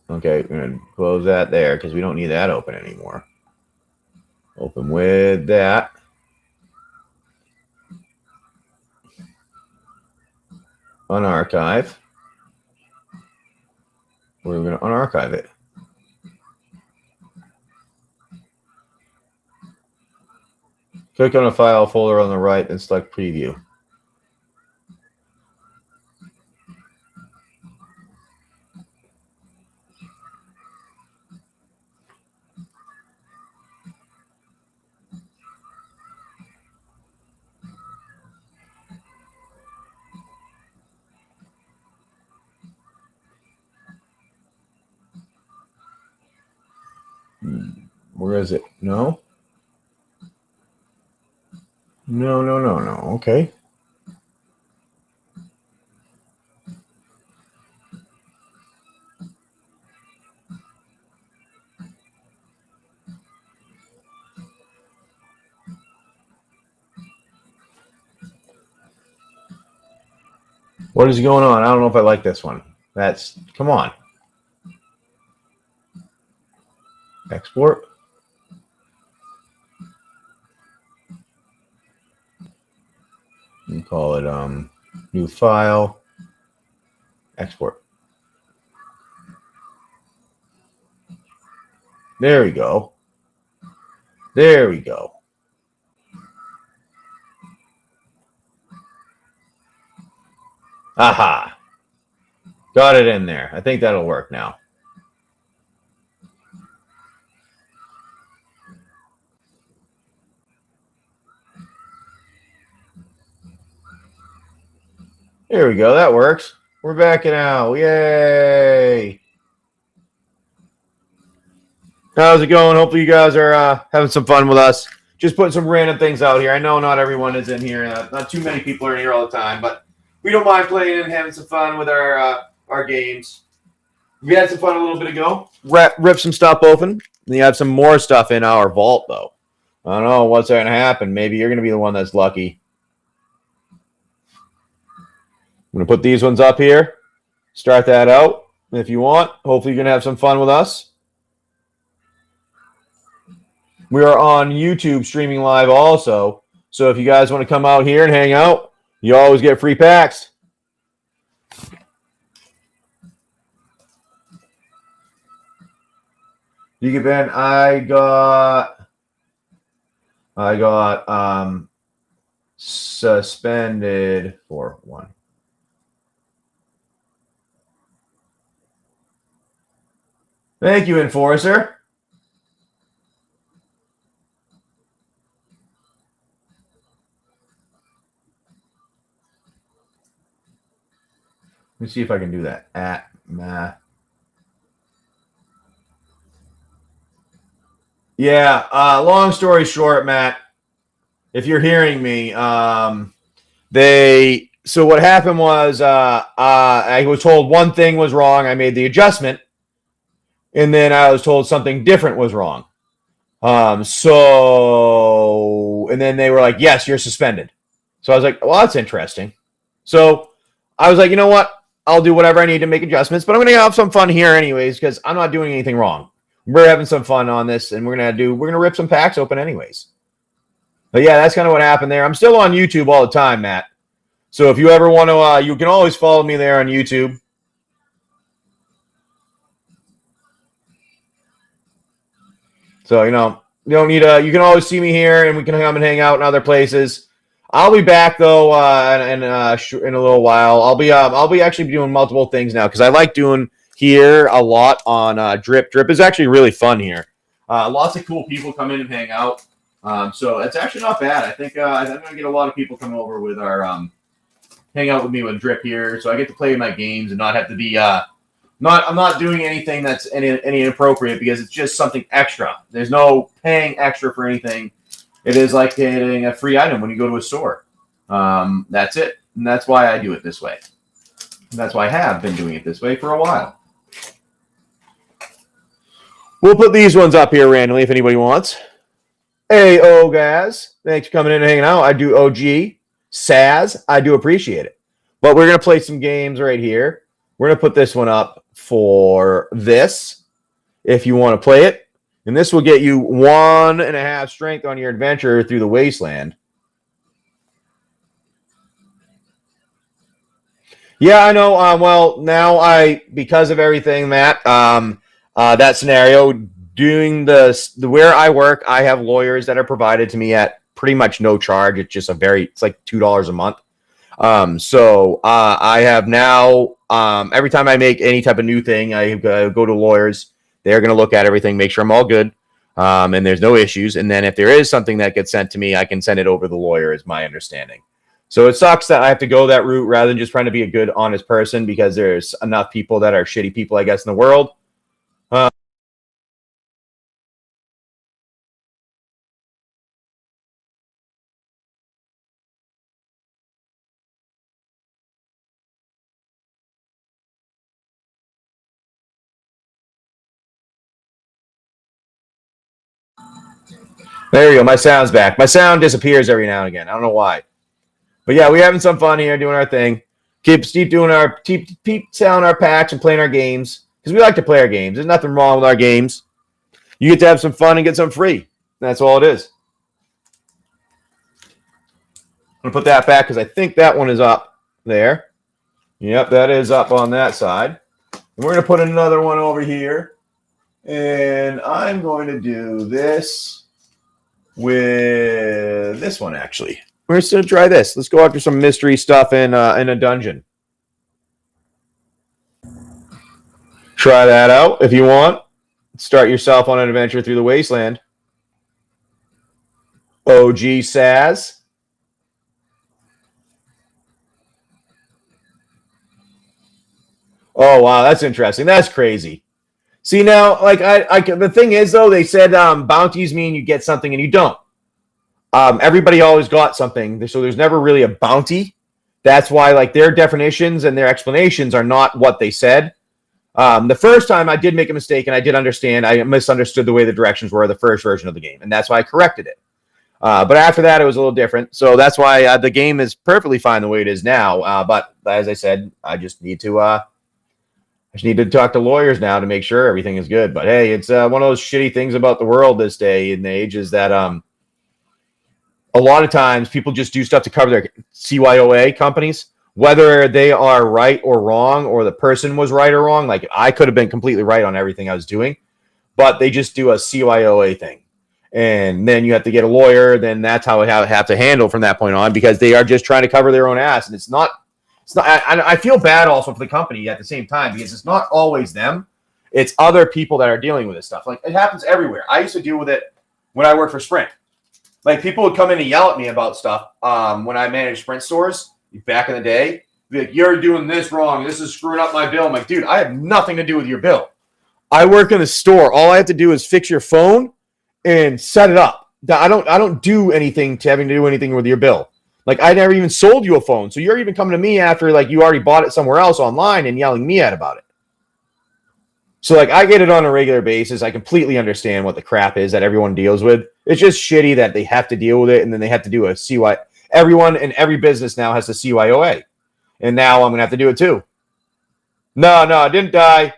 Okay, we're going to close that there because we don't need that open anymore. Open with that. Unarchive. We're going to unarchive it. Click on a file folder on the right and select preview. Where is it? No. No. Okay. What is going on? I don't know if I like this one. Come on. Export. You call it new file. Export. There we go. There we go. Aha. Got it in there. I think that'll work now. There we go. That works. We're backing out. Yay. How's it going? Hopefully you guys are having some fun with us. Just putting some random things out here. I know not everyone is in here. Not too many people are in here all the time, but we don't mind playing and having some fun with our games. We had some fun a little bit ago. Rip some stuff open. And you have some more stuff in our vault, though. I don't know what's going to happen. Maybe you're going to be the one that's lucky. I'm going to put these ones up here. Start that out if you want. Hopefully, you're going to have some fun with us. We are on YouTube streaming live also. So if you guys want to come out here and hang out, you always get free packs. You get Ben. I got suspended for 1. Thank you, Enforcer. Let me see if I can do that. At math. Yeah. Long story short, Matt, if you're hearing me, so what happened was I was told one thing was wrong. I made the adjustment, and then I was told something different was wrong. And then they were like, yes, you're suspended. So I was like, well, that's interesting. So I was like, you know what? I'll do whatever I need to make adjustments, but I'm going to have some fun here anyways because I'm not doing anything wrong. We're having some fun on this, and we're going to rip some packs open anyways. But yeah, that's kind of what happened there. I'm still on YouTube all the time, Matt. So if you ever want to, you can always follow me there on YouTube. So, you don't need you can always see me here, and we can come and hang out in other places. I'll be back though in a little while. I'll be actually doing multiple things now because I like doing here a lot on Drip. Drip is actually really fun here. Lots of cool people come in and hang out. So it's actually not bad. I think I'm going to get a lot of people coming over with our hang out with me with Drip here. So I get to play my games and not have to be I'm not doing anything that's any inappropriate because it's just something extra. There's no paying extra for anything. It is like getting a free item when you go to a store. That's it. And that's why I do it this way. And that's why I have been doing it this way for a while. We'll put these ones up here randomly if anybody wants. Hey, guys. Thanks for coming in and hanging out. I do OG. Saz, I do appreciate it. But we're going to play some games right here. We're going to put this one up for this if you want to play it. And this will get you 1.5 strength on your adventure through the Wasteland. Yeah, I know. Well, now because of everything, Matt, that scenario, doing where I work, I have lawyers that are provided to me at pretty much no charge. It's just it's like $2 a month. So I have now, every time I make any type of new thing, I go to lawyers. They're going to look at everything, make sure I'm all good, and there's no issues. And then if there is something that gets sent to me, I can send it over to the lawyer, is my understanding. So it sucks that I have to go that route rather than just trying to be a good, honest person because there's enough people that are shitty people, I guess, in the world. There you go. My sound's back. My sound disappears every now and again. I don't know why. But yeah, we're having some fun here doing our thing. Keep selling our packs and playing our games because we like to play our games. There's nothing wrong with our games. You get to have some fun and get some free. That's all it is. I'm going to put that back because I think that one is up there. Yep, that is up on that side. And we're going to put another one over here. And I'm going to do this with this one, actually. We're just going to try this. Let's go after some mystery stuff in a dungeon. Try that out if you want. Start yourself on an adventure through the Wasteland. OG Saz. Oh, wow, that's interesting. That's crazy. See, now, like, the thing is, though, they said bounties mean you get something and you don't. Everybody always got something, so there's never really a bounty. That's why, like, their definitions and their explanations are not what they said. The first time I did make a mistake and I did understand. I misunderstood the way the directions were the first version of the game, and that's why I corrected it. But after that, it was a little different. So that's why the game is perfectly fine the way it is now. But as I said, I just need to talk to lawyers now to make sure everything is good. But hey, it's one of those shitty things about the world this day and age is that a lot of times people just do stuff to cover their CYOA companies, whether they are right or wrong, or the person was right or wrong. Like I could have been completely right on everything I was doing, but they just do a CYOA thing. And then you have to get a lawyer. Then that's how I have to handle from that point on, because they are just trying to cover their own ass. And it's not, I feel bad also for the company at the same time, because it's not always them. It's other people that are dealing with this stuff. Like it happens everywhere. I used to deal with it when I worked for Sprint. Like people would come in and yell at me about stuff when I managed Sprint stores back in the day. Be like, you're doing this wrong. This is screwing up my bill. I'm like, dude, I have nothing to do with your bill. I work in the store. All I have to do is fix your phone and set it up. I don't do anything to having to do anything with your bill. Like I never even sold you a phone. So you're even coming to me after like you already bought it somewhere else online and yelling me at about it. So like I get it on a regular basis. I completely understand what the crap is that everyone deals with. It's just shitty that they have to deal with it, and then they have to do a CY. Everyone in every business now has a CYOA. And now I'm gonna have to do it too. No, I didn't die.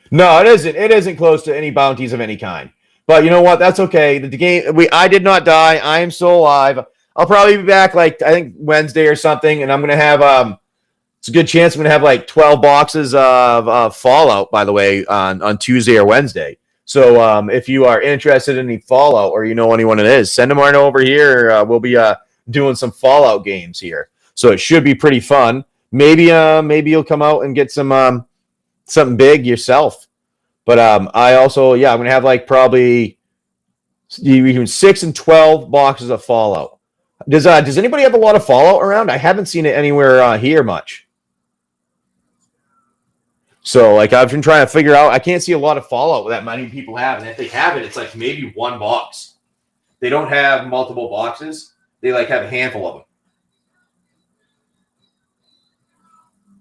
No, it isn't. It isn't close to any bounties of any kind. But you know what? That's okay. The game. I did not die. I am still alive. I'll probably be back like I think Wednesday or something, and I'm gonna have it's a good chance I'm going to have like 12 boxes of Fallout, by the way, on Tuesday or Wednesday. So if you are interested in any Fallout or you know anyone it is, send them on over here. We'll be doing some Fallout games here. So it should be pretty fun. Maybe you'll come out and get some something big yourself. But I also, I'm going to have like probably between 6 and 12 boxes of Fallout. Does anybody have a lot of Fallout around? I haven't seen it anywhere here much. So, like, I've been trying to figure out, I can't see a lot of Fallout that many people have. And if they have it, it's like maybe one box. They don't have multiple boxes. They, like, have a handful of them.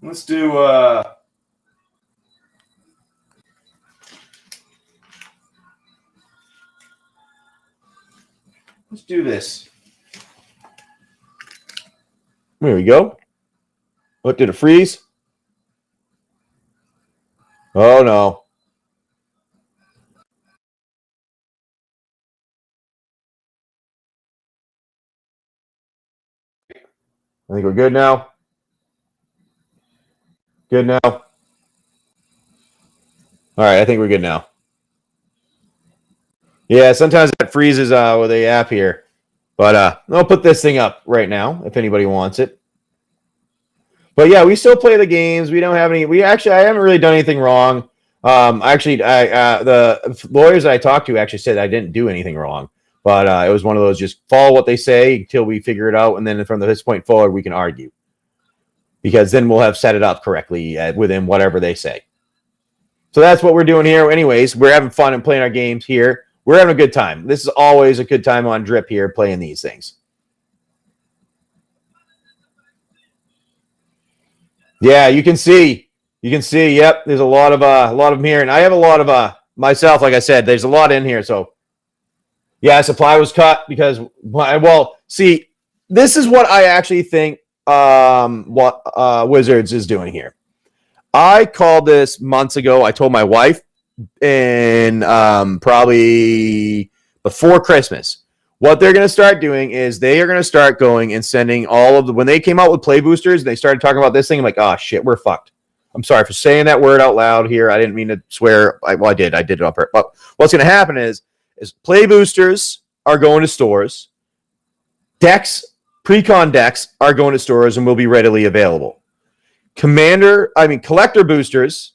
Let's do, let's do this. There we go. What, did it freeze? Oh, no. I think we're good now. Good now. All right, I think we're good now. Yeah, sometimes that freezes with the app here. But I'll put this thing up right now if anybody wants it. But yeah, we still play the games. We don't have any. I haven't really done anything wrong. The lawyers I talked to actually said I didn't do anything wrong. But it was one of those just follow what they say until we figure it out, and then from this point forward we can argue, because then we'll have set it up correctly within whatever they say. So that's what we're doing here. Anyways, we're having fun and playing our games here. We're having a good time. This is always a good time on Drip here playing these things. Yeah, you can see. Yep, there's a lot of them here, and I have a lot of myself. Like I said, there's a lot in here. So, yeah, supply was cut because see, this is what I actually think. What Wizards is doing here. I called this months ago. I told my wife, and probably before Christmas. What they're going to start doing is they are going to start going and sending all of the, when they came out with play boosters, they started talking about this thing. I'm like, oh shit, we're fucked. I'm sorry for saying that word out loud here. I didn't mean to swear. I did it on purpose. But what's going to happen is play boosters are going to stores. Decks, pre-con decks are going to stores and will be readily available. Collector boosters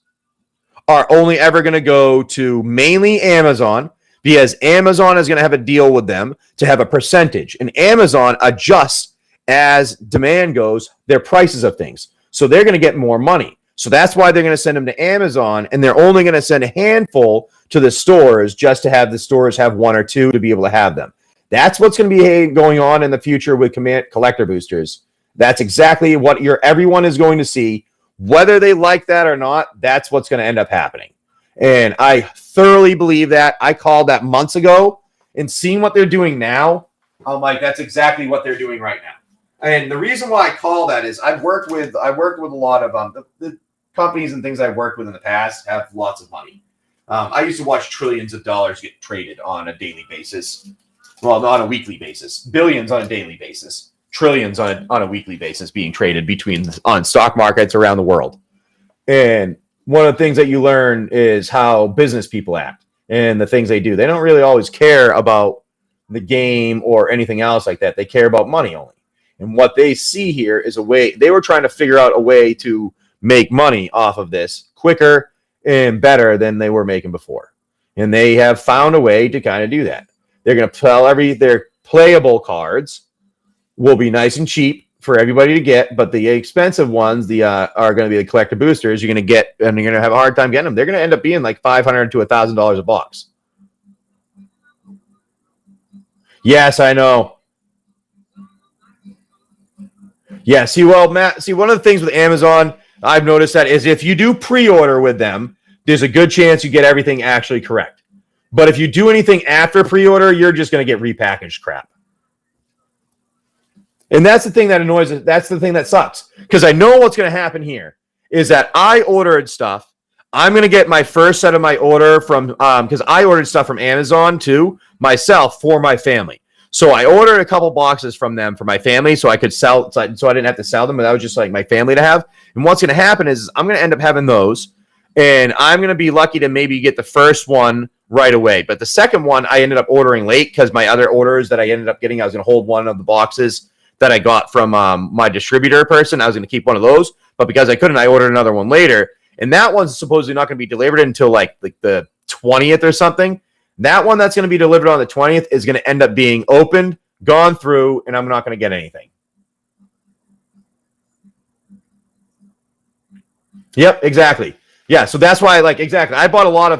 are only ever going to go to mainly Amazon, because Amazon is going to have a deal with them to have a percentage. And Amazon adjusts as demand goes their prices of things. So they're going to get more money. So that's why they're going to send them to Amazon, and they're only going to send a handful to the stores just to have the stores have one or two to be able to have them. That's what's going to be going on in the future with collector boosters. That's exactly what everyone is going to see. Whether they like that or not, that's what's going to end up happening. And I thoroughly believe that. I called that months ago, and seeing what they're doing now, I'm like, that's exactly what they're doing right now. And the reason why I call that is I've worked with a lot of the companies and things I've worked with in the past have lots of money. I used to watch trillions of dollars get traded on a daily basis. Well, not on a weekly basis. Billions on a daily basis. Trillions on a weekly basis being traded on stock markets around the world. And one of the things that you learn is how business people act and the things they do. They don't really always care about the game or anything else like that. They care about money only. And what they see here is a way. They were trying to figure out a way to make money off of this quicker and better than they were making before. And they have found a way to kind of do that. They're going to sell their playable cards will be nice and cheap for everybody to get, but the expensive ones are going to be the collector boosters you're going to get, and you're going to have a hard time getting them. They're going to end up being like $500 to $1,000 a box. Yes, I know. Yeah, Matt, one of the things with Amazon I've noticed that is if you do pre-order with them, there's a good chance you get everything actually correct. But if you do anything after pre-order, you're just going to get repackaged crap. And that's the thing that annoys us. That's the thing that sucks. Because I know what's going to happen here is that I ordered stuff. I'm going to get my first set of my order from, because I ordered stuff from Amazon too, myself for my family. So I ordered a couple boxes from them for my family so I could sell, so I didn't have to sell them, but that was just like my family to have. And what's going to happen is I'm going to end up having those, and I'm going to be lucky to maybe get the first one right away. But the second one, I ended up ordering late because my other orders that I ended up getting, I was going to hold one of the boxes that I got from my distributor person. I was going to keep one of those, but because I couldn't, I ordered another one later. And that one's supposedly not going to be delivered until like the 20th or something. That one that's going to be delivered on the 20th is going to end up being opened, gone through, and I'm not going to get anything. Yep, exactly. Yeah, so that's why, like, exactly. I bought a lot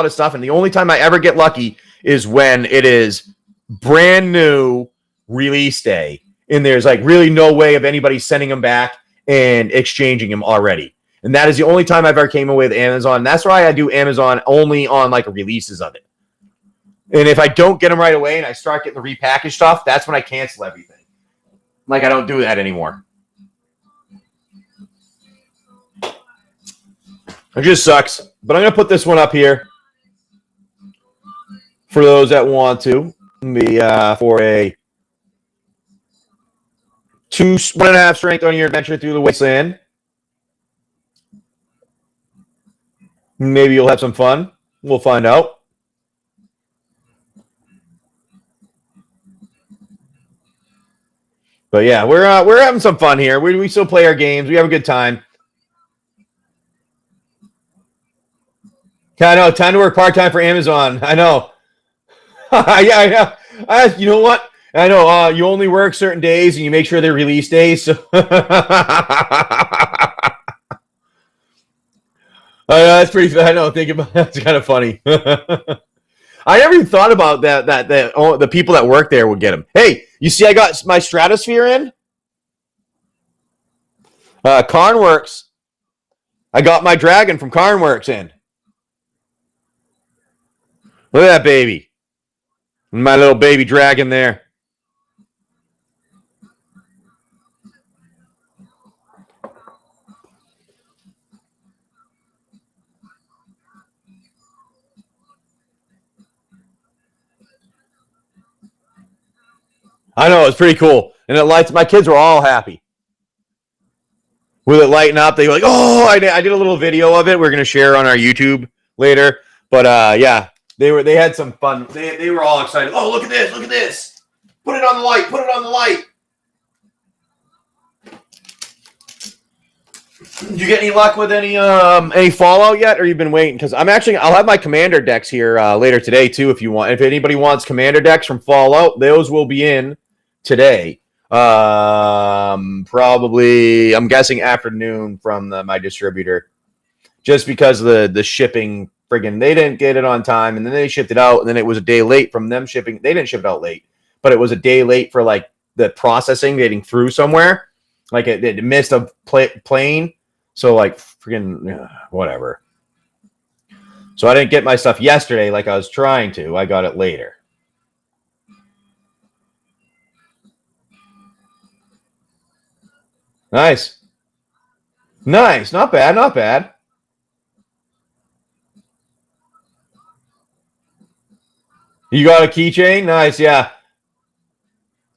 of stuff, and the only time I ever get lucky is when it is brand new release day, and there's like really no way of anybody sending them back and exchanging them already. And that is the only time I've ever came away with Amazon. And that's why I do Amazon only on like releases of it. And if I don't get them right away and I start getting the repackaged stuff, that's when I cancel everything. Like, I don't do that anymore. It just sucks. But I'm going to put this one up here for those that want to. For a 1.5 strength on your adventure through the Wasteland. Maybe you'll have some fun. We'll find out. But yeah, we're having some fun here. We still play our games. We have a good time. I know. Time to work part-time for Amazon. I know. Yeah, I know. You know what? I know. You only work certain days, and you make sure they're release days. So that's pretty. I know. Think about that's kind of funny. I never even thought about that the people that work there would get them. Hey, you see, I got my Stratosphere in. Carnworks. I got my Dragon from Carnworks in. Look at that baby. My little baby dragon there. I know, it's pretty cool. And it lights, my kids were all happy. With it lighting up, they were like, oh, I did a little video of it. We're going to share on our YouTube later. But yeah, they had some fun. They were all excited. Oh, look at this, look at this. Put it on the light, put it on the light. Did you get any luck with any Fallout yet, or you've been waiting? Because I'll have my Commander decks here later today too, if you want. If anybody wants Commander decks from Fallout, those will be in today. Probably, I'm guessing afternoon from my distributor, just because the shipping, friggin', they didn't get it on time, and then they shipped it out, and then it was a day late from them shipping. They didn't ship it out late, but it was a day late for like the processing getting through somewhere. Like it missed a plane. So, like, freaking whatever. So, I didn't get my stuff yesterday like I was trying to. I got it later. Nice. Nice. Not bad. Not bad. You got a keychain? Nice. Yeah.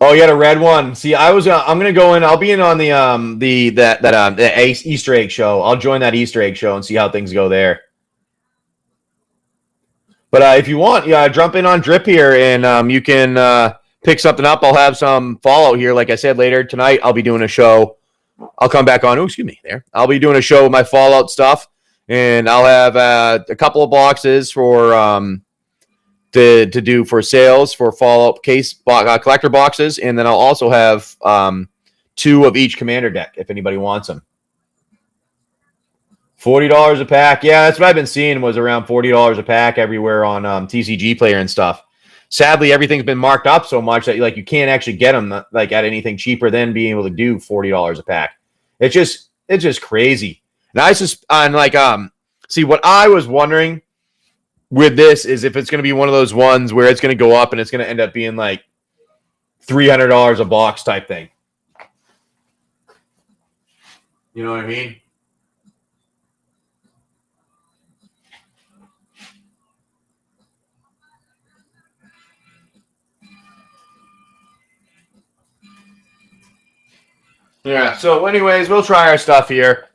Oh, you had a red one. See, I'm gonna go in. I'll be in on the Easter egg show. I'll join that Easter egg show and see how things go there. But if you want, yeah, jump in on Drip here, and you can pick something up. I'll have some Fallout here. Like I said, later tonight, I'll be doing a show. I'll come back on. Oh, excuse me. There, I'll be doing a show with my Fallout stuff, and I'll have a couple of boxes for to do for sales for Fallout case collector boxes, and then I'll also have 2 of each commander deck if anybody wants them. $40 a pack. Yeah, that's what I've been seeing was around $40 a pack everywhere on TCG Player and stuff. Sadly, everything's been marked up so much that you can't actually get them at anything cheaper than being able to do $40 a pack. It's just crazy. And see what I was wondering with this is if it's going to be one of those ones where it's going to go up and it's going to end up being like $300 a box type thing. You know what I mean? Yeah, so anyways, we'll try our stuff here.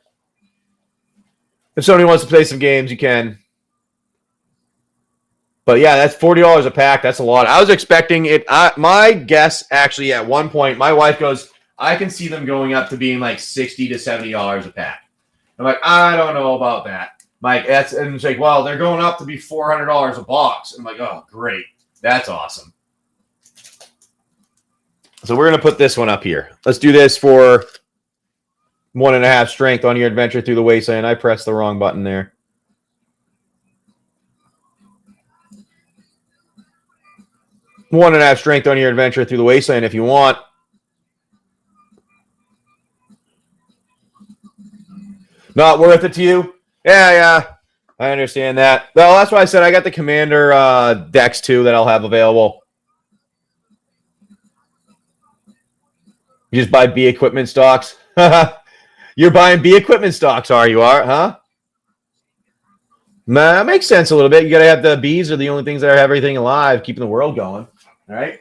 If somebody wants to play some games, you can. But yeah, that's $40 a pack. That's a lot. I was expecting it. My guess, actually, at one point, my wife goes, I can see them going up to being like $60 to $70 a pack. I'm like, I don't know about that. And it's like, well, they're going up to be $400 a box. I'm like, oh, great. That's awesome. So we're going to put this one up here. Let's do this for 1.5 strength on your adventure through the wasteland. I pressed the wrong button there. One and a half strength on your adventure through the wasteland if you want. Not worth it to you? Yeah. I understand that. Well, that's why I said I got the commander decks too that I'll have available. You just buy B equipment stocks? You're buying B equipment stocks, huh? Nah, that makes sense a little bit. You got to have the bees are the only things that have everything alive, keeping the world going. All right.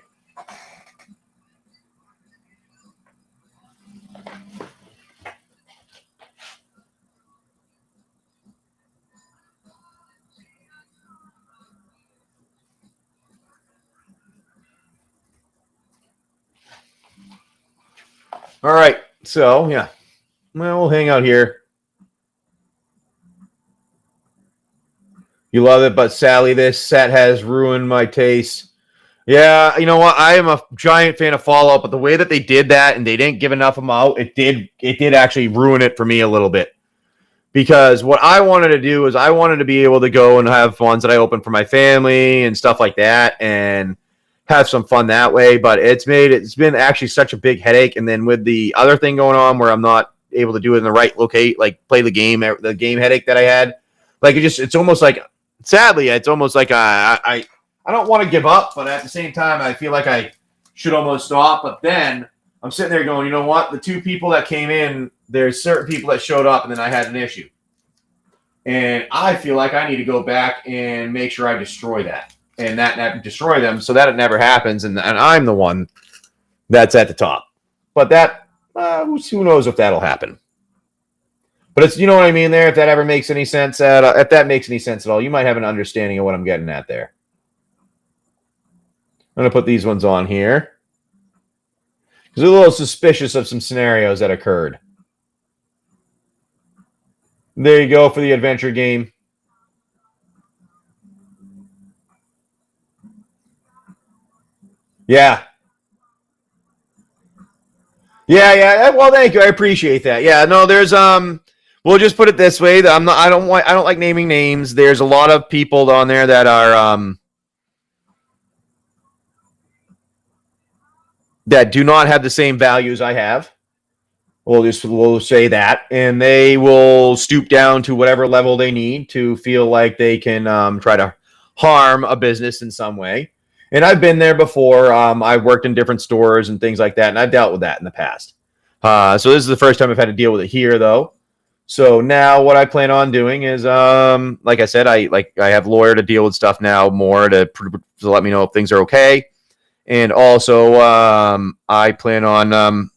All right. So, yeah. Well, we'll hang out here. You love it, but sadly, this set has ruined my taste. Yeah, you know what? I am a giant fan of Fallout, but the way that they did that and they didn't give enough of them out, it did actually ruin it for me a little bit. Because what I wanted to do is I wanted to be able to go and have ones that I open for my family and stuff like that and have some fun that way. But it's been actually such a big headache. And then with the other thing going on where I'm not able to do it in the right locate, like play the game headache that I had, like it's almost like, sadly, it's almost like I don't want to give up, but at the same time, I feel like I should almost stop. But then I'm sitting there going, you know what? The 2 people that came in, there's certain people that showed up, and then I had an issue. And I feel like I need to go back and make sure I destroy that. And that destroy them so that it never happens. And I'm the one that's at the top. But that, who knows if that'll happen. But it's, you know what I mean there? If that ever makes any sense, if that makes any sense at all, you might have an understanding of what I'm getting at there. I'm going to put these ones on here. Because I'm a little suspicious of some scenarios that occurred. There you go for the adventure game. Yeah. Yeah. Well, thank you. I appreciate that. Yeah, no, there's we'll just put it this way. I don't like naming names. There's a lot of people on there that are that do not have the same values I have. We'll say that, and they will stoop down to whatever level they need to feel like they can try to harm a business in some way. And I've been there before. I've worked in different stores and things like that, and I've dealt with that in the past. So this is the first time I've had to deal with it here, though. So now what I plan on doing is, like I said, I have lawyer to deal with stuff now more to let me know if things are okay. And also, I plan on,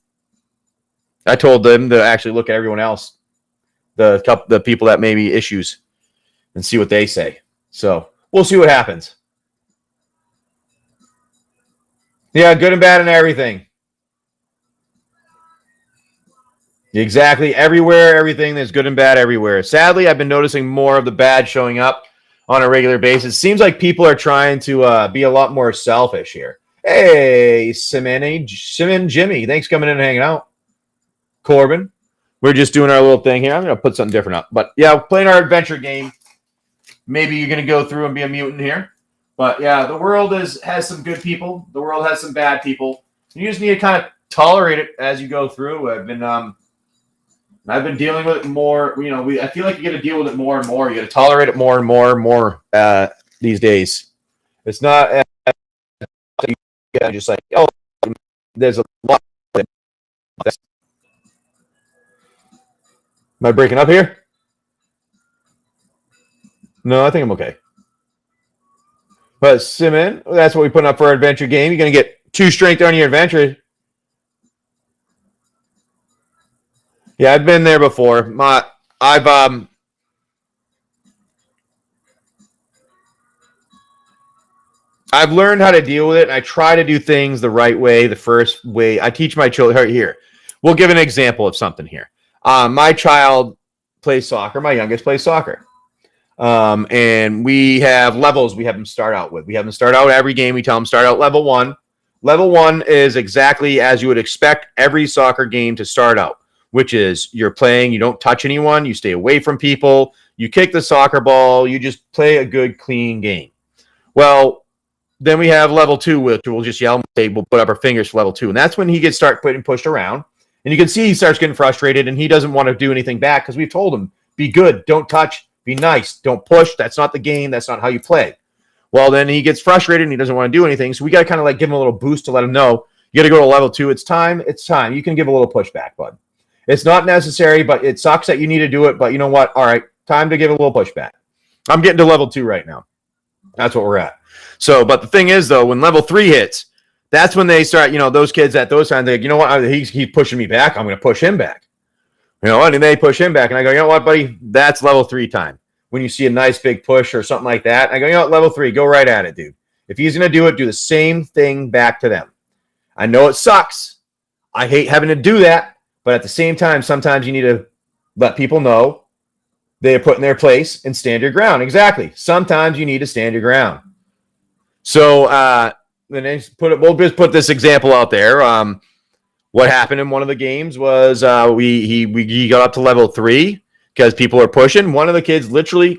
I told them to actually look at everyone else, the people that may be issues, and see what they say. So we'll see what happens. Yeah, good and bad and everything. Exactly. Everywhere, everything. There's good and bad everywhere. Sadly, I've been noticing more of the bad showing up on a regular basis. Seems like people are trying to be a lot more selfish here. Hey, Simon Jimmy. Thanks for coming in and hanging out. Corbin. We're just doing our little thing here. I'm going to put something different up. But, yeah, playing our adventure game. Maybe you're going to go through and be a mutant here. But, yeah, the world has some good people. The world has some bad people. You just need to kind of tolerate it as you go through. I've been dealing with it more. You know, I feel like you got to deal with it more and more. You got to tolerate it more and more and more these days. It's not just like, oh, there's a lot. Am I breaking up here? No, I think I'm okay. But Simon, that's what we put up for our adventure game. You're going to get 2 strength on your adventure. Yeah, I've been there before. I've learned how to deal with it, and I try to do things the right way, the first way. I teach my children right here. We'll give an example of something here. My child plays soccer. My youngest plays soccer. And we have levels we have them start out with. We have them start out every game. We tell them start out level 1. Level 1 is exactly as you would expect every soccer game to start out, which is you're playing, you don't touch anyone, you stay away from people, you kick the soccer ball, you just play a good, clean game. Well, then we have level 2, which we'll just yell, we'll put up our fingers for level 2. And that's when he gets getting pushed around. And you can see he starts getting frustrated, and he doesn't want to do anything back because we've told him, be good, don't touch, be nice, don't push. That's not the game. That's not how you play. Well, then he gets frustrated, and he doesn't want to do anything. So we got to kind of like give him a little boost to let him know, you got to go to level 2. It's time. It's time. You can give a little pushback, bud. It's not necessary, but it sucks that you need to do it. But you know what? All right, time to give a little pushback. I'm getting to level 2 right now. That's what we're at. So, but the thing is, though, when level 3 hits, that's when they start, you know, those kids at those times, they're like, you know what? He's pushing me back. I'm going to push him back. You know, and they push him back. And I go, you know what, buddy? That's level 3 time. When you see a nice big push or something like that, I go, you know what? Level 3, go right at it, dude. If he's going to do it, do the same thing back to them. I know it sucks. I hate having to do that. But at the same time, sometimes you need to let people know they are put in their place and stand your ground. Exactly. Sometimes you need to stand your ground. So we'll just put this example out there. What happened in one of the games was he got up to level 3 because people are pushing. One of the kids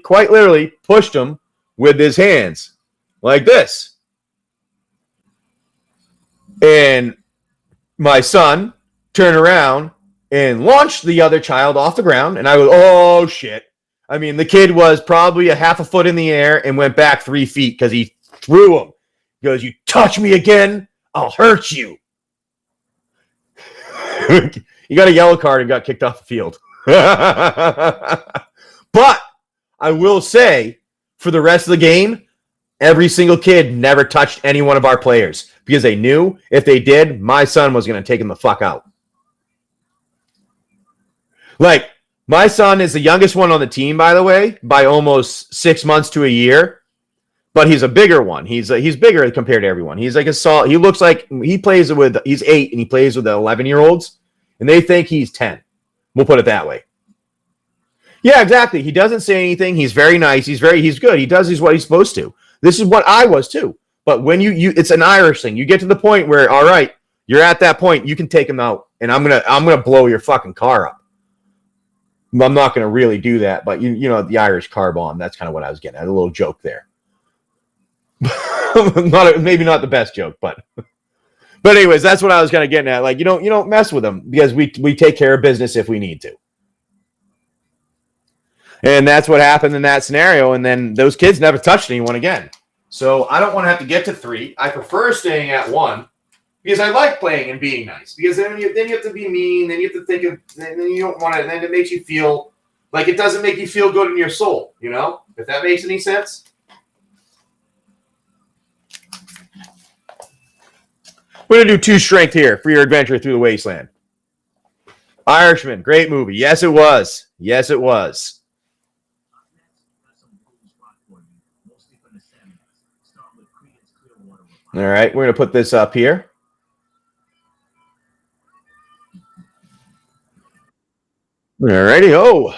quite literally pushed him with his hands like this. And my son turned around and launched the other child off the ground. And I was, oh, shit. I mean, the kid was probably a half a foot in the air and went back 3 feet because he threw him. He goes, you touch me again, I'll hurt you. He got a yellow card and got kicked off the field. But I will say, for the rest of the game, every single kid never touched any one of our players because they knew if they did, my son was going to take him the fuck out. Like, my son is the youngest one on the team, by the way, by almost 6 months to a year. But he's a bigger one. He's bigger compared to everyone. He's like he looks like he's 8 and he plays with the 11-year-olds, and they think he's 10. We'll put it that way. Yeah, exactly. He doesn't say anything. He's very nice. He's good. He does what he's supposed to. This is what I was too. But when you it's an Irish thing. You get to the point where, all right, you're at that point, you can take him out, and I'm gonna blow your fucking car up. I'm not gonna really do that, but you know the Irish car bomb. That's kind of what I was getting at. A little joke there. Maybe not the best joke, but anyways, that's what I was kind of getting at. Like, you don't mess with them because we take care of business if we need to. And that's what happened in that scenario. And then those kids never touched anyone again. So I don't want to have to get to 3. I prefer staying at 1 Because I like playing and being nice. Because then you have to be mean. Then you have to think of. Then you don't want to. Then it makes you feel like it doesn't make you feel good in your soul. You know, if that makes any sense. We're gonna do 2 strength here for your adventure through the wasteland. Irishman, great movie. Yes, it was. Yes, it was. All right, we're gonna put this up here. All righty. Oh,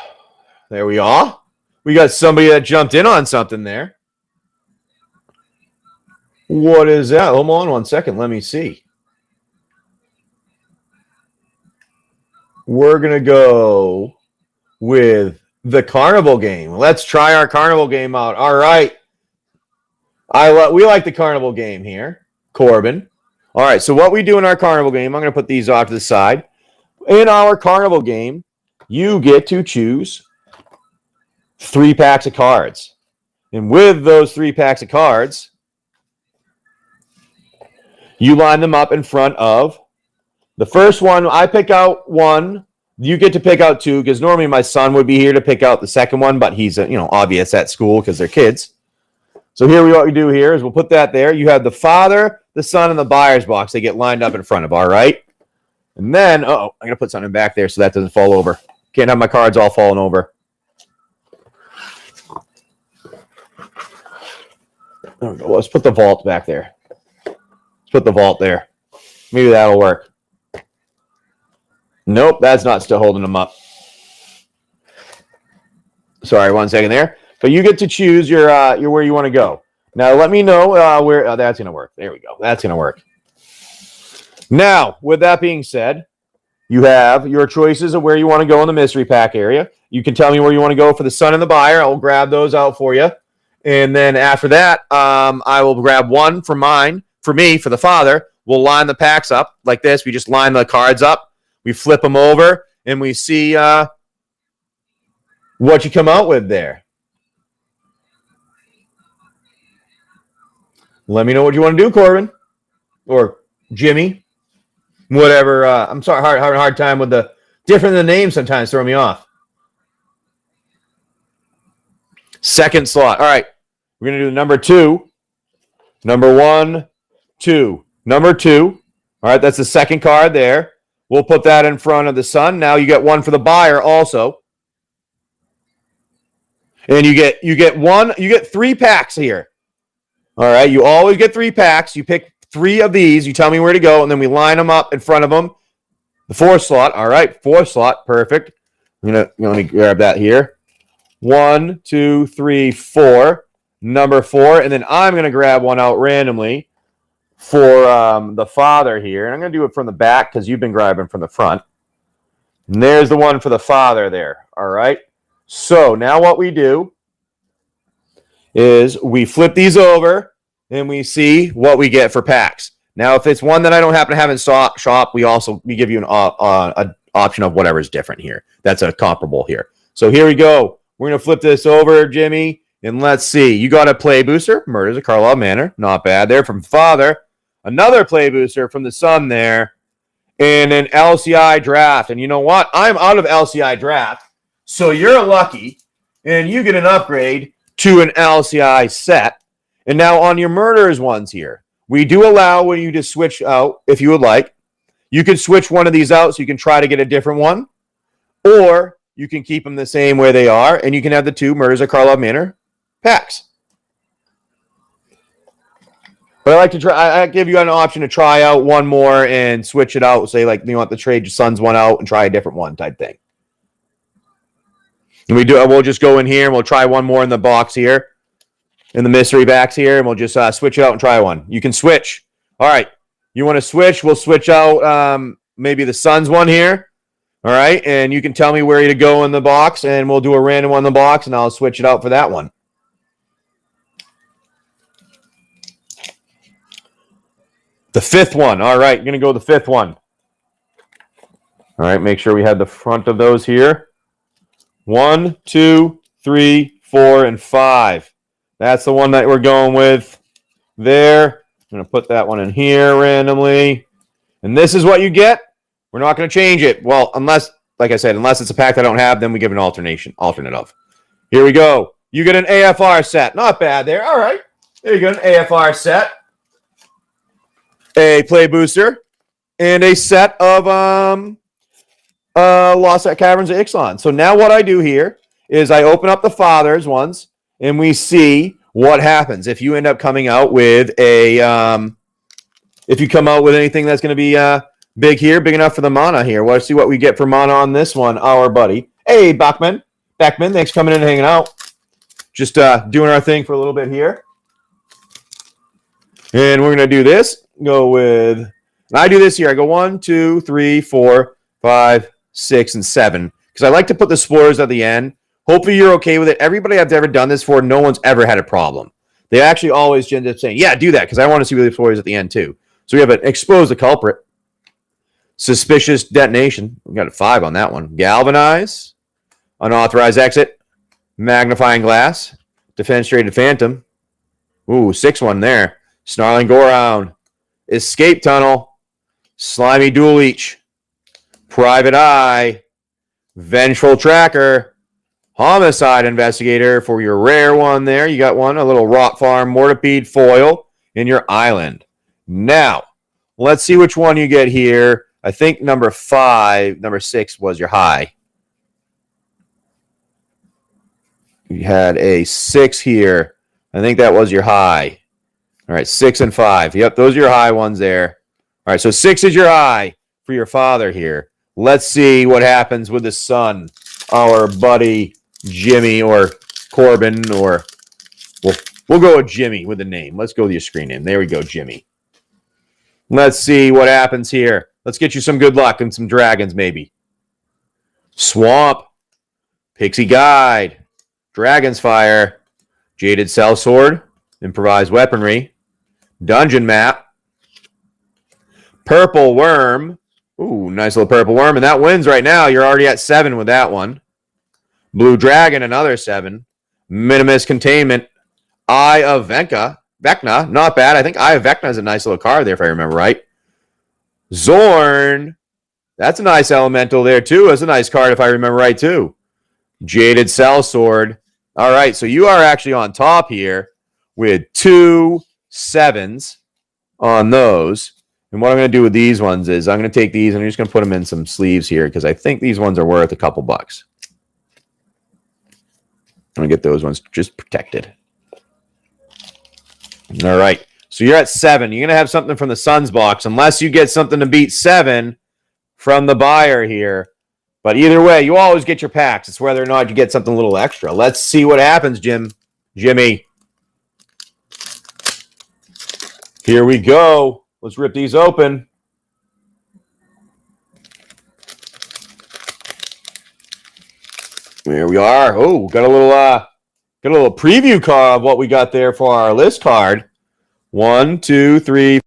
there we are. We got somebody that jumped in on something there. What is that? Hold on 1 second. Let me see. We're going to go with the carnival game. Let's try our carnival game out. All right. We like the carnival game here, Corbin. All right, so what we do in our carnival game, I'm going to put these off to the side. In our carnival game, you get to choose 3 packs of cards. And with those 3 packs of cards, you line them up in front of the first one. I pick out 1. You get to pick out 2 because normally my son would be here to pick out the second one, but he's obvious at school because they're kids. So what we do here is we'll put that there. You have the father, the son, and the buyer's box. They get lined up in front of. All right. And then, I'm going to put something back there so that doesn't fall over. Can't have my cards all falling over. There we go. Let's put the vault back there. Let's put the vault there. Maybe that'll work. Nope, that's not still holding them up. Sorry, 1 second there. But you get to choose your where you want to go. Now, let me know where that's going to work. There we go. That's going to work. Now, with that being said, you have your choices of where you want to go in the mystery pack area. You can tell me where you want to go for the son and the buyer. I'll grab those out for you. And then after that, I will grab 1 for mine. For me, for the father, we'll line the packs up like this. We just line the cards up. We flip them over, and we see what you come out with there. Let me know what you want to do, Corbin. Or Jimmy. Whatever. I'm sorry, having a hard time with the different the names sometimes throw me off. Second slot. All right. We're going to do number 2. Number 1, 2. Number 2. All right, that's the second card there. We'll put that in front of the son. Now you get 1 for the buyer also. And you get 3 packs here. All right, you always get 3 packs. You pick 3 of these. You tell me where to go, and then we line them up in front of them. The 4th slot. All right, 4th slot. Perfect. Let me grab that here. 1, 2, 3, 4. Number 4. And then I'm going to grab one out randomly for the father here. And I'm going to do it from the back because you've been grabbing from the front. And there's the one for the father there. All right. So now what we do is we flip these over and we see what we get for packs. Now, if it's one that I don't happen to have in shop, we give you an option of whatever is different here. That's a comparable here. So here we go. We're going to flip this over, Jimmy, and let's see. You got a play booster, Murders at Carlisle Manor. Not bad there from father. Another play booster from the son there, and an LCI draft. And you know what? I'm out of LCI draft, so you're lucky, and you get an upgrade to an LCI set. And now on your murders ones here, we do allow when you just switch out, if you would like. You can switch one of these out so you can try to get a different one, or you can keep them the same way they are, and you can have the 2 Murders at Carlisle Manor packs. But I like to try. I give you an option to try out one more and switch it out. Say like you want to trade your son's one out and try a different one type thing. And we'll just go in here and we'll try one more in the box here, in the mystery backs here, and we'll just switch it out and try one. You can switch. All right. You want to switch? We'll switch out maybe the son's one here. All right. And you can tell me where to go in the box, and we'll do a random one in the box, and I'll switch it out for that one. The 5th one. All right. You're going to go with the 5th one. All right. Make sure we have the front of those here. 1, 2, 3, 4, and 5. That's the one that we're going with there. I'm going to put that one in here randomly. And this is what you get. We're not going to change it. Well, unless, like I said, unless it's a pack I don't have, then we give an alternate of. Here we go. You get an AFR set. Not bad there. All right. There you go. An AFR set. A play booster. And a set of Lost at Caverns of Ixalan. So now what I do here is I open up the Fathers ones, and we see what happens if you end up coming out with a if you come out with anything that's going to be big here, big enough for the mana here. Let's see what we get for mana on this one, our buddy. Hey, Bachman, thanks for coming in and hanging out. Just doing our thing for a little bit here. And we're going to do this. Go with, and I do this here. I go 1, 2, 3, 4, 5, 6, and 7. Because I like to put the spoilers at the end. Hopefully you're okay with it. Everybody I've ever done this for, no one's ever had a problem. They actually always end up saying, yeah, do that, because I want to see the spoilers at the end too. So we have an Expose the Culprit. Suspicious Detonation. We got a 5 on that one. Galvanize. Unauthorized Exit. Magnifying Glass. Defenestrated Phantom. Ooh, 6-1 there. Snarling Gorehound. Escape Tunnel. Slimy Dual Leech. Private Eye. Vengeful Tracker. Homicide Investigator for your rare one there. You got one, a little Rot Farm Mortipede foil in your island. Now, let's see which one you get here. I think number 6 was your high. You had a 6 here. I think that was your high. All right, 6 and 5. Yep, those are your high ones there. All right, so 6 is your high for your father here. Let's see what happens with the son, our buddy Jimmy or Corbin, or we'll go with Jimmy with the name. Let's go with your screen name. There we go, Jimmy. Let's see what happens here. Let's get you some good luck and some dragons, maybe. Swamp, Pixie Guide, Dragon's Fire, Jaded Sellsword, Improvised Weaponry, Dungeon Map, Purple Worm. Ooh, nice little Purple Worm. And that wins right now. You're already at 7 with that one. Blue Dragon, another 7. Minimus Containment, Eye of Vecna, not bad. I think Eye of Vecna is a nice little card there, if I remember right. Zorn, that's a nice elemental there, too. That's a nice card, if I remember right, too. Jaded Sellsword. All right, so you are actually on top here with 2 7s on those. And what I'm going to do with these ones is I'm going to take these and I'm just going to put them in some sleeves here because I think these ones are worth a couple bucks. I'm going to get those ones just protected. All right. So you're at 7. You're going to have something from the Suns box unless you get something to beat 7 from the buyer here. But either way, you always get your packs. It's whether or not you get something a little extra. Let's see what happens, Jimmy. Here we go. Let's rip these open. There we are. Oh, got a little preview card of what we got there for our list card. 1, 2, 3.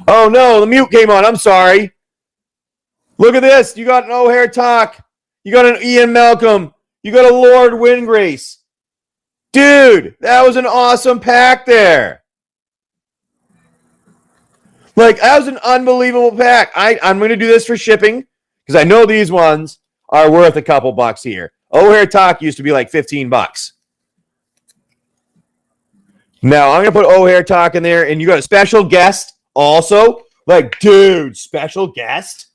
Oh, no, the mute came on. I'm sorry. Look at this. You got an O'Hare Talk. You got an Ian Malcolm. You got a Lord Windgrace. Dude, that was an awesome pack there. Like, that was an unbelievable pack. I'm going to do this for shipping because I know these ones are worth a couple bucks here. O'Hare Talk used to be like 15 bucks. Now, I'm going to put O'Hare Talk in there, and you got a special guest Also, like, dude, special guest.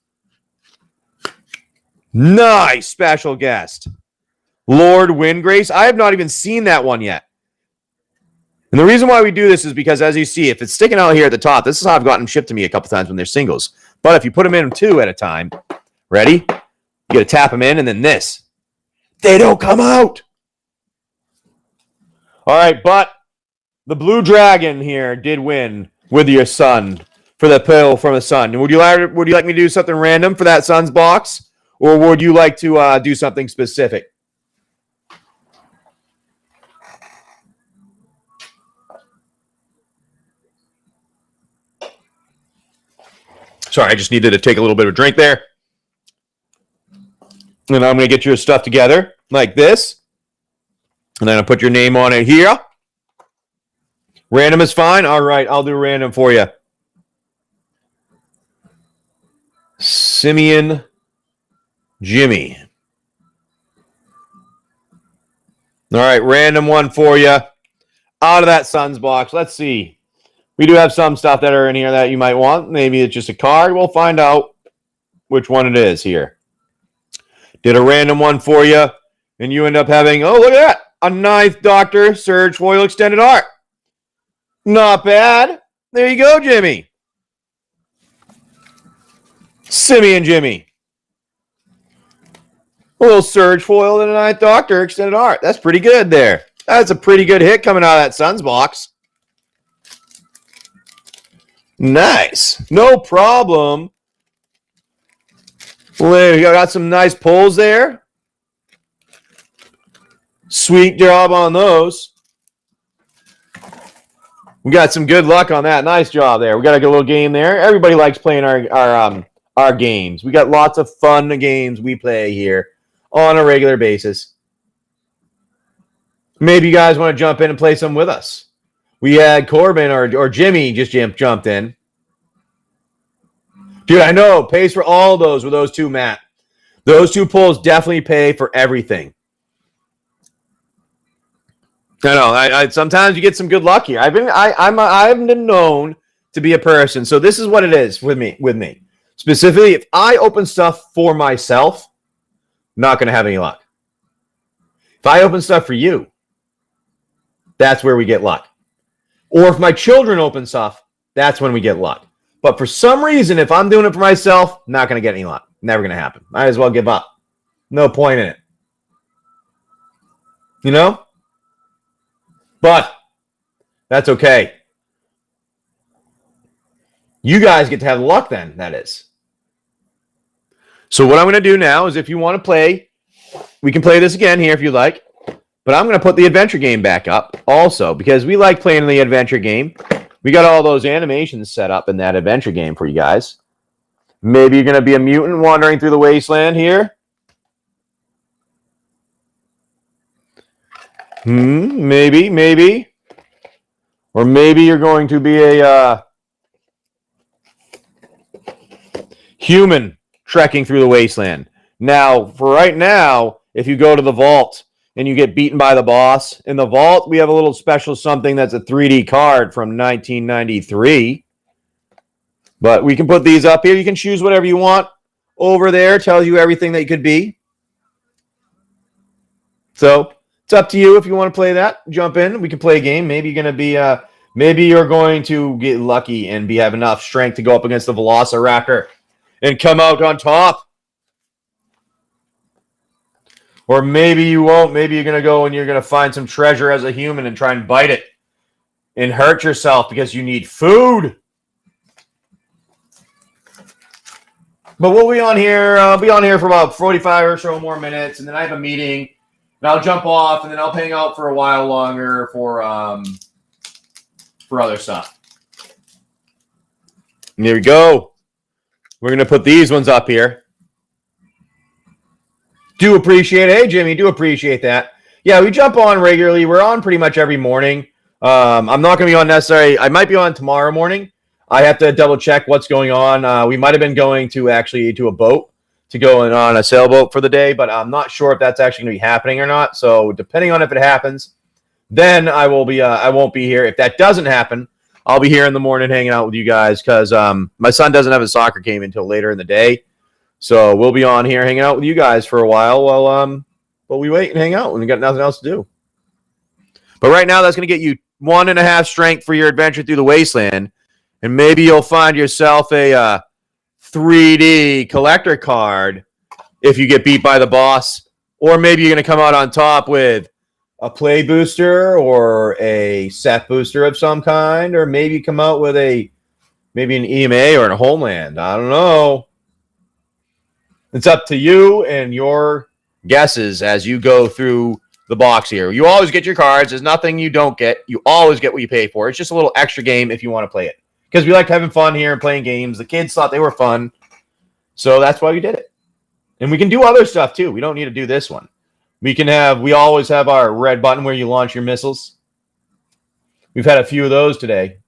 Nice special guest. Lord Windgrace. I have not even seen that one yet. And the reason why we do this is because, as you see, if it's sticking out here at the top, this is how I've gotten them shipped to me a couple times when they're singles. But if you put them in 2 at a time, ready? You got to tap them in, and then this. They don't come out. All right, but the Blue Dragon here did win with your son for the pill from the sun. Would you like me to do something random for that son's box, or would you like to do something specific? Sorry, I just needed to take a little bit of a drink there. And I'm going to get your stuff together like this. And then I'll put your name on it here. Random is fine. All right, I'll do random for you. Simeon Jimmy. All right, random one for you. Out of that Suns box. Let's see. We do have some stuff that are in here that you might want. Maybe it's just a card. We'll find out which one it is here. Did a random one for you, and you end up having, oh, look at that, a 9th Doctor Surge Foil Extended Art. Not bad. There you go, Jimmy. Simeon Jimmy. A little Surge Foil and a 9th Doctor Extended Art. That's pretty good there. That's a pretty good hit coming out of that Suns box. Nice. No problem. Well, you got some nice pulls there. Sweet job on those. We got some good luck on that. Nice job there. We got a good little game there. Everybody likes playing our games. We got lots of fun games we play here on a regular basis. Maybe you guys want to jump in and play some with us. We had Corbin or Jimmy just jumped in. Dude, I know. Pays for all those with those 2, Matt. Those 2 pulls definitely pay for everything. I know. I sometimes you get some good luck here. I've been known to be a person. So this is what it is with me. Specifically, if I open stuff for myself, not going to have any luck. If I open stuff for you, that's where we get luck. Or if my children open stuff, that's when we get luck. But for some reason, if I'm doing it for myself, not going to get any luck. Never going to happen. Might as well give up. No point in it. You know? But that's okay. You guys get to have luck then, that is. So what I'm going to do now is if you want to play, we can play this again here if you like. But I'm going to put the adventure game back up also because we like playing the adventure game. We got all those animations set up in that adventure game for you guys. Maybe you're going to be a mutant wandering through the wasteland here. Maybe. Or maybe you're going to be a human trekking through the wasteland. Now, for right now, if you go to the vault and you get beaten by the boss, in the vault, we have a little special something that's a 3D card from 1993. But we can put these up here. You can choose whatever you want. Over there tells you everything that you could be. So it's up to you if you want to play that. Jump in. We can play a game. Maybe you're going to be, maybe you're going to get lucky and have enough strength to go up against the Velociraptor and come out on top. Or maybe you won't. Maybe you're going to go and you're going to find some treasure as a human and try and bite it and hurt yourself because you need food. But we'll be on here. I'll be on here for about 45 or so more minutes, and then I have a meeting, and I'll jump off, and then I'll hang out for a while longer for other stuff. And here we go. We're going to put these ones up here. Do appreciate it. Hey, Jimmy, do appreciate that. Yeah, we jump on regularly. We're on pretty much every morning. I'm not going to be on necessarily. I might be on tomorrow morning. I have to double check what's going on. We might have been going to a boat to go on a sailboat for the day, but I'm not sure if that's actually going to be happening or not. So depending on if it happens, then I won't be here. If that doesn't happen, I'll be here in the morning hanging out with you guys because my son doesn't have a soccer game until later in the day. So we'll be on here hanging out with you guys for a while while we wait and hang out when we got nothing else to do. But right now, that's going to get you 1.5 strength for your adventure through the Wasteland. And maybe you'll find yourself a 3D collector card if you get beat by the boss. Or maybe you're going to come out on top with a play booster or a set booster of some kind. Or maybe come out with maybe an EMA or a Homeland. I don't know. It's up to you and your guesses as you go through the box here. You always get your cards. There's nothing you don't get. You always get what you pay for. It's just a little extra game if you want to play it. Because we like having fun here and playing games. The kids thought they were fun. So that's why we did it. And we can do other stuff too. We don't need to do this one. We always have our red button where you launch your missiles. We've had a few of those today.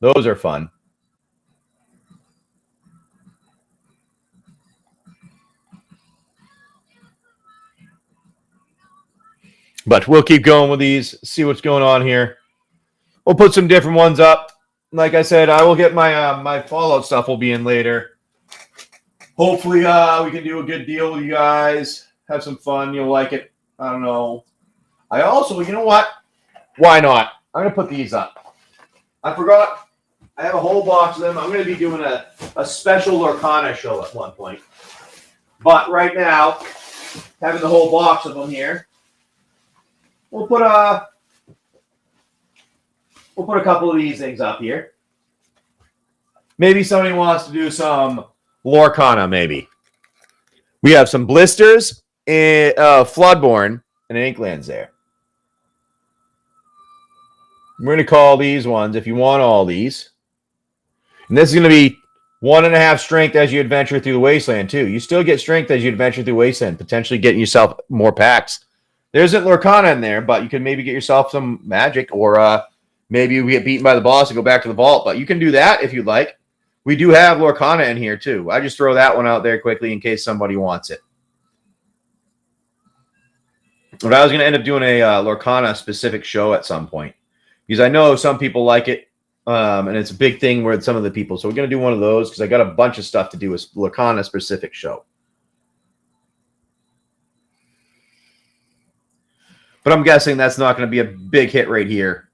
Those are fun. But we'll keep going with these, see what's going on here. We'll put some different ones up. Like I said, I will get my Fallout stuff will be in later. Hopefully we can do a good deal with you guys. Have some fun. You'll like it. I don't know. I also, you know what? Why not? I'm going to put these up. I forgot. I have a whole box of them. I'm going to be doing a special Lorcana show at one point. But right now, having the whole box of them here, we'll put a couple of these things up here. Maybe somebody wants to do some Lorcana, maybe. We have some blisters, Floodborn, and Inklands there. We're going to call these ones, if you want all these. And this is going to be 1.5 strength as you adventure through the Wasteland, too. You still get strength as you adventure through Wasteland, potentially getting yourself more packs. There isn't Lorcana in there, but you can maybe get yourself some magic, or maybe you get beaten by the boss and go back to the vault. But you can do that if you'd like. We do have Lorcana in here, too. I just throw that one out there quickly in case somebody wants it. But I was going to end up doing a Lorcana-specific show at some point. Because I know some people like it, and it's a big thing with some of the people. So we're going to do one of those because I got a bunch of stuff to do with Lorcana-specific show. But I'm guessing that's not going to be a big hit right here.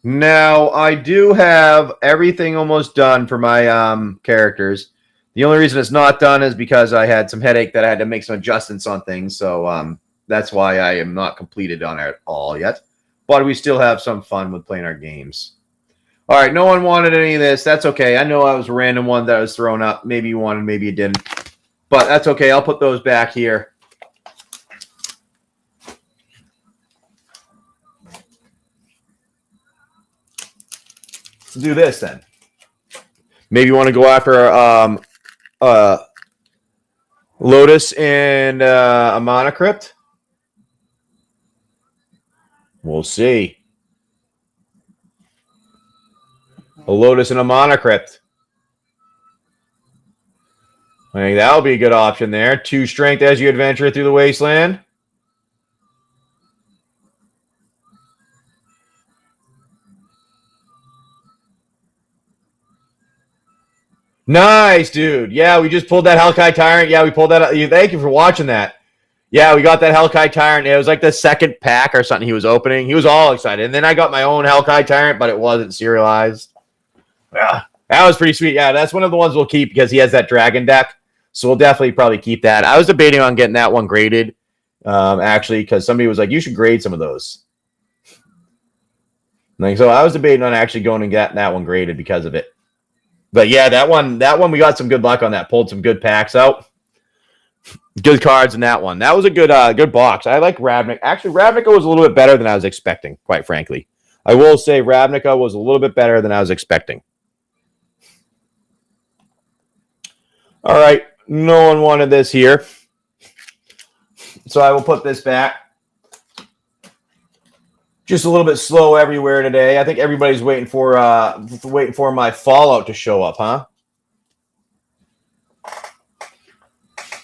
Now, I do have everything almost done for my characters. The only reason it's not done is because I had some headache that I had to make some adjustments on things. So that's why I am not completed on it all yet. But we still have some fun with playing our games. All right, no one wanted any of this. That's okay. I know I was a random one that was thrown up. Maybe you wanted, maybe you didn't. But that's okay. I'll put those back here. Let's do this then. Maybe you want to go after Lotus and a Mana Crypt. We'll see. A Lotus and a Mana Crypt. I think that'll be a good option there. 2 strength as you adventure through the Wasteland. Nice, dude. Yeah, we just pulled that Hellkite Tyrant. Yeah, we pulled that. Thank you for watching that. Yeah, we got that Hellkite Tyrant. It was like the second pack or something he was opening. He was all excited. And then I got my own Hellkite Tyrant, but it wasn't serialized. Yeah, that was pretty sweet. Yeah, that's one of the ones we'll keep because he has that dragon deck. So we'll definitely probably keep that. I was debating on getting that one graded, actually, because somebody was like, you should grade some of those. Like, so I was debating on actually going and getting that one graded because of it. But yeah, that one we got some good luck on that. Pulled some good packs out. Good cards in that one. That was a good box. I like Ravnica. Actually, Ravnica was a little bit better than I was expecting, quite frankly. I will say Ravnica was a little bit better than I was expecting. All right. No one wanted this here. So I will put this back. Just a little bit slow everywhere today. I think everybody's waiting for my Fallout to show up, huh?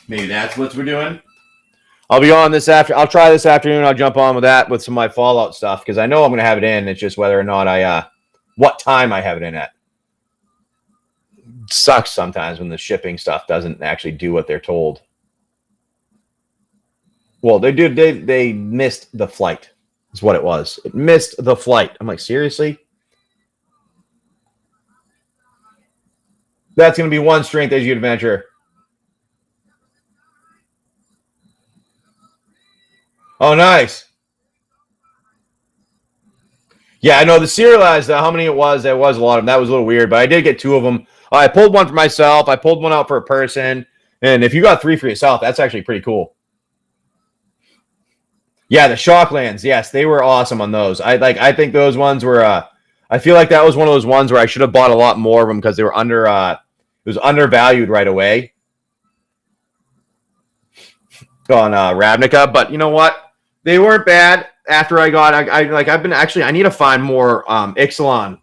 Maybe that's what we're doing. I'll be on this after. I'll try this afternoon. I'll jump on with that with some of my Fallout stuff because I know I'm going to have it in. It's just whether or not what time I have it in at. It sucks sometimes when the shipping stuff doesn't actually do what they're told. Well, they did. They missed the flight. Is what it was. It missed the flight. I'm like, seriously? That's going to be one strength as you adventure. Oh, nice. Yeah, I know the serialized, how many it was, that was a lot of them. That was a little weird, but I did get 2 of them. I pulled one for myself. I pulled one out for a person. And if you got 3 for yourself, that's actually pretty cool. Yeah, the Shocklands. Yes, they were awesome on those. I think those ones were I feel like that was one of those ones where I should have bought a lot more of them because they were it was undervalued right away on Ravnica, but you know what? They weren't bad after I got I need to find more Ixalan.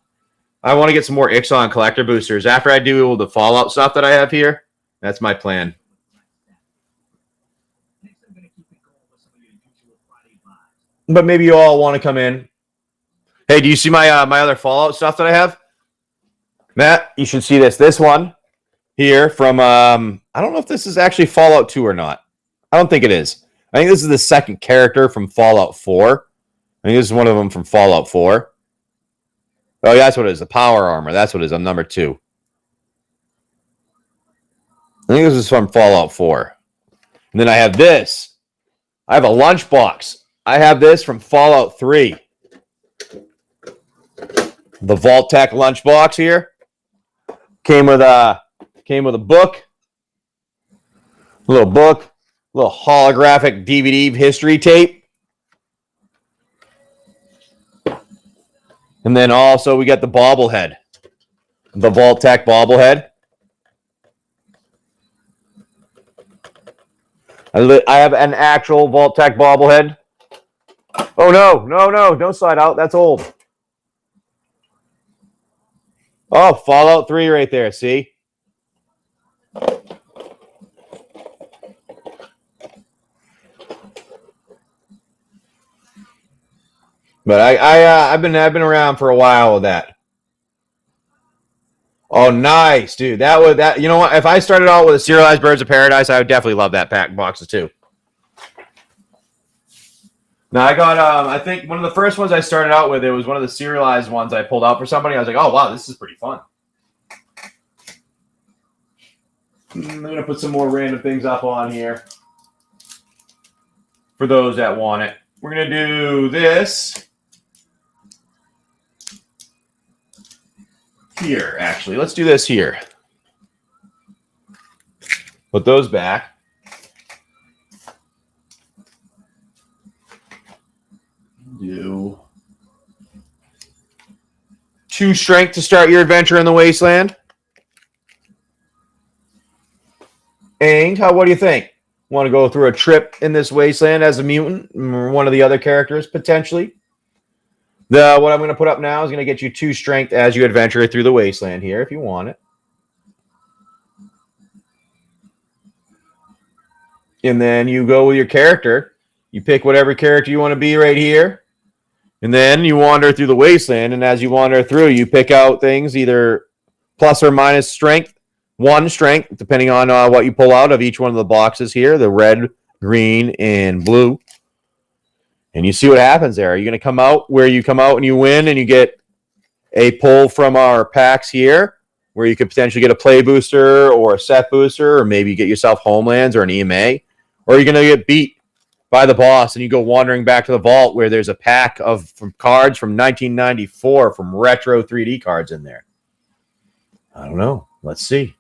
I want to get some more Ixalan collector boosters after I do all the Fallout stuff that I have here. That's my plan. But maybe you all want to come in. Hey, do you see my my other Fallout stuff that I have? Matt, you should see this. This one here from I don't know if this is actually Fallout 2 or not. I don't think it is. I think this is the second character from Fallout 4. I think this is one of them from Fallout 4. Oh, yeah, that's what it is. The power armor. That's what it is. I'm number 2. I think this is from Fallout 4. And then I have this. I have a lunchbox. I have this from Fallout 3. The Vault-Tec lunchbox here. Came with a book. A little book. Little holographic DVD history tape. And then also we got the bobblehead. The Vault-Tec bobblehead. I have an actual Vault-Tec bobblehead. Oh, no. Don't slide out. That's old. Oh, Fallout 3 right there. See? But I've been around for a while with that. Oh, nice, dude. That you know what? If I started out with a serialized Birds of Paradise, I would definitely love that pack boxes too. Now I got I think one of the first ones I started out with, it was one of the serialized ones I pulled out for somebody. I was like, oh wow, this is pretty fun. I'm gonna put some more random things up on here for those that want it. We're gonna do this. Here, actually. Let's do this here. Put those back. Do 2 strength to start your adventure in the Wasteland. And what do you think? Want to go through a trip in this Wasteland as a mutant? Or one of the other characters, potentially? What I'm going to put up now is going to get you 2 strength as you adventure through the Wasteland here, if you want it. And then you go with your character. You pick whatever character you want to be right here. And then you wander through the Wasteland. And as you wander through, you pick out things either plus or minus strength. 1 strength, depending on what you pull out of each one of the boxes here. The red, green, and blue. And you see what happens there. Are you going to come out where you come out and you win and you get a pull from our packs here where you could potentially get a play booster or a set booster or maybe get yourself Homelands or an EMA? Or are you going to get beat by the boss and you go wandering back to the vault where there's a pack of cards from 1994 from retro 3D cards in there? I don't know. Let's see.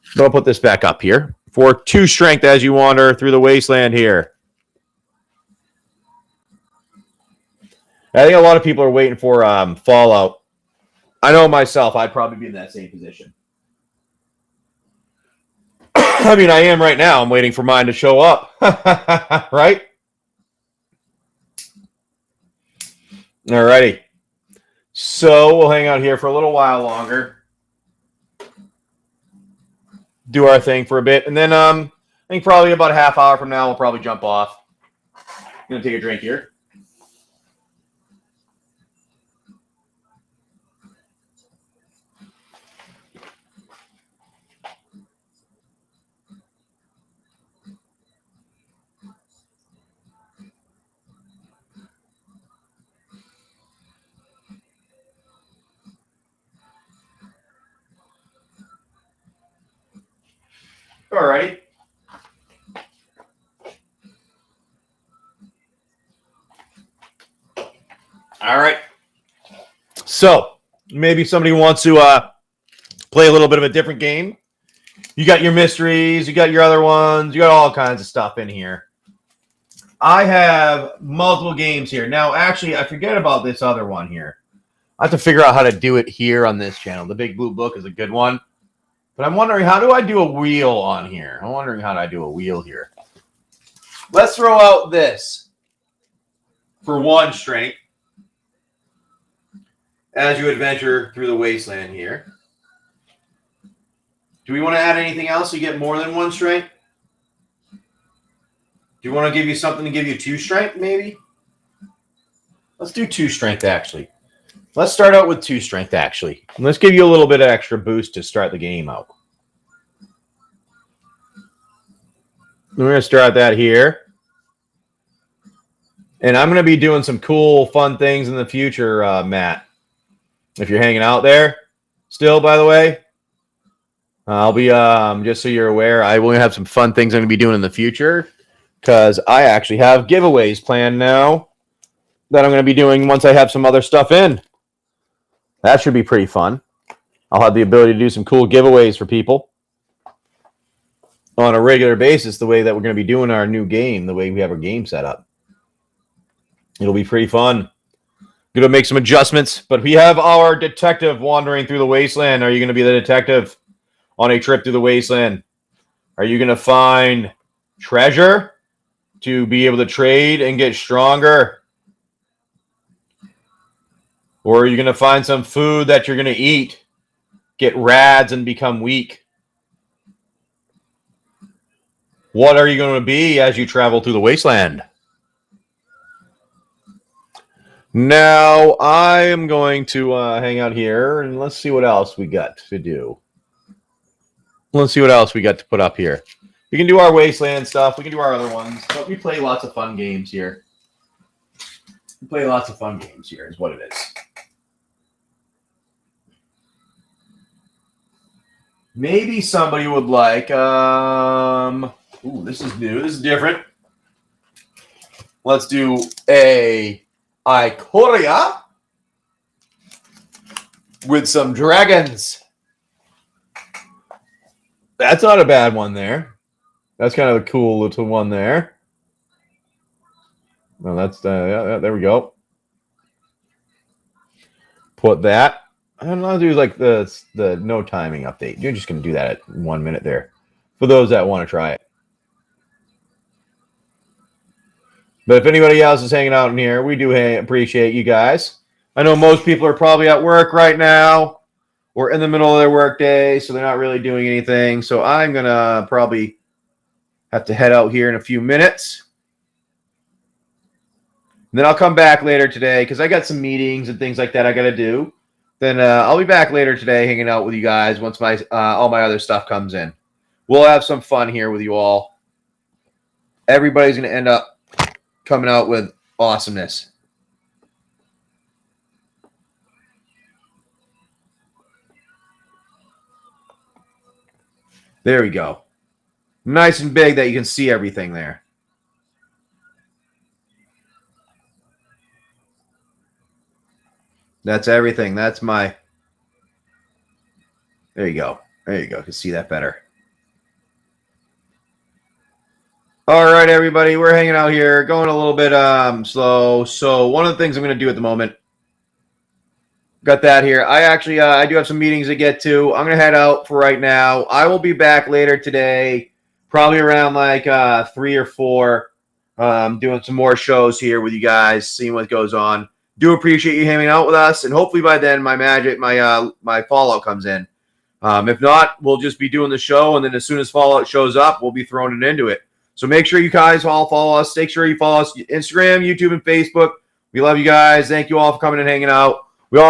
So I'll put this back up here for 2 strength as you wander through the Wasteland here. I think a lot of people are waiting for Fallout. I know myself, I'd probably be in that same position. I mean, I am right now. I'm waiting for mine to show up. Right? Alrighty. So we'll hang out here for a little while longer. Do our thing for a bit. And then I think probably about a half hour from now, we'll probably jump off. I'm going to take a drink here. All righty. All right. So maybe somebody wants to play a little bit of a different game. You got your mysteries, you got your other ones, you got all kinds of stuff in here. I have multiple games here. Now, actually, I forget about this other one here. I have to figure out how to do it here on this channel. The Big Blue Book is a good one. But I'm wondering, how do I do a wheel on here? I'm wondering how do I do a wheel here. Let's throw out this for 1 strength as you adventure through the wasteland here. Do we want to add anything else so you get more than 1 strength? Do you want to give you something to give you 2 strength, maybe? Let's do 2 strength, actually. Let's start out with 2 strength, actually. And let's give you a little bit of extra boost to start the game out. We're going to start that here. And I'm going to be doing some cool, fun things in the future, Matt. If you're hanging out there still, by the way, I'll be, just so you're aware, I will have some fun things I'm going to be doing in the future because I actually have giveaways planned now that I'm going to be doing once I have some other stuff in. That should be pretty fun. I'll have the ability to do some cool giveaways for people on a regular basis, the way that we're going to be doing our new game, the way we have our game set up. It'll be pretty fun. Going to make some adjustments, but we have our detective wandering through the wasteland. Are you going to be the detective on a trip through the wasteland? Are you going to find treasure to be able to trade and get stronger? Or are you going to find some food that you're going to eat, get rads, and become weak? What are you going to be as you travel through the wasteland? Now, I am going to hang out here, and let's see what else we got to do. Let's see what else we got to put up here. We can do our Wasteland stuff. We can do our other ones. But we play lots of fun games here. We play lots of fun games here is what it is. Maybe somebody would like... ooh, this is new. This is different. Let's do a... Ikoria with some dragons. That's not a bad one there. That's kind of a cool little one there. Well, that's yeah, there we go. Put that. I don't know. I'll do like the no timing update. You're just going to do that at 1 minute there for those that want to try it. But if anybody else is hanging out in here, we do appreciate you guys. I know most people are probably at work right now or in the middle of their work day, so they're not really doing anything. So I'm going to probably have to head out here in a few minutes. And then I'll come back later today because I got some meetings and things like that I got to do. Then I'll be back later today hanging out with you guys once my all my other stuff comes in. We'll have some fun here with you all. Everybody's going to end up coming out with awesomeness. There we go. Nice and big that you can see everything there. That's everything. That's my... There you go. There you go. You can see that better. All right, everybody, we're hanging out here, going a little bit slow. So one of the things I'm going to do at the moment, got that here. I actually, I do have some meetings to get to. I'm going to head out for right now. I will be back later today, probably around like 3 or 4, doing some more shows here with you guys, seeing what goes on. Do appreciate you hanging out with us, and hopefully by then my Fallout comes in. If not, we'll just be doing the show, and then as soon as Fallout shows up, we'll be throwing it into it. So make sure you guys all follow us. Make sure you follow us Instagram, YouTube, and Facebook. We love you guys. Thank you all for coming and hanging out.